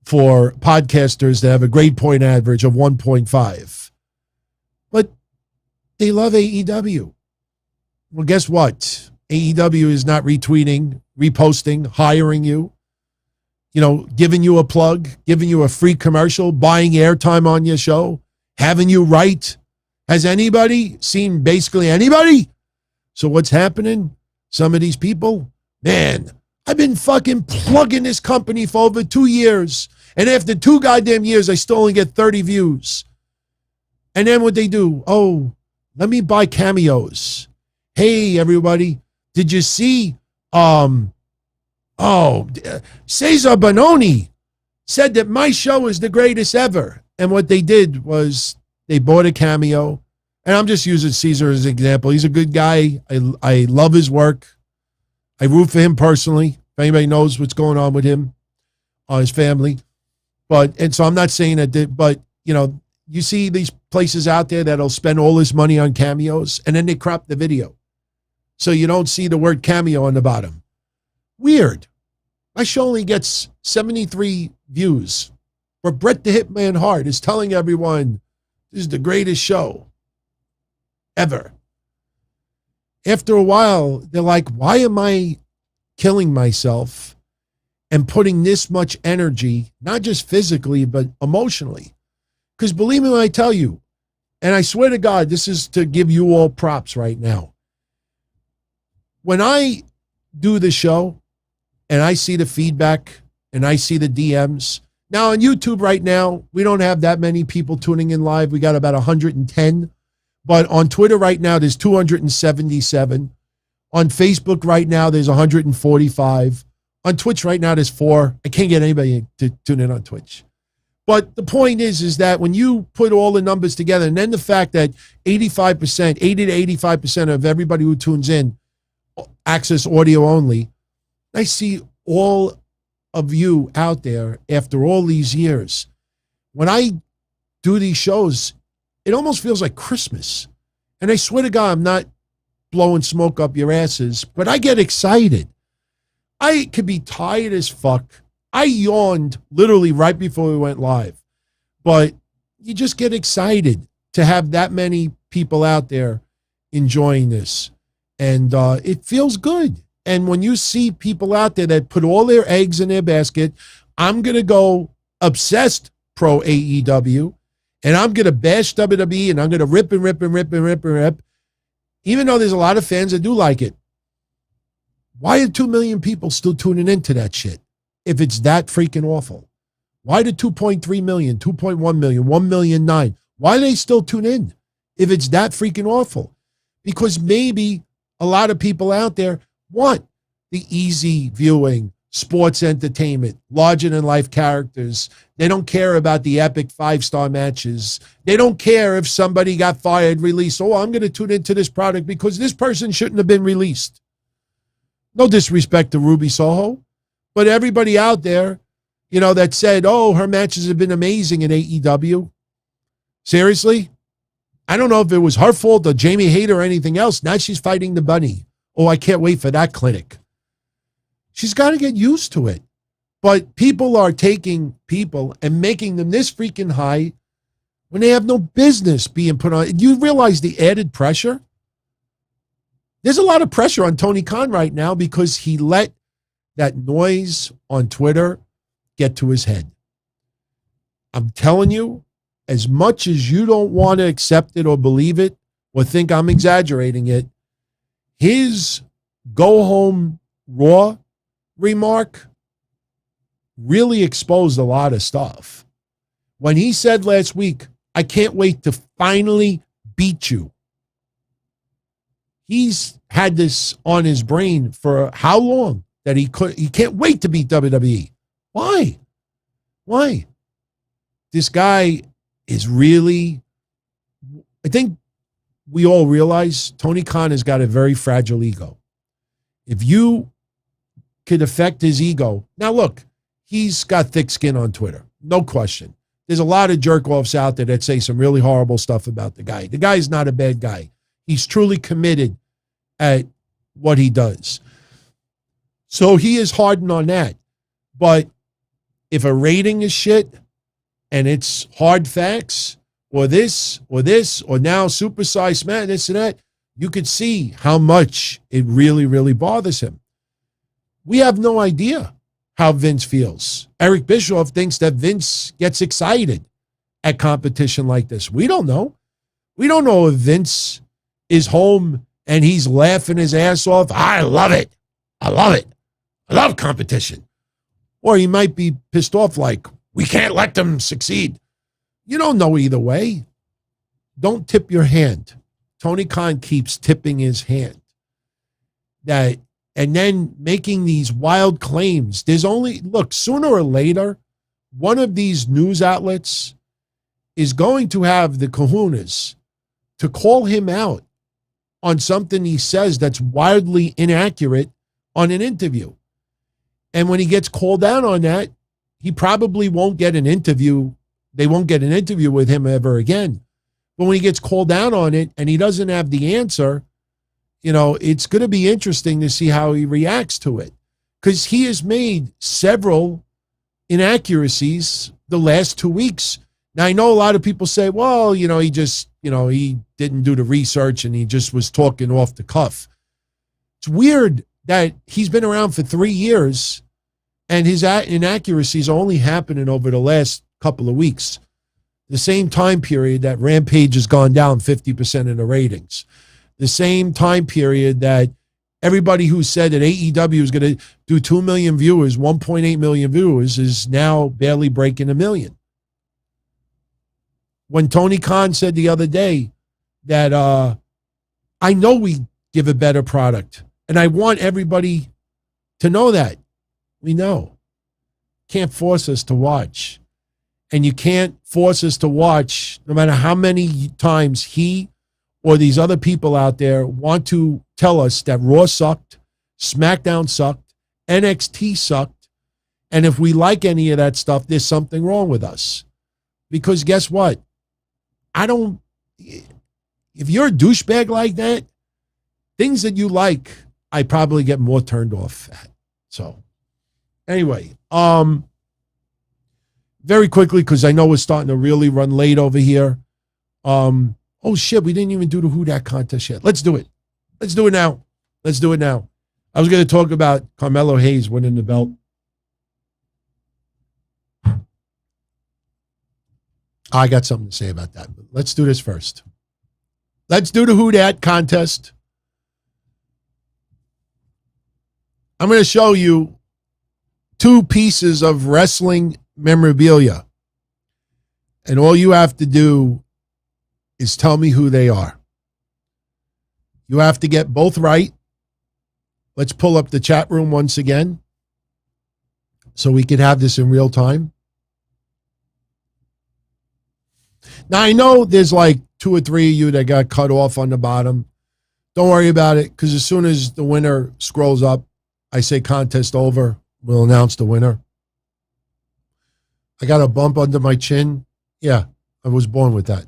for podcasters that have a grade point average of 1.5. But they love AEW. Well, guess what? AEW is not retweeting, reposting, hiring you, giving you a plug, giving you a free commercial, buying airtime on your show, having you write. Has anybody seen basically anybody? So what's happening? Some of these people, man, I've been fucking plugging this company for over 2 years. And after 2 goddamn years, I still only get 30 views. And then what they do? Oh, let me buy cameos. Hey, everybody, did you see, Cesar Bononi said that my show is the greatest ever. And what they did was they bought a cameo. And I'm just using Caesar as an example. He's a good guy. I love his work. I root for him personally. If anybody knows what's going on with him, his family. And so I'm not saying that, but, you see these places out there that'll spend all this money on cameos, and then they crop the video. So you don't see the word cameo on the bottom. Weird. My show only gets 73 views. But Bret the Hitman Hart is telling everyone this is the greatest show ever. After a while, they're like, why am I killing myself and putting this much energy, not just physically, but emotionally? Because believe me when I tell you, and I swear to God, this is to give you all props right now. When I do the show and I see the feedback and I see the DMs, now on YouTube right now, we don't have that many people tuning in live. We got about 110. But on Twitter right now, there's 277. On Facebook right now, there's 145. On Twitch right now, there's 4. I can't get anybody to tune in on Twitch. But the point is that when you put all the numbers together, and then the fact that 80 to 85% of everybody who tunes in access audio only, I see all of you out there after all these years. When I do these shows, it almost feels like Christmas. And I swear to God, I'm not blowing smoke up your asses, but I get excited. I could be tired as fuck. I yawned literally right before we went live. But you just get excited to have that many people out there enjoying this. And it feels good. And when you see people out there that put all their eggs in their basket, I'm going to go obsessed pro AEW. And I'm going to bash WWE, and I'm going to rip and rip and rip and rip and rip. Even though there's a lot of fans that do like it. Why are 2 million people still tuning into that shit if it's that freaking awful? Why the 2.3 million, 2.1 million, 1,000,009? Why do they still tune in if it's that freaking awful? Because maybe a lot of people out there want the easy viewing, sports entertainment, larger-than-life characters. They don't care about the epic 5-star matches. They don't care if somebody got fired, released. Oh, I'm going to tune into this product because this person shouldn't have been released. No disrespect to Ruby Soho, but everybody out there, that said, oh, her matches have been amazing in AEW. Seriously? I don't know if it was her fault or Jamie Hayter or anything else. Now she's fighting the bunny. Oh, I can't wait for that clinic. She's got to get used to it. But people are taking people and making them this freaking high when they have no business being put on. You realize the added pressure? There's a lot of pressure on Tony Khan right now because he let that noise on Twitter get to his head. I'm telling you, as much as you don't want to accept it or believe it or think I'm exaggerating it, his go home Raw remark really exposed a lot of stuff. When he said last week, I can't wait to finally beat you. He's had this on his brain for how long that he can't wait to beat WWE. Why? Why? This guy is really, I think we all realize Tony Khan has got a very fragile ego. If you could affect his ego, now look, he's got thick skin on Twitter, no question. There's a lot of jerk-offs out there that say some really horrible stuff about the guy. The guy's not a bad guy. He's truly committed at what he does. So he is hardened on that. But if a rating is shit and it's hard facts or this or now supersized man, this and that, you could see how much it really, really bothers him. We have no idea how Vince feels. Eric Bischoff thinks that Vince gets excited at competition like this. We don't know. We don't know if Vince is home and he's laughing his ass off. I love it. I love it. I love competition. Or he might be pissed off like, we can't let them succeed. You don't know either way. Don't tip your hand. Tony Khan keeps tipping his hand. And then making these wild claims. There's only, look, sooner or later, one of these news outlets is going to have the kahunas to call him out on something he says that's wildly inaccurate on an interview. And when he gets called out on that, he probably won't get an interview. They won't get an interview with him ever again. But when he gets called out on it and he doesn't have the answer, you know, it's going to be interesting to see how he reacts to it. Because he has made several inaccuracies the last 2 weeks. Now, I know a lot of people say, well, you know, he just, you know, he didn't do the research and he just was talking off the cuff. It's weird that he's been around for 3 years and his inaccuracies are only happening over the last couple of weeks. The same time period that Rampage has gone down 50% in the ratings. The same time period that everybody who said that AEW is going to do 2 million viewers, 1.8 million viewers, is now barely breaking 1 million. When Tony Khan said the other day that I know we give a better product, and I want everybody to know that. We know. Can't force us to watch. And you can't force us to watch no matter how many times he or these other people out there want to tell us that Raw sucked, SmackDown sucked, NXT sucked, and if we like any of that stuff, there's something wrong with us. Because guess what? If you're a douchebag like that, things that you like, I probably get more turned off at. So, anyway, very quickly, because I know we're starting to really run late over here. Oh, shit, we didn't even do the Who Dat contest yet. Let's do it. Let's do it now. Let's do it now. I was going to talk about Carmelo Hayes winning the belt. I got something to say about that. But let's do this first. Let's do the Who Dat contest. I'm going to show you 2 pieces of wrestling memorabilia. And all you have to do is tell me who they are. You have to get both right. Let's pull up the chat room once again so we can have this in real time. Now, I know there's like 2 or 3 of you that got cut off on the bottom. Don't worry about it, because as soon as the winner scrolls up, I say contest over. We'll announce the winner. I got a bump under my chin. Yeah, I was born with that.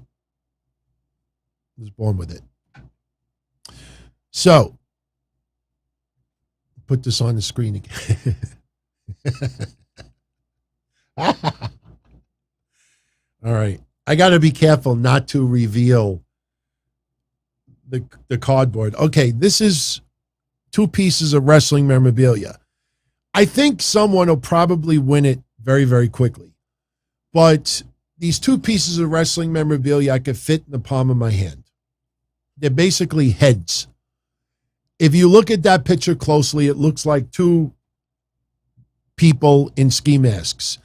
Was born with it. So, put this on the screen again. All right. I got to be careful not to reveal the cardboard. Okay, this is 2 pieces of wrestling memorabilia. I think someone will probably win it very, very quickly. But these 2 pieces of wrestling memorabilia I could fit in the palm of my hand. They're basically heads. If you look at that picture closely, it looks like 2 people in ski masks.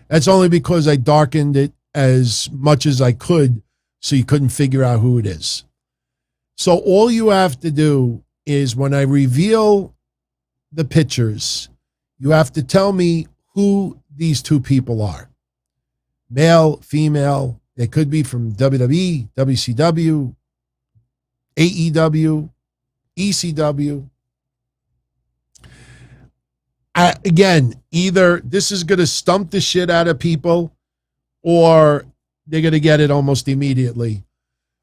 That's only because I darkened it as much as I could so you couldn't figure out who it is. So all you have to do is when I reveal the pictures, you have to tell me who these 2 people are. Male, female, they could be from WWE, WCW, AEW, ECW. Again, either this is going to stump the shit out of people or they're going to get it almost immediately.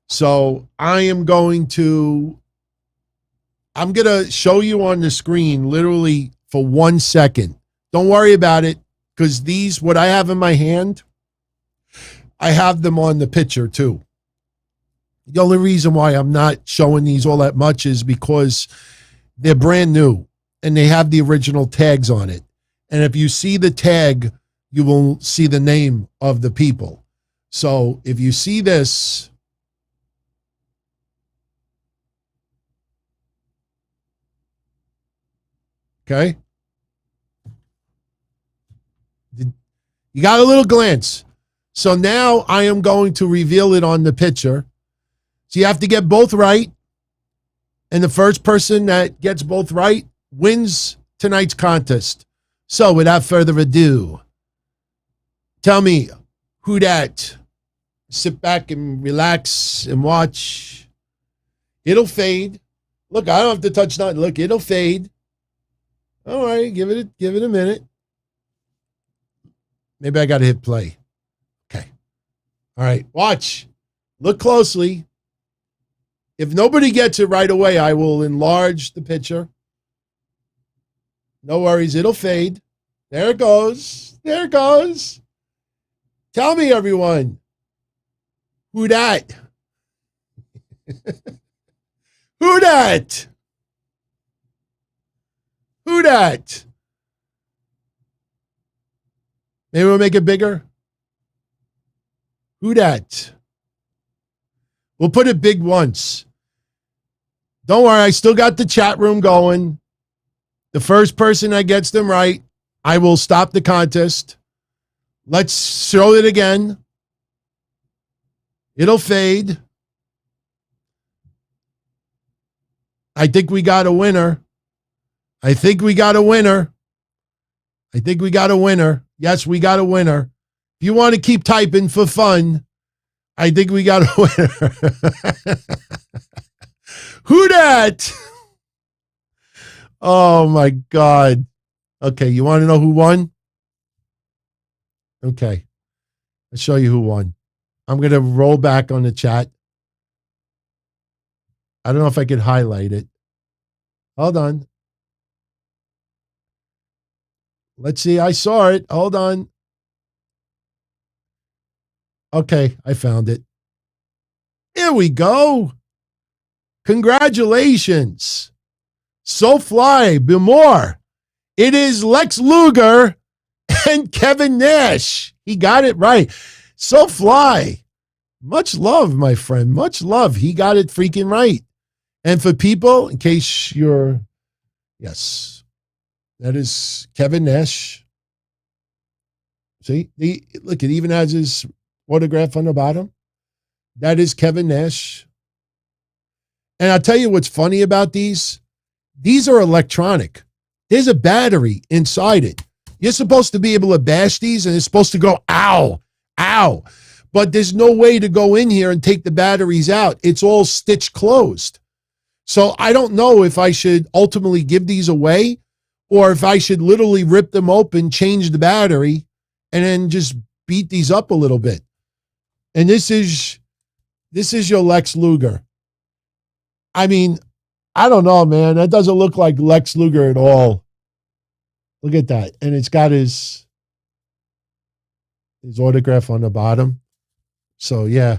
So I'm going to show you on the screen literally for 1 second. Don't worry about it because these, what I have in my hand, I have them on the picture too. The only reason why I'm not showing these all that much is because they're brand new and they have the original tags on it. And if you see the tag, you will see the name of the people. So if you see this, okay, you got a little glance. So now I am going to reveal it on the picture. So you have to get both right. And the first person that gets both right wins tonight's contest. So without further ado, tell me who that. Sit back and relax and watch. It'll fade. Look, I don't have to touch nothing. Look, it'll fade. All right, give it a minute. Maybe I got to hit play. Okay. All right, watch. Look closely. If nobody gets it right away, I will enlarge the picture. No worries, it'll fade. There it goes. There it goes. Tell me, everyone. Who dat? Who dat? Who dat? Maybe we'll make it bigger. Who dat? We'll put it big once. Don't worry, I still got the chat room going. The first person that gets them right, I will stop the contest. Let's show it again. It'll fade. I think we got a winner. I think we got a winner. I think we got a winner. Yes, we got a winner. If you want to keep typing for fun, I think we got a winner. Who dat? Oh, my God. Okay, you want to know who won? Okay. I'll show you who won. I'm going to roll back on the chat. I don't know if I could highlight it. Hold on. Let's see. I saw it. Hold on. Okay, I found it. Here we go. Congratulations. SoFlyBmOre. It is Lex Luger and Kevin Nash. He got it right. SoFly. Much love, my friend. Much love. He got it freaking right. And for people, in case you're, yes, that is Kevin Nash. See, look, it even has his autograph on the bottom. That is Kevin Nash. And I'll tell you what's funny about these. These are electronic. There's a battery inside it. You're supposed to be able to bash these and it's supposed to go, ow, ow. But there's no way to go in here and take the batteries out. It's all stitched closed. So I don't know if I should ultimately give these away or if I should literally rip them open, change the battery, and then just beat these up a little bit. And this is This is your Lex Luger. I mean, I don't know, man. That doesn't look like Lex Luger at all. Look at that. And it's got his autograph on the bottom. So, yeah.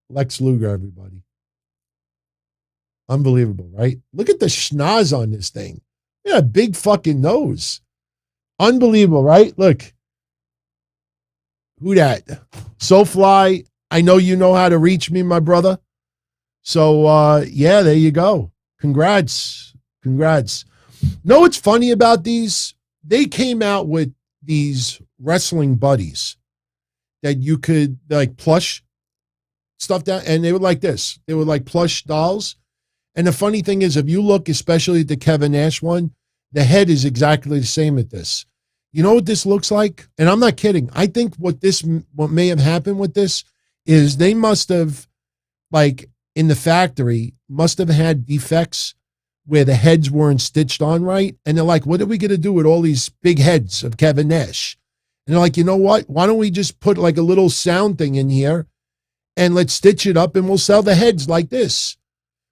Lex Luger, everybody. Unbelievable, right? Look at the schnoz on this thing. Yeah, big fucking nose. Unbelievable, right? Look. Who Dat? SoFly. I know you know how to reach me, my brother. So, yeah, there you go. Congrats. Know what's funny about these? They came out with these wrestling buddies that you could, like, plush stuff down, and they were like this. They were like plush dolls. And the funny thing is, if you look, especially at the Kevin Nash one, the head is exactly the same at this. You know what this looks like? And I'm not kidding. I think what may have happened with this is they must have, like, in the factory, must have had defects where the heads weren't stitched on right. And they're like, what are we going to do with all these big heads of Kevin Nash? And they're like, you know what? Why don't we just put like a little sound thing in here and let's stitch it up and we'll sell the heads like this.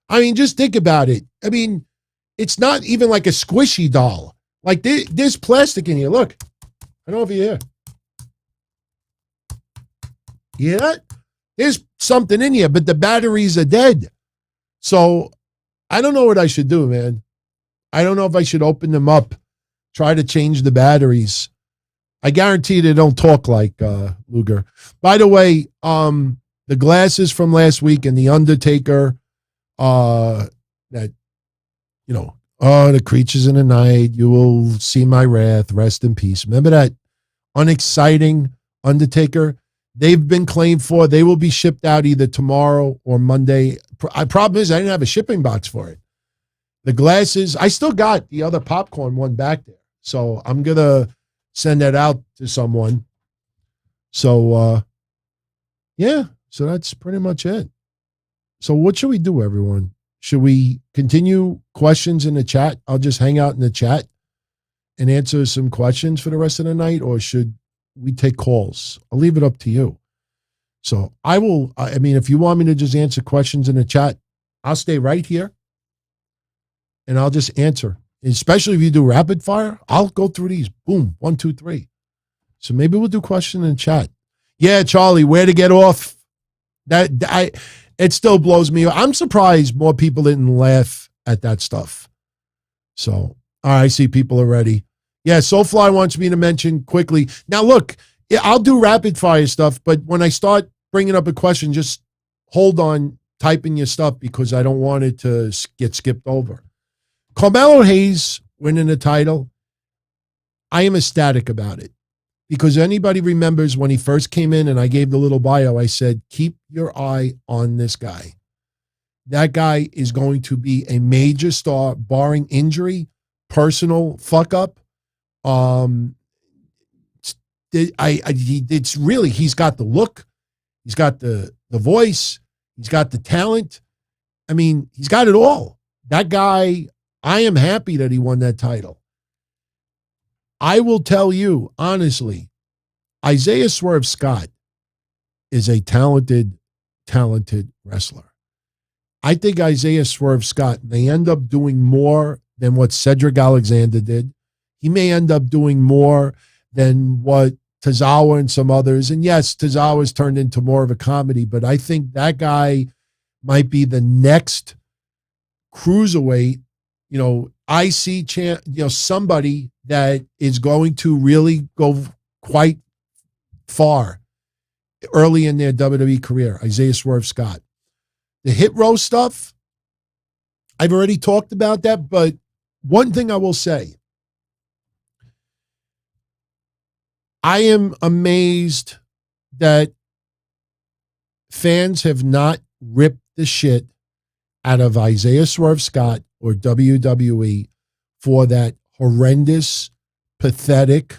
I mean, just think about it. I mean, it's not even like a squishy doll. Like there's plastic in here. Look, I don't know if you hear. You hear that? There's something in here, but the batteries are dead. So I don't know what I should do, man. I don't know if I should open them up, try to change the batteries. I guarantee they don't talk like Luger. By the way, the glasses from last week and the Undertaker, that, you know, the creatures in the night, you will see my wrath, rest in peace. Remember that unexciting Undertaker? They've been claimed for. They will be shipped out either tomorrow or Monday. Problem is, I didn't have a shipping box for it. The glasses, I still got the other popcorn one back there. So I'm going to send that out to someone. So, yeah, so that's pretty much it. So what should we do, everyone? Should we continue questions in the chat? I'll just hang out in the chat and answer some questions for the rest of the night, or should we take calls? I'll leave it up to you. So I mean, if you want me to just answer questions in the chat, I'll stay right here and I'll just answer. Especially if you do rapid fire, I'll go through these. Boom, 1, 2, 3. So maybe we'll do question in the chat. Yeah, Charlie, where to get off? It still blows me. I'm surprised more people didn't laugh at that stuff. So, all right, I see people are ready. Yeah, SoFly wants me to mention quickly. Now, look, I'll do rapid fire stuff, but when I start bringing up a question, just hold on typing your stuff because I don't want it to get skipped over. Carmelo Hayes winning the title, I am ecstatic about it because anybody remembers when he first came in and I gave the little bio, I said, keep your eye on this guy. That guy is going to be a major star, barring injury, personal fuck up. It's really, he's got the look, he's got the voice, he's got the talent. I mean, he's got it all. That guy, I am happy that he won that title. I will tell you, honestly, Isaiah Swerve Scott is a talented wrestler. I think Isaiah Swerve Scott may end up doing more than what Cedric Alexander did. He may end up doing more than what Tozawa and some others. And yes, Tozawa's turned into more of a comedy, but I think that guy might be the next cruiserweight, IC champ, somebody that is going to really go quite far early in their WWE career. Isaiah Swerve Scott. The hit row stuff, I've already talked about that, but one thing I will say, I am amazed that fans have not ripped the shit out of Isaiah Swerve Scott or WWE for that horrendous, pathetic,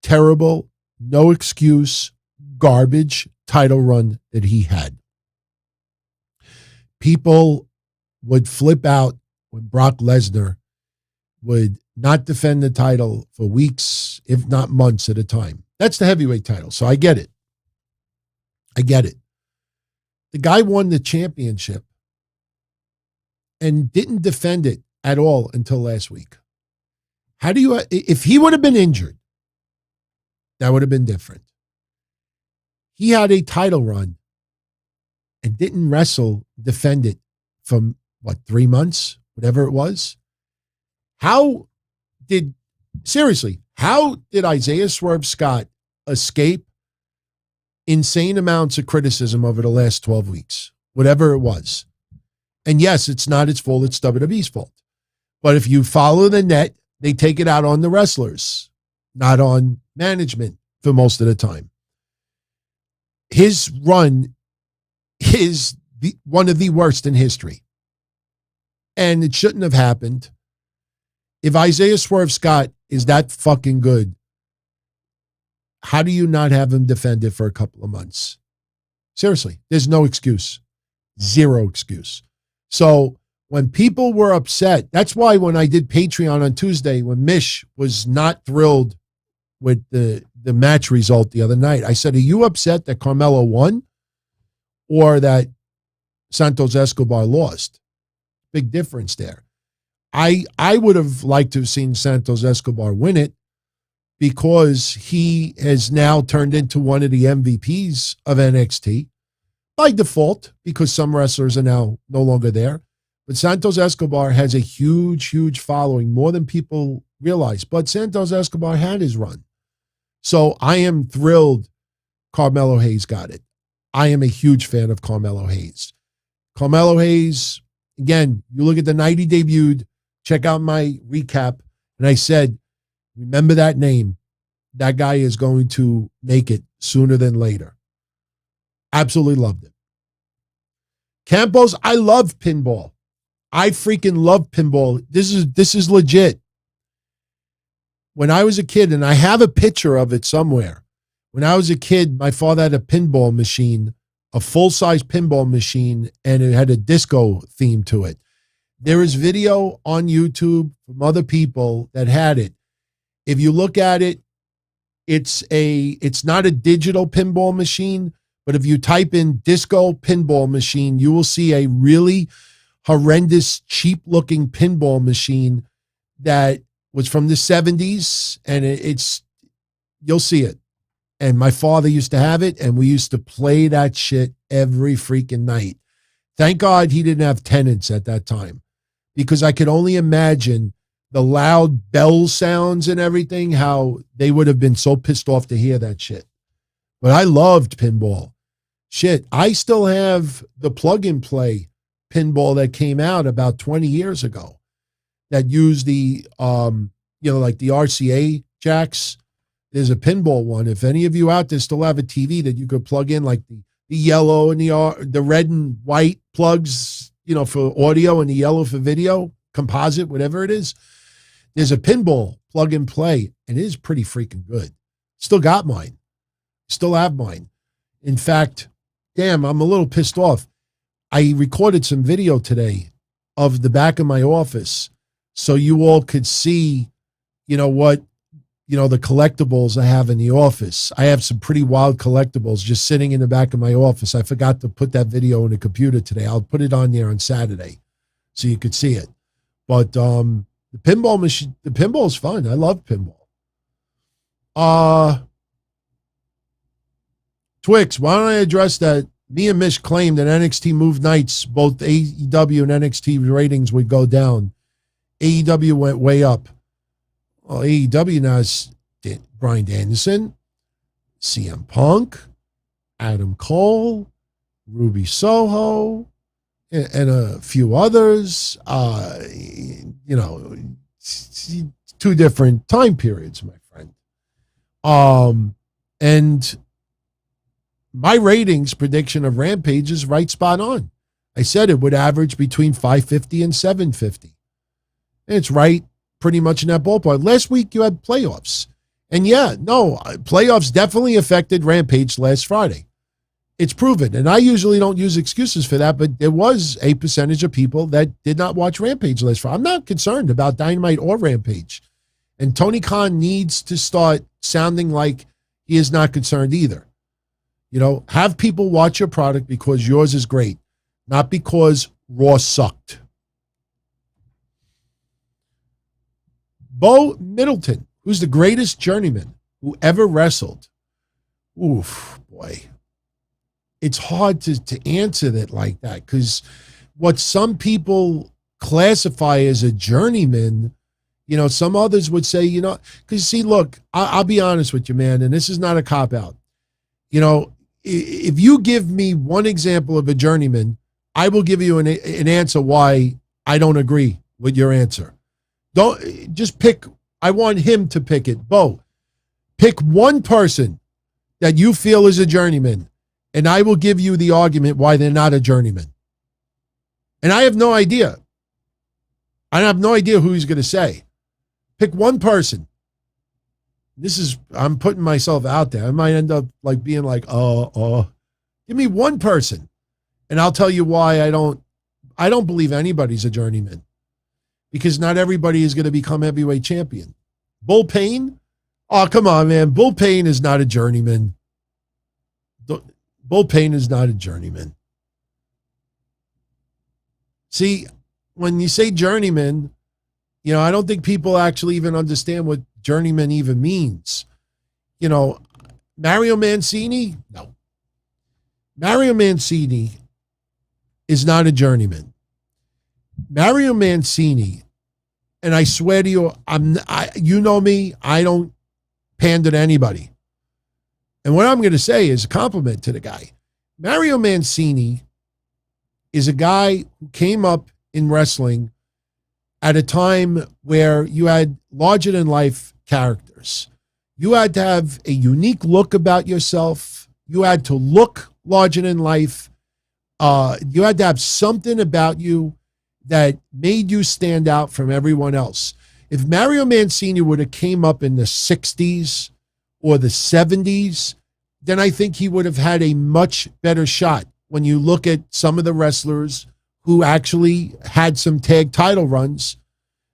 terrible, no excuse, garbage title run that he had. People would flip out when Brock Lesnar would not defend the title for weeks, if not months at a time. That's the heavyweight title, so I get it. The guy won the championship and didn't defend it at all until last week. How do you, if he would have been injured, that would have been different. He had a title run and didn't defend it from 3 months, whatever it was. How did Isaiah Swerve Scott escape insane amounts of criticism over the last 12 weeks, whatever it was? And yes, it's not its fault, it's WWE's fault. But if you follow the net, they take it out on the wrestlers, not on management for most of the time. His run is one of the worst in history. And it shouldn't have happened. If Isaiah Swerve Scott is that fucking good, how do you not have him defend it for a couple of months? Seriously, there's no excuse. Zero excuse. So when people were upset, that's why when I did Patreon on Tuesday, when Mish was not thrilled with the match result the other night, I said, are you upset that Carmelo won or that Santos Escobar lost? Big difference there. I would have liked to have seen Santos Escobar win it because he has now turned into one of the MVPs of NXT by default because some wrestlers are now no longer there. But Santos Escobar has a huge, huge following, more than people realize. But Santos Escobar had his run. So I am thrilled Carmelo Hayes got it. I am a huge fan of Carmelo Hayes. Carmelo Hayes, again, you look at the night he debuted, check out my recap, and I said, remember that name. That guy is going to make it sooner than later. Absolutely loved it. Campos, I love pinball. I freaking love pinball. This is legit. When I was a kid, and I have a picture of it somewhere. When I was a kid, my father had a pinball machine, a full-size pinball machine, and it had a disco theme to it. There is video on YouTube from other people that had it. If you look at it, it's not a digital pinball machine, but if you type in disco pinball machine, you will see a really horrendous, cheap-looking pinball machine that was from the 70s, and you'll see it. And my father used to have it, and we used to play that shit every freaking night. Thank God he didn't have tenants at that time, because I could only imagine the loud bell sounds and everything, how they would have been so pissed off to hear that shit. But I loved pinball. Shit, I still have the plug-and-play pinball that came out about 20 years ago that used the, like the RCA jacks. There's a pinball one. If any of you out there still have a TV that you could plug in, like the yellow and the red and white plugs, for audio and the yellow for video, composite, whatever it is, there's a pinball plug and play, and it is pretty freaking good. Still got mine. Still have mine. In fact, damn, I'm a little pissed off. I recorded some video today of the back of my office so you all could see, the collectibles I have in the office. I have some pretty wild collectibles just sitting in the back of my office. I forgot to put that video on the computer today. I'll put it on there on Saturday so you could see it. But the pinball machine, the pinball is fun. I love pinball. Twix, why don't I address that? Me and Mish claimed that NXT moved nights, both AEW and NXT ratings would go down. AEW went way up. Well, AEW now is Bryan Danielson, CM Punk, Adam Cole, Ruby Soho, and a few others. Two different time periods, my friend. And my ratings prediction of Rampage is right spot on. I said it would average between 550 and 750. And it's right pretty much in that ballpark. Last week you had playoffs. And playoffs definitely affected Rampage last Friday. It's proven. And I usually don't use excuses for that, but there was a percentage of people that did not watch Rampage last Friday. I'm not concerned about Dynamite or Rampage. And Tony Khan needs to start sounding like he is not concerned either. You know, have people watch your product because yours is great, not because Raw sucked. Bo Middleton, who's the greatest journeyman who ever wrestled. Oof, boy. It's hard to answer that like that, because what some people classify as a journeyman, you know, some others would say, you know, because see, look, I'll be honest with you, man, and this is not a cop-out. You know, if you give me one example of a journeyman, I will give you an answer why I don't agree with your answer. Don't just pick. I want him to pick it. Bo, pick one person that you feel is a journeyman, and I will give you the argument why they're not a journeyman. And I have no idea. I have no idea who he's going to say. Pick one person. I'm putting myself out there. I might end up like being like, give me one person, and I'll tell you why I don't believe anybody's a journeyman, because not everybody is going to become heavyweight champion. Bull Payne? Oh, come on, man. Bull Payne is not a journeyman. Bull Payne is not a journeyman. See, when you say journeyman, you know, I don't think people actually even understand what journeyman even means. You know, Mario Mancini? No. Mario Mancini is not a journeyman. Mario Mancini, and I swear to you, you know me, I don't pander to anybody. And what I'm going to say is a compliment to the guy. Mario Mancini is a guy who came up in wrestling at a time where you had larger-than-life characters. You had to have a unique look about yourself. You had to look larger than life. You had to have something about you that made you stand out from everyone else. If Mario Mancini would have came up in the 60s or the 70s, then I think he would have had a much better shot when you look at some of the wrestlers who actually had some tag title runs,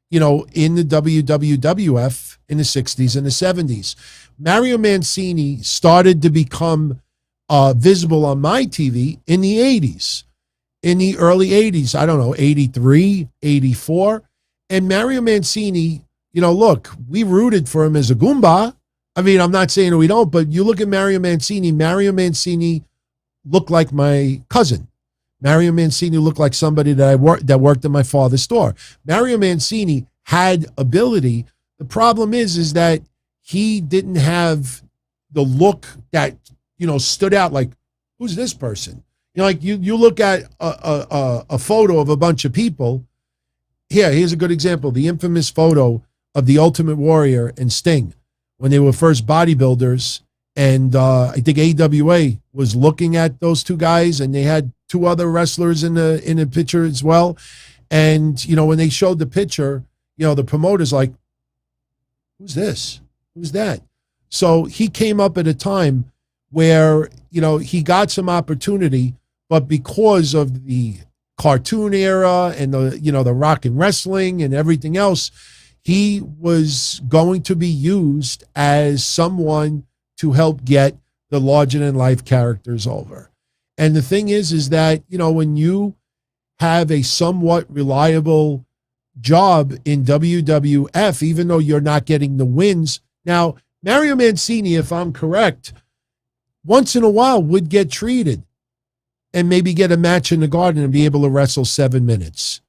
you know, in the WWF in the 60s and the 70s. Mario Mancini started to become visible on my TV in the 80s, in the early 80s, I don't know, 83, 84. And Mario Mancini, you know, look, we rooted for him as a Goomba. I mean, I'm not saying we don't, but you look at Mario Mancini looked like my cousin. Mario Mancini looked like somebody that worked at my father's store. Mario Mancini had ability. The problem is that he didn't have the look that, you know, stood out like, who's this person? You know, like you look at a photo of a bunch of people. Here's a good example. The infamous photo of the Ultimate Warrior and Sting when they were first bodybuilders. And I think AWA was looking at those two guys, and they had two other wrestlers in the picture as well. And, you know, when they showed the picture, you know, the promoter's like, who's this? Who's that? So he came up at a time where, you know, he got some opportunity, but because of the cartoon era and the, you know, the rock and wrestling and everything else, he was going to be used as someone to help get the larger-than-life characters over. And the thing is that, you know, when you have a somewhat reliable job in WWF, even though you're not getting the wins. Now, Mario Mancini, if I'm correct, once in a while would get treated and maybe get a match in the Garden and be able to wrestle 7 minutes.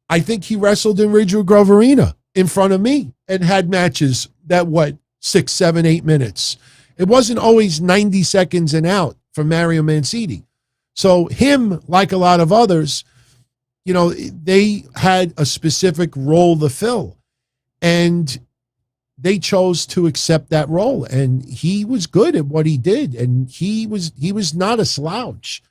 I think he wrestled in Ridgewood Grove Arena in front of me and had matches that, 6, 7, 8 minutes. It wasn't always 90 seconds and out for Mario Mancini. So him, like a lot of others, you know, they had a specific role to fill, and they chose to accept that role. And he was good at what he did, and he was not a slouch.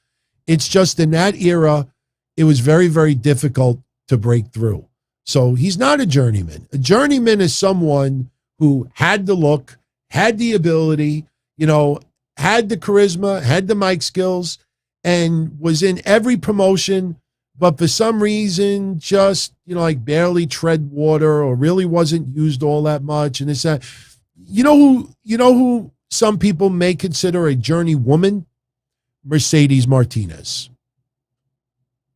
It's just in that era, it was very, very difficult to break through. So he's not a journeyman. A journeyman is someone who had the look, had the ability, you know, had the charisma, had the mic skills, and was in every promotion, but for some reason just, you know, like barely tread water or really wasn't used all that much. And it's that, you know who some people may consider a journey woman Mercedes Martinez.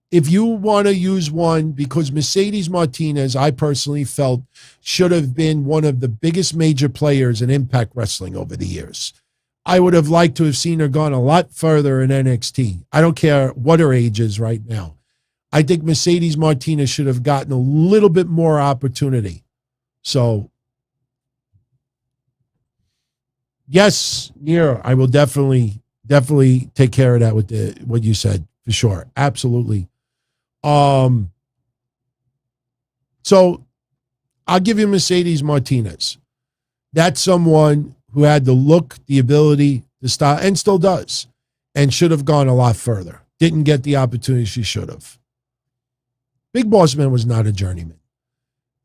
If you want to use one, because Mercedes Martinez, I personally felt, should have been one of the biggest major players in Impact Wrestling over the years. I would have liked to have seen her gone a lot further in NXT. I don't care what her age is right now. I think Mercedes Martinez should have gotten a little bit more opportunity. So, yes, Nero, I will definitely take care of that with what you said, for sure. Absolutely. So I'll give you Mercedes Martinez. That's someone who had the look, the ability, the style, and still does, and should have gone a lot further. Didn't get the opportunity she should have. Big Boss Man was not a journeyman.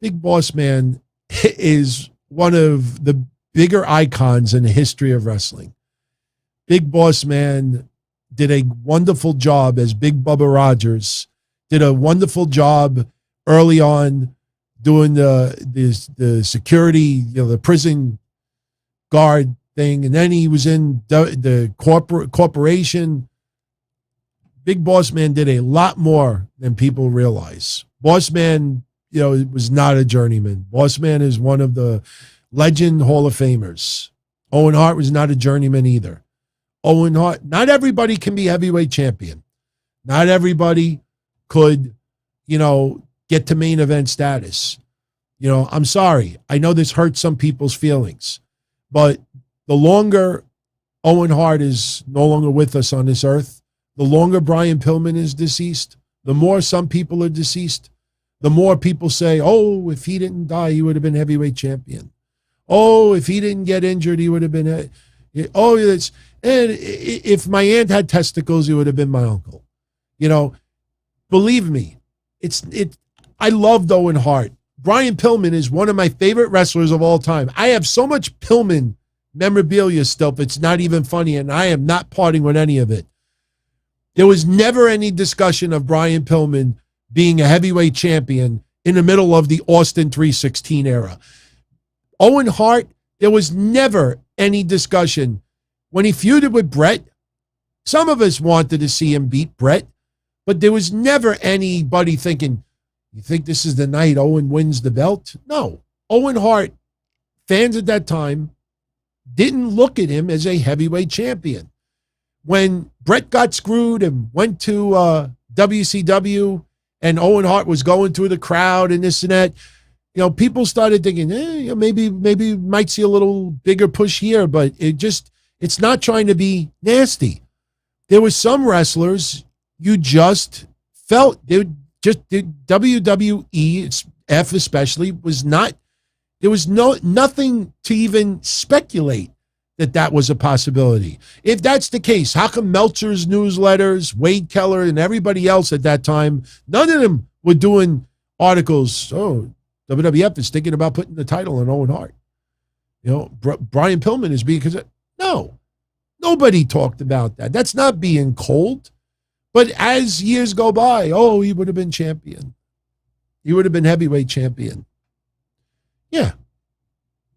Big Boss Man is one of the bigger icons in the history of wrestling. Big Boss Man did a wonderful job as Big Bubba Rogers, did a wonderful job early on doing the security, the prison guard thing, and then he was in the corporation. Big Boss Man did a lot more than people realize. Boss Man, was not a journeyman. Boss Man is one of the legend Hall of Famers. Owen Hart was not a journeyman either. Owen Hart, not everybody can be heavyweight champion. Not everybody could, get to main event status. I'm sorry. I know this hurts some people's feelings, but the longer Owen Hart is no longer with us on this earth, the longer Brian Pillman is deceased, the more some people are deceased, the more people say, oh, if he didn't die, he would have been heavyweight champion. Oh, if he didn't get injured, he would have been, and if my aunt had testicles, he would have been my uncle. Believe me, I loved Owen Hart. Brian Pillman is one of my favorite wrestlers of all time. I have so much Pillman memorabilia stuff, it's not even funny, and I am not parting with any of it. There was never any discussion of Brian Pillman being a heavyweight champion in the middle of the Austin 316 era. Owen Hart, there was never any discussion. When he feuded with Brett, some of us wanted to see him beat Brett, but there was never anybody thinking, you think this is the night Owen wins the belt? No. Owen Hart, fans at that time, didn't look at him as a heavyweight champion. When Brett got screwed and went to WCW and Owen Hart was going through the crowd and this and that, people started thinking, maybe might see a little bigger push here, but it's not trying to be nasty. There were some wrestlers you just felt the WWE F especially was not, there was nothing to even speculate that was a possibility. If that's the case, how come Meltzer's newsletters, Wade Keller, and everybody else at that time, none of them were doing articles, WWF is thinking about putting the title on Owen Hart. Brian Pillman is being considered. No, nobody talked about that. That's not being cold. But as years go by, he would have been champion. He would have been heavyweight champion. Yeah.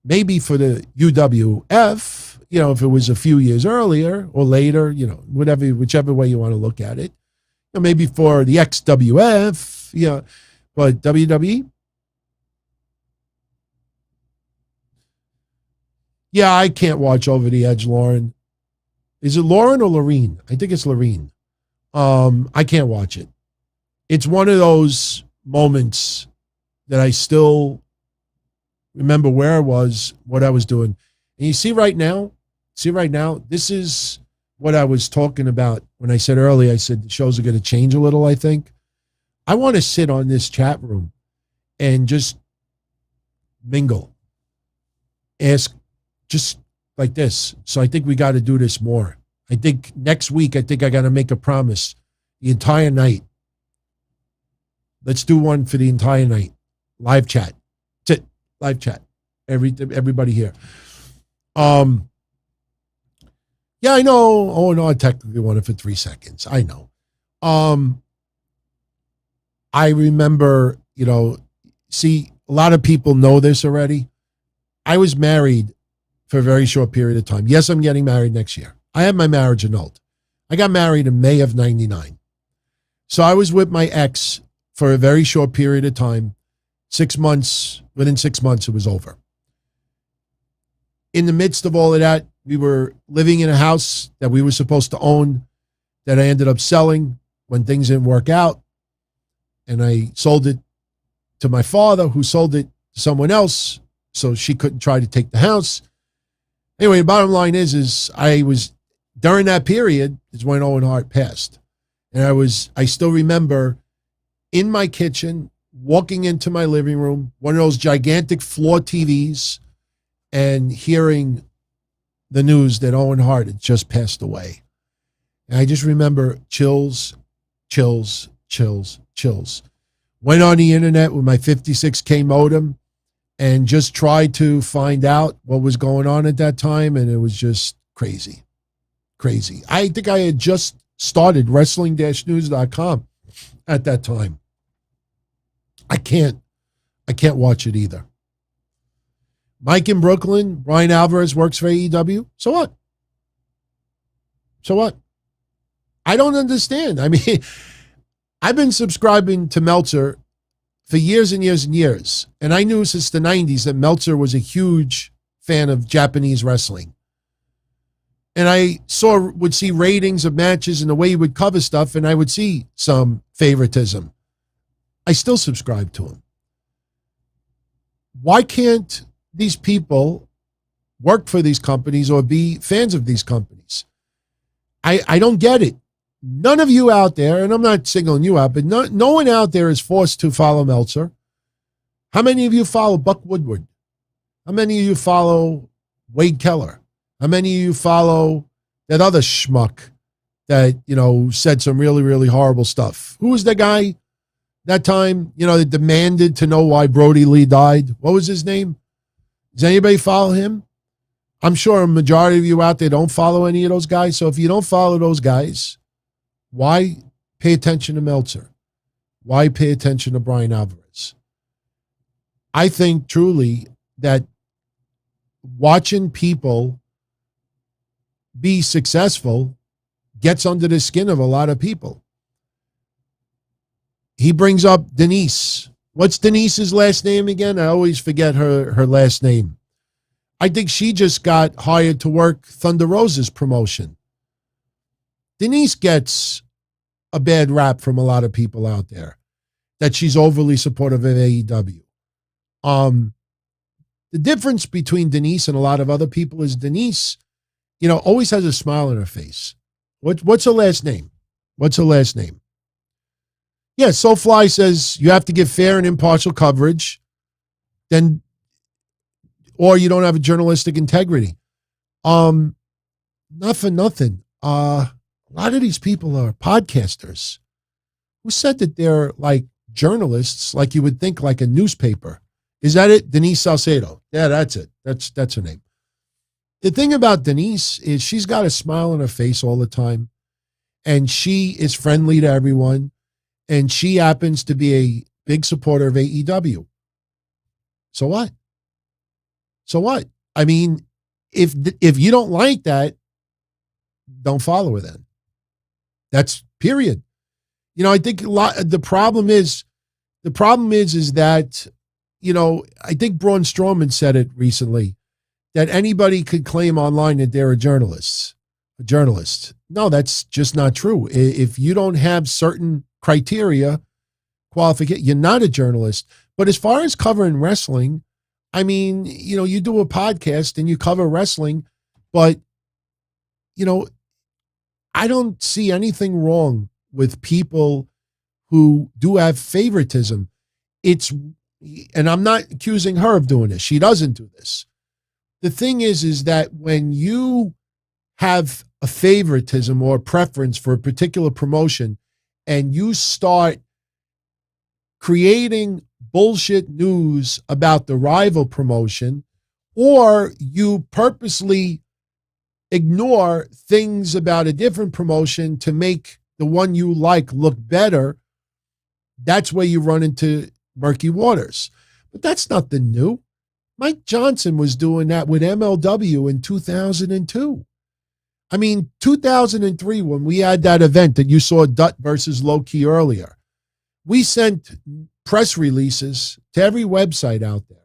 Maybe for the UWF, if it was a few years earlier or later, whichever way you want to look at it. Maybe for the XWF, but WWE? Yeah, I can't watch Over the Edge, Lauren. Is it Lauren or Lorene? I think it's Lorene. I can't watch it. It's one of those moments that I still remember where I was, what I was doing. And you see right now, this is what I was talking about when I said earlier, I said the shows are going to change a little, I think. I want to sit on this chat room and just mingle. Ask just like this. So I think we got to do this more. I think next week, I got to make a promise the entire night. Let's do one for the entire night. Live chat. That's it. Live chat. Everybody here. Yeah, I know. Oh, no, I technically won it for 3 seconds. I know. I remember, see, a lot of people know this already. I was married for a very short period of time. Yes, I'm getting married next year. I had my marriage annulled. I got married in May of 99. So I was with my ex for a very short period of time. 6 months, within 6 months, it was over. In the midst of all of that, we were living in a house that we were supposed to own that I ended up selling when things didn't work out. And I sold it to my father, who sold it to someone else, so she couldn't try to take the house. Anyway, the bottom line is I was, during that period, is when Owen Hart passed. And I still remember in my kitchen, walking into my living room, one of those gigantic floor TVs, and hearing the news that Owen Hart had just passed away. And I just remember chills, chills, chills, chills. Went on the internet with my 56K modem and just tried to find out what was going on at that time, and it was just crazy. Crazy. I think I had just started wrestling-news.com at that time. I can't watch it either. Mike in Brooklyn, Brian Alvarez works for AEW. So what? So what? I don't understand. I mean, I've been subscribing to Meltzer for years and years and years. And I knew since the 90s that Meltzer was a huge fan of Japanese wrestling. And I would see ratings of matches and the way he would cover stuff, and I would see some favoritism. I still subscribe to him. Why can't these people work for these companies or be fans of these companies? I don't get it. None of you out there, and I'm not singling you out, but no one out there is forced to follow Meltzer. How many of you follow Buck Woodward? How many of you follow Wade Keller? How many of you follow that other schmuck that, said some really, really horrible stuff? Who was the guy that time, that demanded to know why Brody Lee died? What was his name? Does anybody follow him? I'm sure a majority of you out there don't follow any of those guys. So if you don't follow those guys, why pay attention to Meltzer? Why pay attention to Brian Alvarez? I think truly that watching people be successful gets under the skin of a lot of people. He brings up Denise. What's Denise's last name again? I always forget her last name. I think she just got hired to work Thunder Rosa's promotion. Denise gets a bad rap from a lot of people out there that she's overly supportive of AEW. The difference between Denise and a lot of other people is Denise, always has a smile on her face. What's her last name? What's her last name? Yeah, SoFly says you have to give fair and impartial coverage, or you don't have a journalistic integrity. Not for nothing. A lot of these people are podcasters. Who said that they're like journalists, like you would think like a newspaper? Is that it? Denise Salcedo. Yeah, that's it. That's her name. The thing about Denise is she's got a smile on her face all the time, and she is friendly to everyone, and she happens to be a big supporter of AEW. So what? So what? I mean, if you don't like that, don't follow her then. That's period. I think the problem is that, I think Braun Strowman said it recently, that anybody could claim online that they're a journalist. No, that's just not true. If you don't have certain criteria, qualification, you're not a journalist. But as far as covering wrestling, I mean, you do a podcast and you cover wrestling, but, I don't see anything wrong with people who do have favoritism. And I'm not accusing her of doing this. She doesn't do this. The thing is that when you have a favoritism or a preference for a particular promotion and you start creating bullshit news about the rival promotion, or you purposely ignore things about a different promotion to make the one you like look better, that's where you run into murky waters. But that's nothing new. Mike Johnson was doing that with MLW in 2002. I mean, 2003, when we had that event that you saw Dutt versus Loki earlier, we sent press releases to every website out there.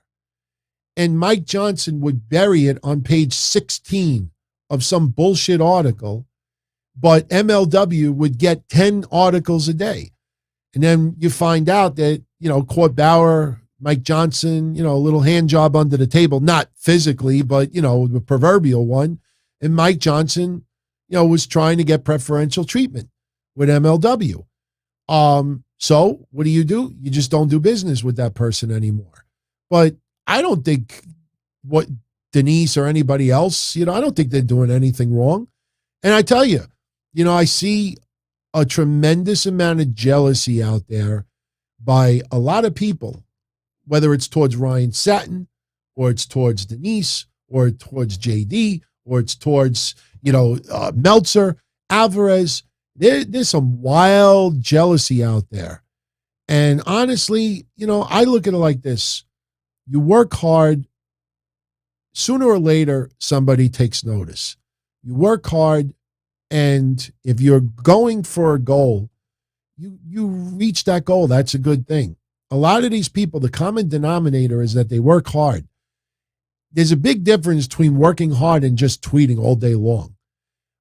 And Mike Johnson would bury it on page 16 of some bullshit article, but MLW would get 10 articles a day. And then you find out that, Court Bauer, Mike Johnson, a little hand job under the table, not physically, but, the proverbial one. And Mike Johnson, was trying to get preferential treatment with MLW. So what do? You just don't do business with that person anymore. But I don't think what Denise or anybody else, I don't think they're doing anything wrong. And I tell you, I see a tremendous amount of jealousy out there by a lot of people, whether it's towards Ryan Satin or it's towards Denise or towards JD or it's towards, Meltzer, Alvarez. There's some wild jealousy out there. And honestly, I look at it like this. You work hard, sooner or later, somebody takes notice. You work hard, and if you're going for a goal, you reach that goal. That's a good thing. A lot of these people, the common denominator is that they work hard. There's a big difference between working hard and just tweeting all day long.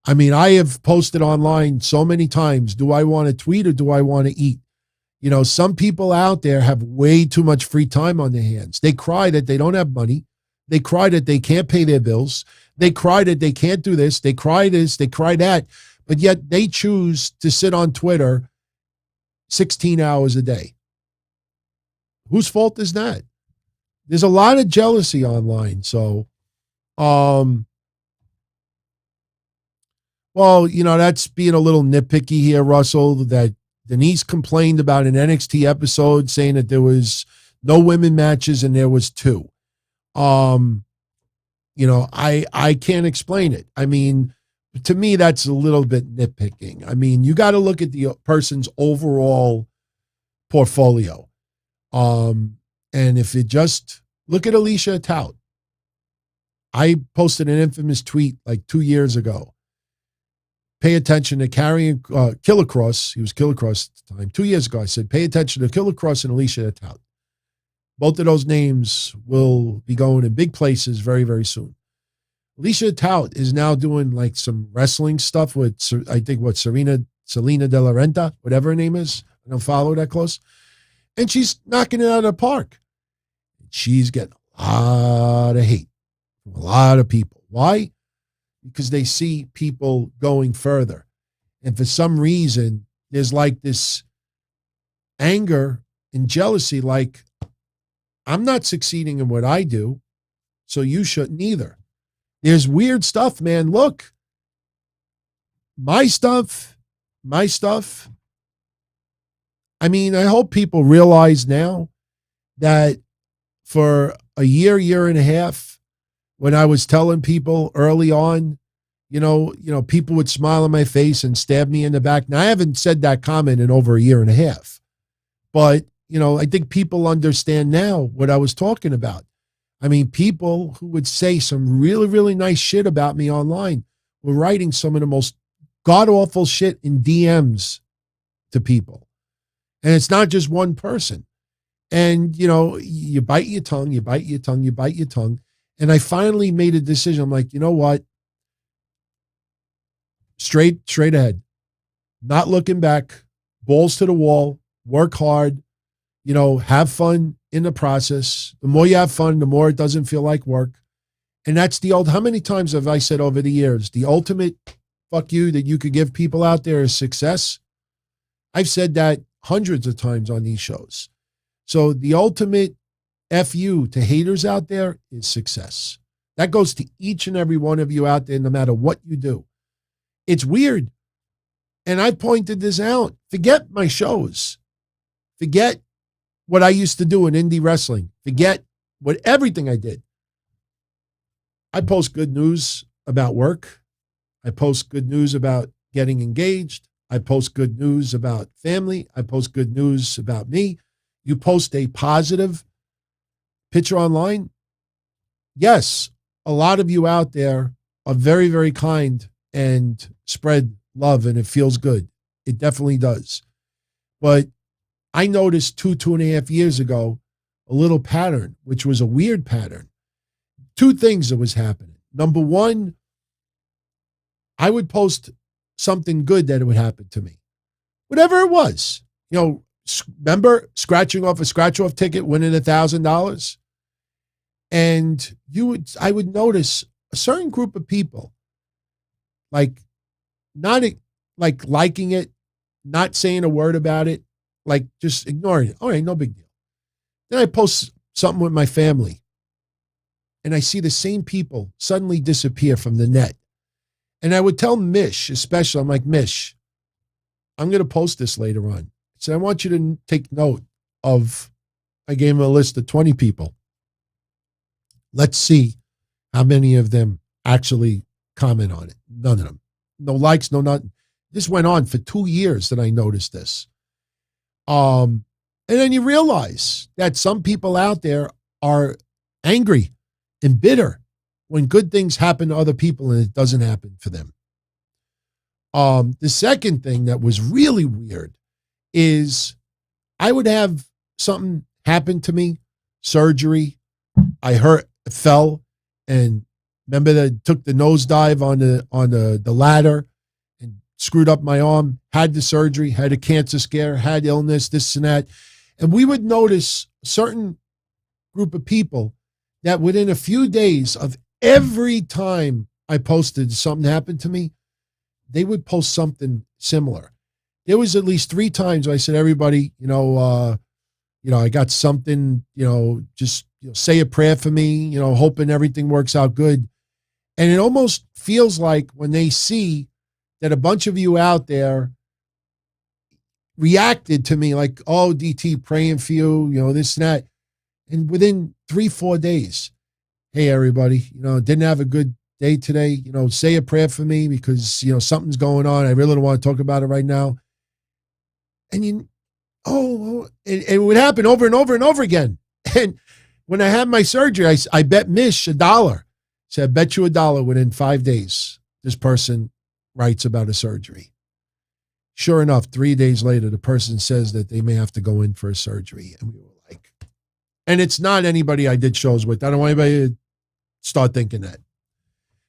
I mean, I have posted online so many times, do I want to tweet or do I want to eat? Some people out there have way too much free time on their hands. They cry that they don't have money. They cry that they can't pay their bills. They cry that they can't do this. They cry this, they cry that. But yet they choose to sit on Twitter 16 hours a day. Whose fault is that? There's a lot of jealousy online. So, that's being a little nitpicky here, Russell, that Denise complained about an NXT episode saying that there was no women matches and there was 2. I can't explain it. I mean, to me, that's a little bit nitpicking. I mean, you got to look at the person's overall portfolio. And if you just look at Alicia Tout, I posted an infamous tweet like 2 years ago. Pay attention to carrying Killer Cross. He was Killer Cross at the time. 2 years ago, I said, pay attention to Killer Cross and Alicia Tout. Both of those names will be going in big places very, very soon. Alicia Tout is now doing like some wrestling stuff with, I think, Selena De La Renta, whatever her name is. I don't follow that close. And she's knocking it out of the park. She's getting a lot of hate from a lot of people. Why? Because they see people going further. And for some reason, there's like this anger and jealousy, like, I'm not succeeding in what I do, so you shouldn't either. There's weird stuff, man. Look, my stuff. I mean, I hope people realize now that for a year and a half, when I was telling people early on, people would smile on my face and stab me in the back. Now, I haven't said that comment in over a year and a half, but, I think people understand now what I was talking about. I mean, people who would say some really, really nice shit about me online were writing some of the most god-awful shit in DMs to people. And it's not just one person. And, you bite your tongue. And I finally made a decision. I'm like, you know what? Straight ahead. Not looking back. Balls to the wall. Work hard. Have fun in the process. The more you have fun, the more it doesn't feel like work. And that's how many times have I said over the years, the ultimate fuck you that you could give people out there is success? I've said that hundreds of times on these shows. So the ultimate F you to haters out there is success. That goes to each and every one of you out there, no matter what you do. It's weird. And I pointed this out. Forget my shows. Forget what I used to do in indie wrestling. Forget everything I did. I post good news about work. I post good news about getting engaged. I post good news about family. I post good news about me. You post a positive picture online. Yes, a lot of you out there are very, very kind and spread love, and it feels good. It definitely does. But I noticed 2.5 years ago, a little pattern, which was a weird pattern. Two things that was happening. Number one, I would post something good that would happen to me. Whatever it was. Remember scratching off a scratch-off ticket, winning $1,000? And I would notice a certain group of people, like not like liking it, not saying a word about it, like just ignoring it. All right, no big deal. Then I post something with my family, and I see the same people suddenly disappear from the net. And I would tell Mish, especially, I'm like, Mish, I'm going to post this later on. So I want you to take note of, I gave him a list of 20 people. Let's see how many of them actually comment on it. None of them. No likes, no nothing. This went on for 2 years that I noticed this. And then you realize that some people out there are angry and bitter when good things happen to other people and it doesn't happen for them. The second thing that was really weird is I would have something happen to me, surgery. I fell, and remember that took the nosedive on the ladder and screwed up my arm, had the surgery, had a cancer scare, had illness, this and that. And we would notice a certain group of people that within a few days of every time I posted something happened to me, they would post something similar. There was at least 3 times I said, everybody, I got something, just say a prayer for me, hoping everything works out good. And it almost feels like when they see that a bunch of you out there reacted to me like, oh, DT, praying for you, this and that. And within 3-4 days, hey, everybody, didn't have a good day today, say a prayer for me because, something's going on. I really don't want to talk about it right now. And it would happen over and over and over again. And when I had my surgery, I bet Mish $1. So I bet you $1 within 5 days, this person writes about a surgery. Sure enough, 3 days later, the person says that they may have to go in for a surgery. And we were like, and it's not anybody I did shows with. I don't want anybody to start thinking that.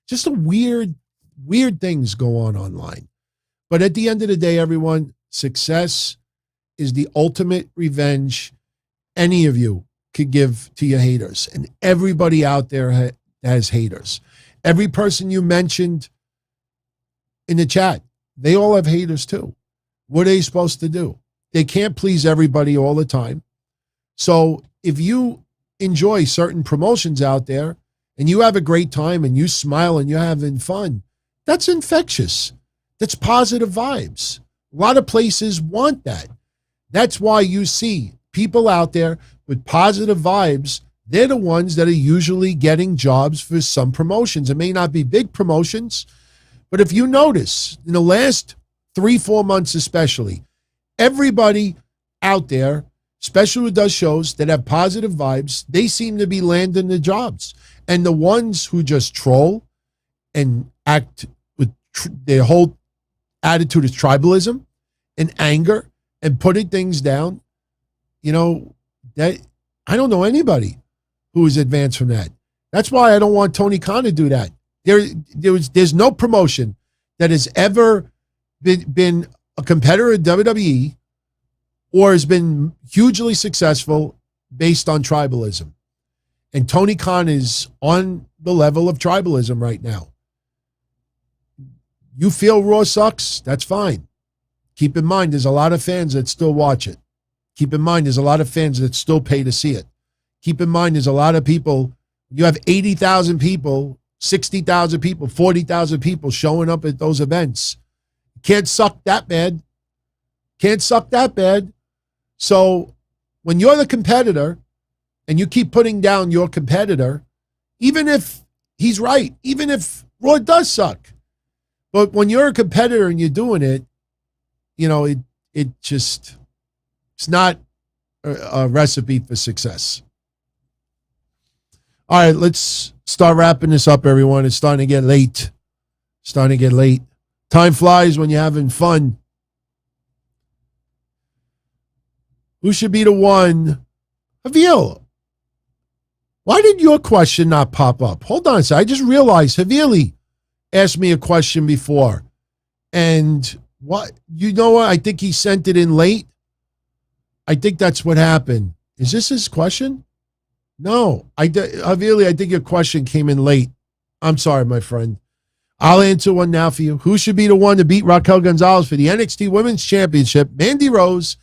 Just a weird things go on online. But at the end of the day, everyone, success is the ultimate revenge any of you could give to your haters. And everybody out there has haters. Every person you mentioned in the chat, they all have haters too. What are they supposed to do? They can't please everybody all the time. So if you enjoy certain promotions out there and you have a great time and you smile and you're having fun, that's infectious. That's positive vibes. A lot of places want that. That's why you see people out there with positive vibes. They're the ones that are usually getting jobs for some promotions. It may not be big promotions, but if you notice in the last 3-4 months especially, everybody out there, especially who does shows that have positive vibes, they seem to be landing the jobs. And the ones who just troll and act with their whole attitude is tribalism and anger and putting things down, that I don't know anybody who is advanced from that. That's why I don't want Tony Khan to do that. There's no promotion that has ever been a competitor at WWE or has been hugely successful based on tribalism. And Tony Khan is on the level of tribalism right now. You feel Raw sucks? That's fine. Keep in mind, there's a lot of fans that still watch it. Keep in mind, there's a lot of fans that still pay to see it. Keep in mind, there's a lot of people. You have 80,000 people, 60,000 people, 40,000 people showing up at those events. Can't suck that bad. Can't suck that bad. So when you're the competitor and you keep putting down your competitor, even if he's right, even if Raw does suck, but when you're a competitor and you're doing it, it's not a recipe for success. All right, let's start wrapping this up, everyone. It's starting to get late. Starting to get late. Time flies when you're having fun. Who should be the one? Havil. Why did your question not pop up? Hold on a second. I just realized Havili asked me a question before. And what? You know what? I think he sent it in late. I think that's what happened. Is this his question? No. Havili, I think your question came in late. I'm sorry, my friend. I'll answer one now for you. Who should be the one to beat Raquel Gonzalez for the NXT Women's Championship? Mandy Rose,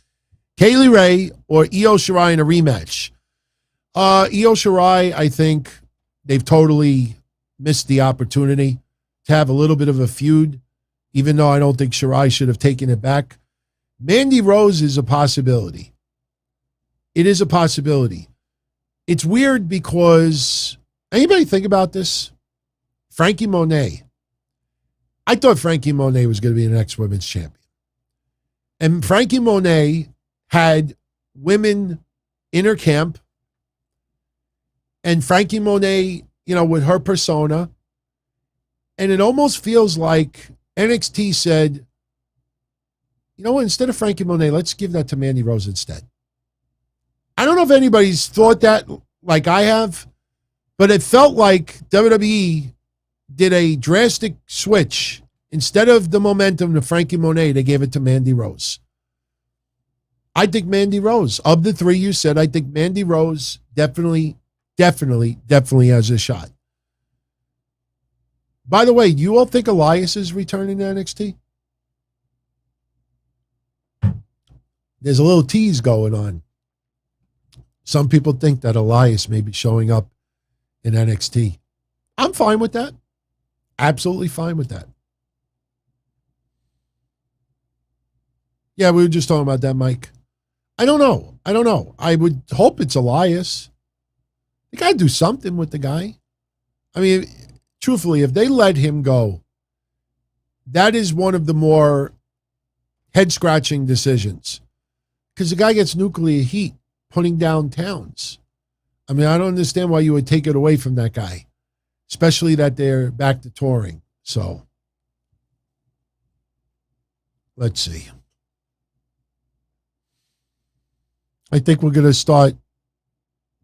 Kaylee Ray, or Io Shirai in a rematch? Io Shirai, I think they've totally missed the opportunity to have a little bit of a feud, even though I don't think Shirai should have taken it back. Mandy Rose is a possibility. It is a possibility. It's weird because, anybody think about this? Frankie Monet. I thought Frankie Monet was going to be the next women's champion. And Frankie Monet had women in her camp. And Frankie Monet, with her persona. And it almost feels like NXT said, you know what, instead of Frankie Monet, let's give that to Mandy Rose instead. I don't know if anybody's thought that like I have, but it felt like WWE did a drastic switch. Instead of the momentum to Frankie Monet, they gave it to Mandy Rose. I think Mandy Rose, of the three you said, I think Mandy Rose definitely has a shot. By the way, you all think Elias is returning to NXT? There's a little tease going on. Some people think that Elias may be showing up in NXT. I'm fine with that. Absolutely fine with that. Yeah, we were just talking about that, Mike. I don't know. I would hope it's Elias. They got to do something with the guy. I mean, truthfully, if they let him go, that is one of the more head-scratching decisions. Because the guy gets nuclear heat putting down towns. I mean, I don't understand why you would take it away from that guy, especially that they're back to touring. So, let's see. I think we're going to start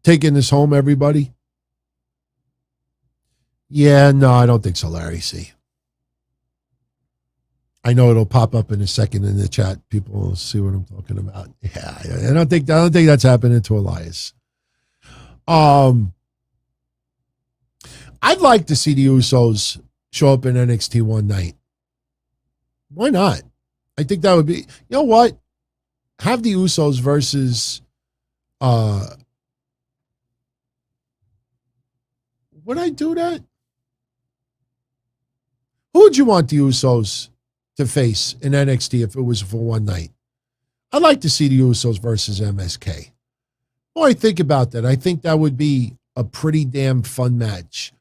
taking this home, everybody. Yeah, no, I don't think so, Larry C. I know it'll pop up in a second in the chat. People will see what I'm talking about. Yeah, I don't think that's happening to Elias. I'd like to see the Usos show up in NXT one night. Why not? I think that would be, you know what? Have the Usos versus would I do that? Who would you want the Usos to face in NXT if it was for one night? I'd like to see the Usos versus MSK. Boy, I think about that. I think that would be a pretty damn fun match.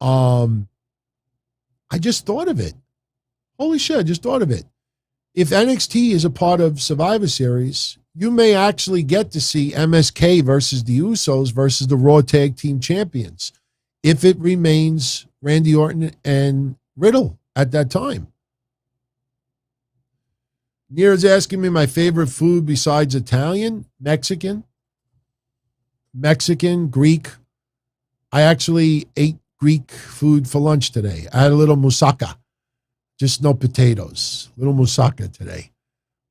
I just thought of it. Holy shit, I just thought of it. If NXT is a part of Survivor Series, you may actually get to see MSK versus the Usos versus the Raw Tag Team Champions if it remains Randy Orton and Riddle at that time. Neer's asking me my favorite food besides Italian, Mexican, Greek. I actually ate Greek food for lunch today. I had a little moussaka, just no potatoes. Little moussaka today.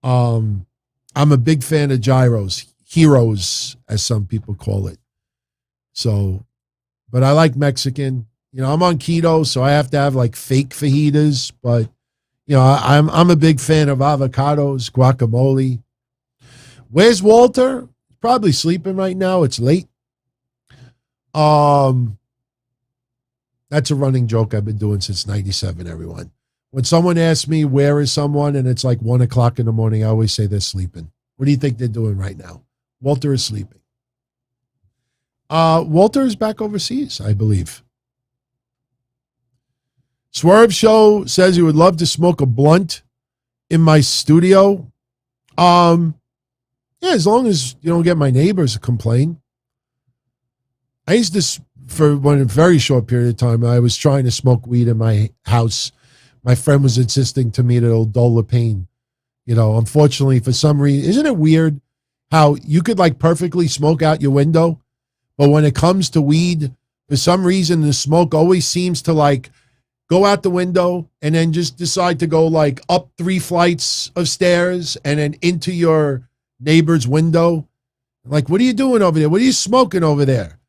I'm a big fan of gyros, heroes, as some people call it. So, but I like Mexican. I'm on keto, so I have to have like fake fajitas, but I'm a big fan of avocados, guacamole. Where's Walter? Probably sleeping right now. It's late. That's a running joke I've been doing since 97, everyone. When someone asks me where is someone and it's like 1 o'clock in the morning, I always say they're sleeping. What do you think they're doing right now? Walter is sleeping. Walter is back overseas, I believe. Swerve Show says he would love to smoke a blunt in my studio. Yeah, as long as you don't get my neighbors to complain. I used to, for a very short period of time, I was trying to smoke weed in my house my friend was insisting to me that it'll dull the pain. You know, unfortunately, for some reason, isn't it weird how you could like perfectly smoke out your window, but when it comes to weed, for some reason, the smoke always seems to like go out the window and then just decide to go like up 3 flights of stairs and then into your neighbor's window. Like, what are you doing over there? What are you smoking over there?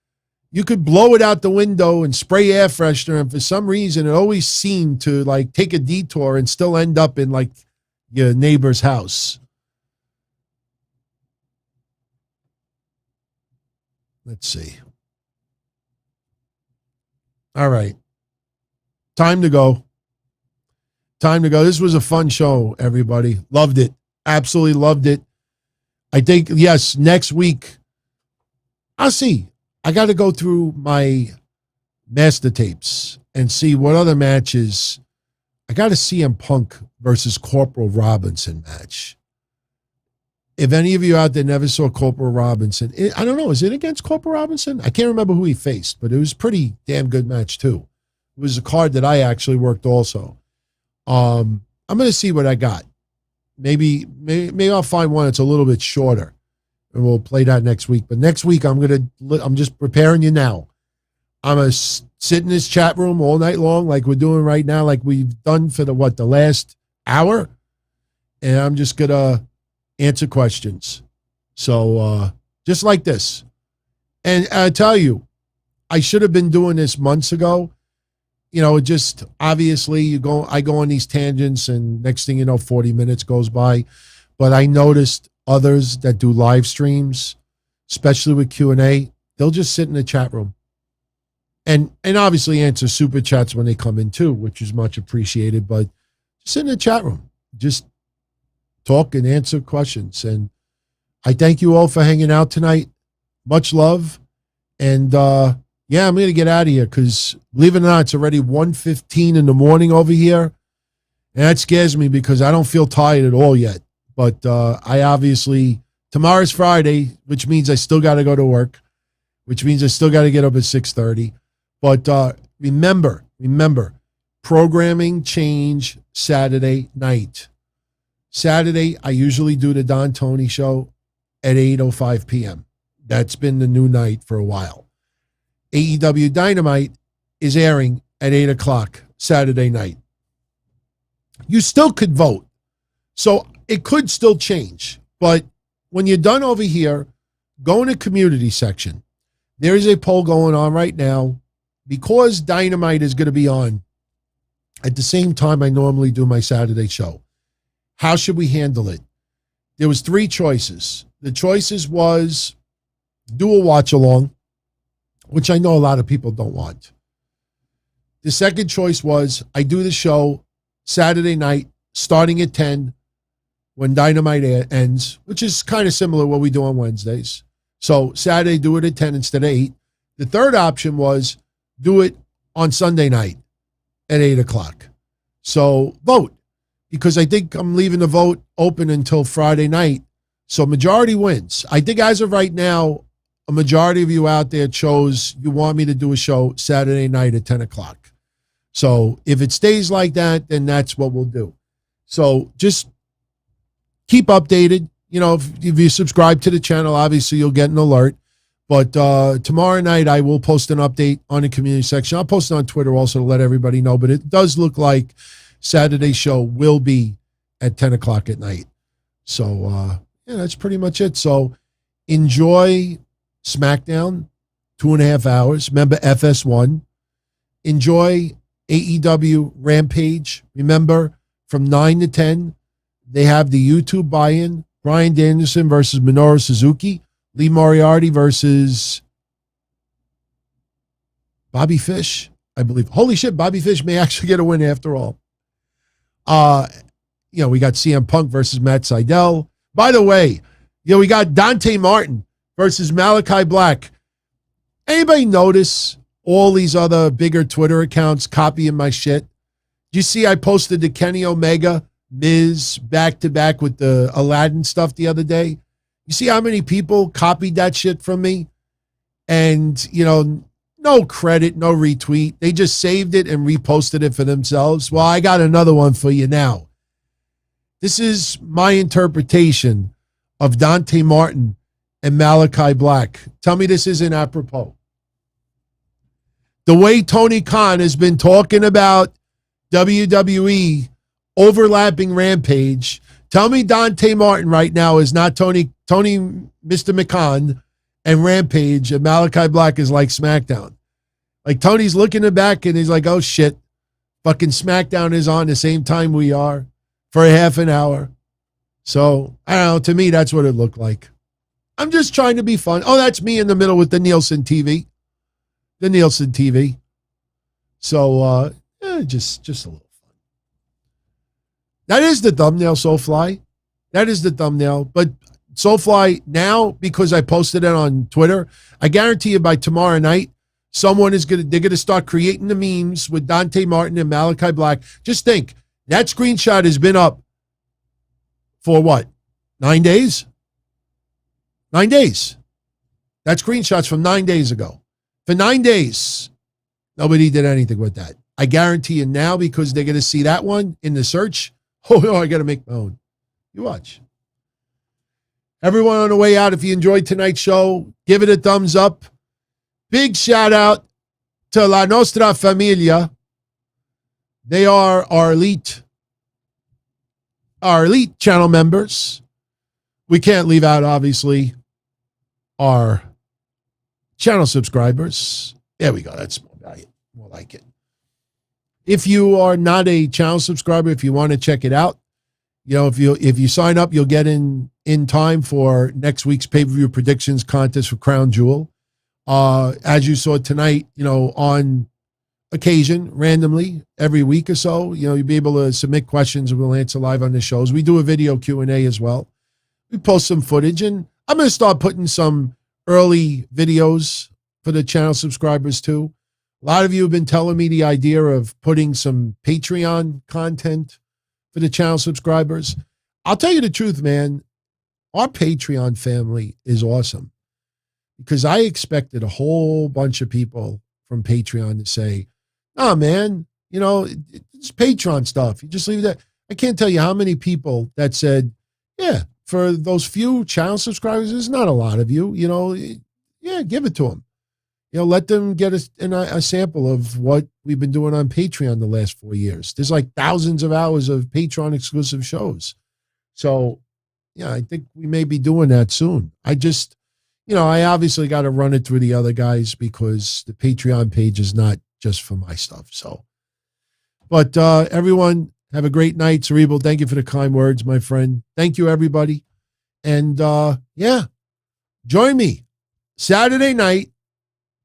You could blow it out the window and spray air freshener, and for some reason, it always seemed to like take a detour and still end up in like your neighbor's house. Let's see. All right. Time to go. Time to go. This was a fun show, everybody. Loved it. Absolutely loved it. I think, yes, next week, I'll see. I got to go through my master tapes and see what other matches. I got a CM Punk versus Corporal Robinson match. If any of you out there never saw Corporal Robinson, I don't know, is it against Corporal Robinson? I can't remember who he faced, but it was a pretty damn good match too. It was a card that I actually worked also. I'm going to see what I got. Maybe I'll find one that's a little bit shorter, and we'll play that next week. But next week, I'm just preparing you now. I'm going to sit in this chat room all night long like we're doing right now, like we've done for the last hour, and I'm just going to answer questions. So just like this. And I tell you, I should have been doing this months ago. You know, it just obviously I go on these tangents, and next thing you know, 40 minutes goes by. But I noticed others that do live streams, especially with Q&A, they'll just sit in the chat room and obviously answer super chats when they come in too, which is much appreciated. But just sit in the chat room, just talk and answer questions. And I thank you all for hanging out tonight. Much love. And yeah, I'm going to get out of here because, believe it or not, it's already 1:15 in the morning over here. And that scares me because I don't feel tired at all yet. But I obviously, tomorrow's Friday, which means I still got to go to work, which means I still got to get up at 6:30. But remember, programming change Saturday night. Saturday, I usually do the Don Tony show at 8:05 p.m. That's been the new night for a while. AEW Dynamite is airing at 8 o'clock Saturday night. You still could vote. So it could still change. But when you're done over here, go in the community section. There is a poll going on right now. Because Dynamite is going to be on at the same time I normally do my Saturday show, how should we handle it? There was 3 choices. The choices was do a watch along, which I know a lot of people don't want. The second choice was I do the show Saturday night starting at 10 when Dynamite ends, which is kind of similar to what we do on Wednesdays. So Saturday, do it at 10 instead of 8. The third option was do it on Sunday night at 8 o'clock. So vote, because I think I'm leaving the vote open until Friday night. So majority wins. I think as of right now, a majority of you out there chose you want me to do a show Saturday night at 10 o'clock. So if it stays like that, then that's what we'll do. So just keep updated. You know, if you subscribe to the channel, obviously you'll get an alert. But tomorrow night, I will post an update on the community section. I'll post it on Twitter also to let everybody know. But it does look like Saturday's show will be at 10 o'clock at night. So, yeah, that's pretty much it. So enjoy SmackDown, 2.5 hours. Remember FS1. Enjoy AEW Rampage. Remember, from 9 to 10, they have the YouTube buy-in. Bryan Danielson versus Minoru Suzuki. Lee Moriarty versus Bobby Fish, I believe. Holy shit, Bobby Fish may actually get a win after all. You know, we got CM Punk versus Matt Sydal. By the way, you know, we got Dante Martin versus Malachi Black. Anybody notice all these other bigger Twitter accounts copying my shit? Do you see I posted the Kenny Omega, Miz back-to-back with the Aladdin stuff the other day? You see how many people copied that shit from me? And, you know, No credit, no retweet. They just saved it and reposted it for themselves. Well, I got another one for you now. This is my interpretation of Dante Martin and Malachi Black. Tell me this isn't apropos. The way Tony Khan has been talking about WWE overlapping Rampage, tell me Dante Martin right now is not Tony Mr. McCon and Rampage, and Malachi Black is like SmackDown. Like Tony's looking back and he's like, oh shit, fucking SmackDown is on the same time we are for a half an hour. So, I don't know, to me, that's what it looked like. I'm just trying to be fun. Oh, that's me in the middle with the Nielsen TV. The Nielsen TV. So, just a little fun. That is the thumbnail, SoFly. That is the thumbnail. But SoFly, now, because I posted it on Twitter, I guarantee you by tomorrow night, they're going to start creating the memes with Dante Martin and Malachi Black. Just think, that screenshot has been up for what? 9 days? 9 days. That screenshot's from 9 days ago. For 9 days, nobody did anything with that. I guarantee you now, because they're going to see that one in the search. Oh, no, I got to make my own. You watch. Everyone on the way out, if you enjoyed tonight's show, give it a thumbs up. Big shout out to La Nostra Familia. They are our elite channel members. We can't leave out, obviously, our channel subscribers. There we go. That's more like it. If you are not a channel subscriber, if you want to check it out, if you sign up, you'll get in time for next week's pay-per-view predictions contest for Crown Jewel. As you saw tonight, on occasion, randomly, every week or so, you'll be able to submit questions and we'll answer live on the shows. We do a video Q&A as well. We post some footage, and I'm going to start putting some early videos for the channel subscribers too. A lot of you have been telling me the idea of putting some Patreon content for the channel subscribers. I'll tell you the truth, man. Our Patreon family is awesome, because I expected a whole bunch of people from Patreon to say, "Oh, man, it's Patreon stuff. You just leave that." I can't tell you how many people that said, "Yeah, for those few channel subscribers, there's not a lot of you, yeah, give it to them. Let them get a sample of what we've been doing on Patreon the last 4 years. There's like thousands of hours of Patreon exclusive shows. So, yeah, I think we may be doing that soon. I just, I obviously got to run it through the other guys, because the Patreon page is not just for my stuff. So, but everyone, have a great night. Cerebral, thank you for the kind words, my friend. Thank you, everybody. And yeah, join me Saturday night,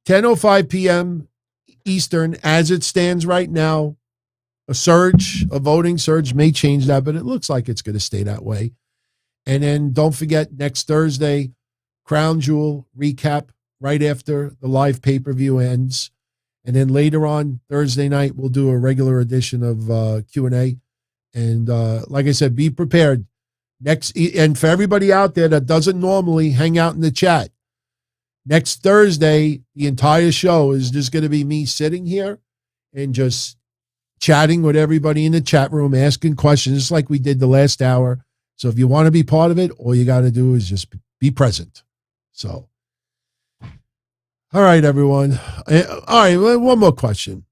10:05 p.m. Eastern, as it stands right now. A voting surge may change that, but it looks like it's going to stay that way. And then don't forget, next Thursday, Crown Jewel recap right after the live pay-per-view ends. And then later on Thursday night, we'll do a regular edition of Q&A. And like I said, be prepared. And for everybody out there that doesn't normally hang out in the chat, next Thursday, the entire show is just going to be me sitting here and just chatting with everybody in the chat room, asking questions, just like we did the last hour. So if you want to be part of it, all you got to do is just be present. So, all right, everyone. All right, one more question.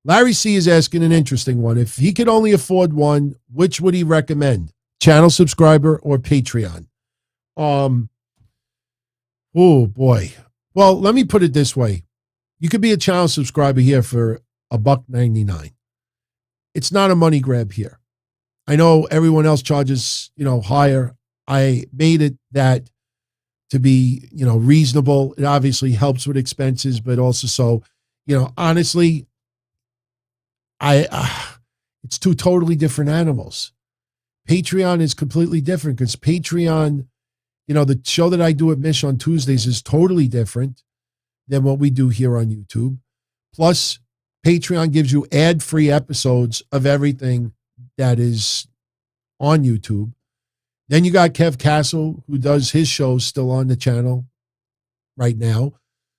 Larry C. is asking an interesting one. If he could only afford one, which would he recommend? Channel subscriber or Patreon? Oh, boy. Well, let me put it this way. You could be a channel subscriber here for $1.99. It's not a money grab here. I know everyone else charges, higher. I made it that to be, reasonable. It obviously helps with expenses, but also so, honestly, it's two totally different animals. Patreon is completely different, because Patreon, the show that I do at Mish on Tuesdays is totally different than what we do here on YouTube. Plus, Patreon gives you ad-free episodes of everything that is on YouTube. Then you got Kev Castle, who does his shows still on the channel right now.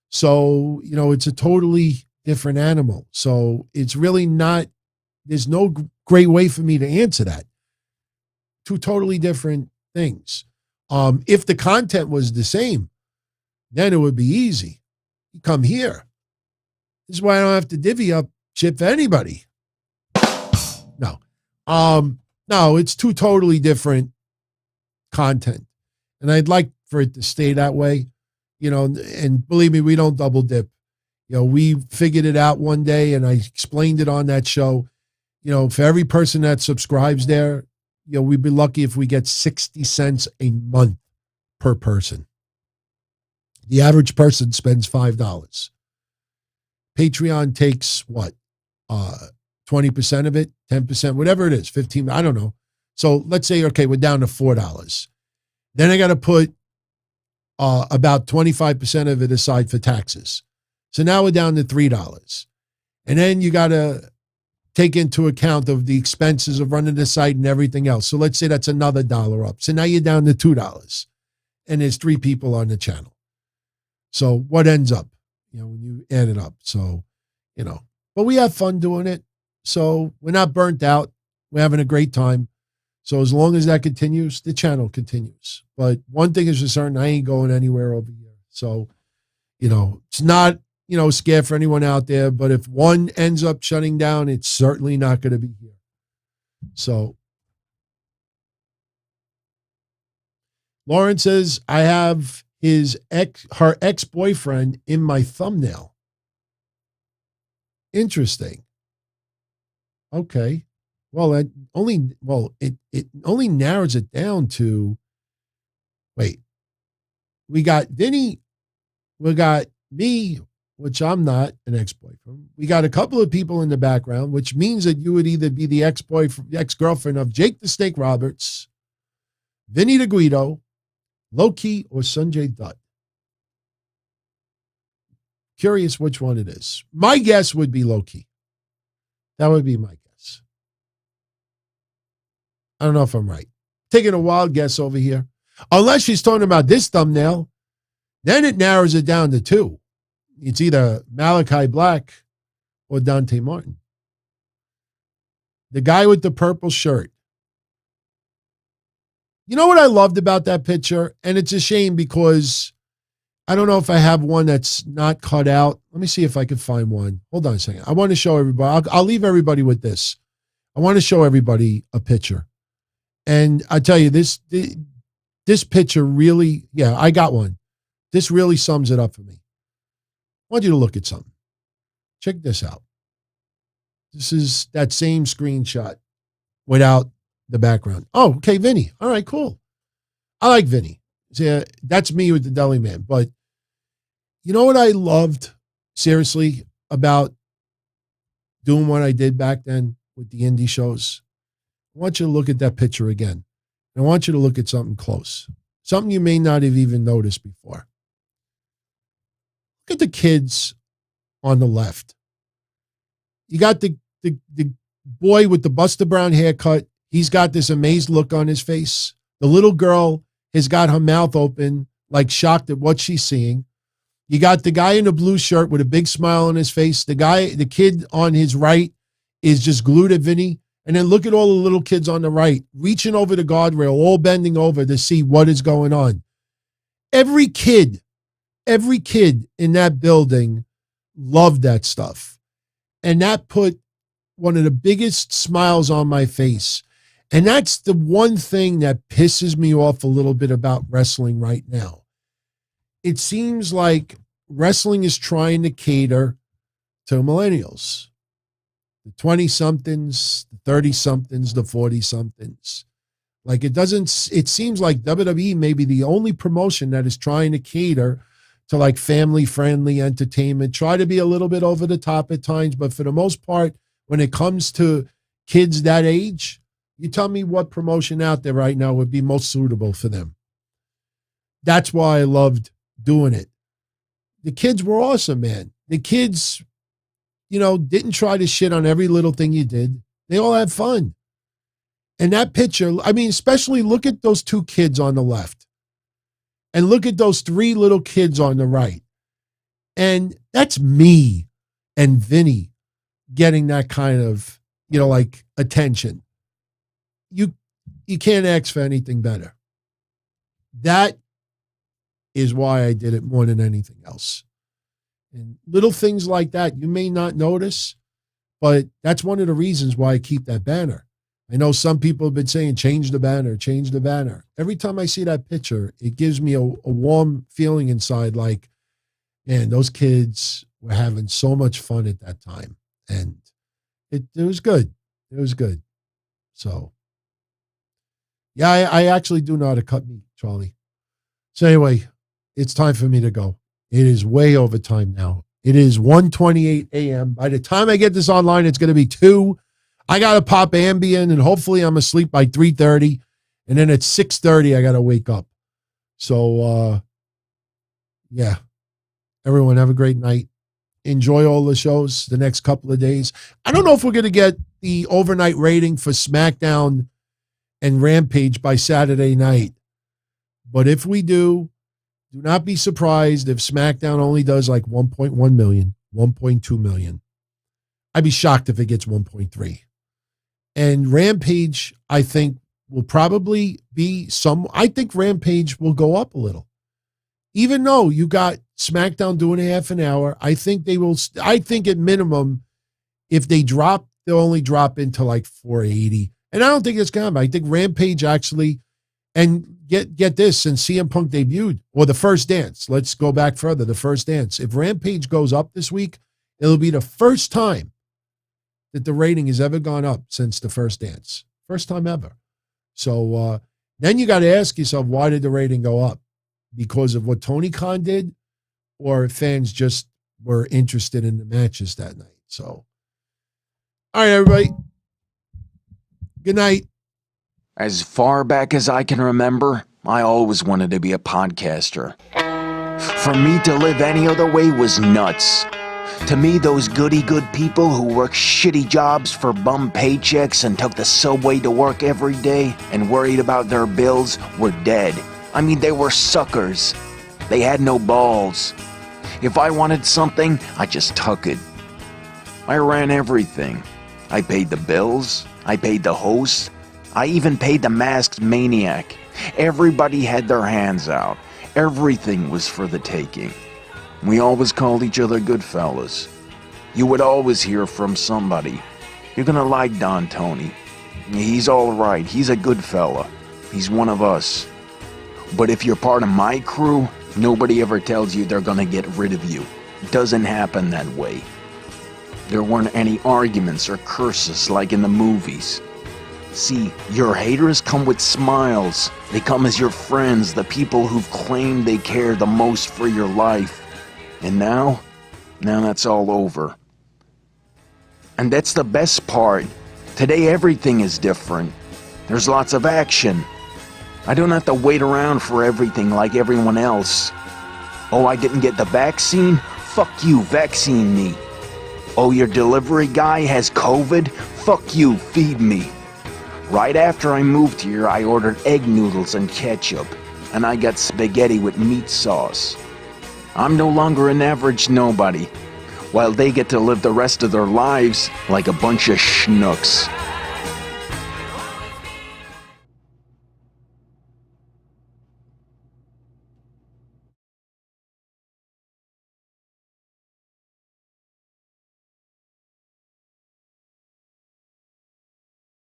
So, it's a totally different animal. So it's really not, there's no great way for me to answer that. Two totally different things. If the content was the same, then it would be easy. You come here. This is why I don't have to divvy up shit for anybody. No. No, it's two totally different content. And I'd like for it to stay that way, and believe me, we don't double dip. We figured it out one day and I explained it on that show. For every person that subscribes there, we'd be lucky if we get 60 cents a month per person. The average person spends $5. Patreon takes what? 20% of it, 10%, whatever it is, 15, I don't know. So let's say, okay, we're down to $4. Then I got to put about 25% of it aside for taxes. So now we're down to $3. And then you got to take into account of the expenses of running the site and everything else. So let's say that's another $1 up. So now you're down to $2. And there's 3 people on the channel. So what ends up, when you add it up? So, but we have fun doing it. So we're not burnt out. We're having a great time. So as long as that continues, the channel continues. But one thing is for certain, I ain't going anywhere over here. So, it's not, scare for anyone out there. But if one ends up shutting down, it's certainly not going to be here. So Lauren says, I have her ex-boyfriend in my thumbnail. Interesting. Okay. Well, it only narrows it down to, wait, we got Vinny, we got me, which I'm not an ex-boyfriend. We got a couple of people in the background, which means that you would either be the ex-girlfriend of Jake the Snake Roberts, Vinny the Guido, Loki, or Sanjay Dutt. Curious which one it is. My guess would be Loki. That would be my guess. I don't know if I'm right. Taking a wild guess over here. Unless she's talking about this thumbnail, then it narrows it down to 2. It's either Malachi Black or Dante Martin. The guy with the purple shirt. You know what I loved about that picture? And it's a shame because I don't know if I have one that's not cut out. Let me see if I can find one. Hold on a second. I want to show everybody. I'll leave everybody with this. I want to show everybody a picture. And I tell you, this picture really, yeah, I got one. This really sums it up for me. I want you to look at something. Check this out. This is that same screenshot without the background. Oh, okay, Vinny. All right, cool. I like Vinny. Yeah, that's me with the deli man. But you know what I loved, seriously, about doing what I did back then with the indie shows? I want you to look at that picture again. I want you to look at something close. Something you may not have even noticed before. Look at the kids on the left. You got the boy with the Buster Brown haircut. He's got this amazed look on his face. The little girl has got her mouth open, like shocked at what she's seeing. You got the guy in the blue shirt with a big smile on his face. The kid on his right is just glued at Vinny. And then look at all the little kids on the right, reaching over the guardrail, all bending over to see what is going on. Every kid in that building loved that stuff. And that put one of the biggest smiles on my face. And that's the one thing that pisses me off a little bit about wrestling right now. It seems like wrestling is trying to cater to millennials. The 20-somethings, the 30-somethings, the 40-somethings. Like it seems like WWE may be the only promotion that is trying to cater to like family-friendly entertainment, try to be a little bit over the top at times, but for the most part, when it comes to kids that age, you tell me what promotion out there right now would be most suitable for them. That's why I loved doing it. The kids were awesome, man. The kids, didn't try to shit on every little thing you did. They all had fun. And that picture, I mean, especially look at those 2 kids on the left and look at those 3 little kids on the right. And that's me and Vinny getting that kind of, like attention. You can't ask for anything better. That is why I did it more than anything else. And little things like that, you may not notice, but that's one of the reasons why I keep that banner. I know some people have been saying, change the banner, change the banner. Every time I see that picture, it gives me a warm feeling inside, like, man, those kids were having so much fun at that time. And it was good. It was good. So, yeah, I actually do know how to cut meat, Charlie. So anyway, it's time for me to go. It is way over time now. It is 1:28 a.m. By the time I get this online, it's going to be 2. I got to pop Ambien, and hopefully I'm asleep by 3:30. And then at 6:30, I got to wake up. So, yeah. Everyone have a great night. Enjoy all the shows the next couple of days. I don't know if we're going to get the overnight rating for SmackDown and Rampage by Saturday night. But if we do not be surprised if SmackDown only does like 1.1 million, 1.2 million. I'd be shocked if it gets 1.3. And Rampage, I think, will probably be I think Rampage will go up a little. Even though you got SmackDown doing a half an hour, I think at minimum, if they drop, they'll only drop into like 480. And I don't think it's going to happen. I think Rampage actually, and get this, since CM Punk debuted, or the First Dance, let's go back further, the First Dance. If Rampage goes up this week, it'll be the first time that the rating has ever gone up since the First Dance. First time ever. So then you got to ask yourself, why did the rating go up? Because of what Tony Khan did, or fans just were interested in the matches that night. So, all right, everybody. Good night. As far back as I can remember, I always wanted to be a podcaster. For me to live any other way was nuts. To me, those goody-good people who worked shitty jobs for bum paychecks and took the subway to work every day and worried about their bills were dead. I mean, they were suckers. They had no balls. If I wanted something, I just took it. I ran everything. I paid the bills. I paid the host. I even paid the masked Maniac. Everybody had their hands out. Everything was for the taking. We always called each other good fellas. You would always hear from somebody. You're gonna like Don Tony. He's all right. He's a good fella. He's one of us. But if you're part of my crew, nobody ever tells you they're gonna get rid of you. It doesn't happen that way. There weren't any arguments or curses like in the movies. See, your haters come with smiles. They come as your friends, the people who've claimed they care the most for your life. And now that's all over. And that's the best part. Today everything is different. There's lots of action. I don't have to wait around for everything like everyone else. Oh, I didn't get the vaccine? Fuck you, vaccine me. Oh, your delivery guy has COVID? Fuck you, feed me. Right after I moved here, I ordered egg noodles and ketchup, and I got spaghetti with meat sauce. I'm no longer an average nobody, while they get to live the rest of their lives like a bunch of schnooks.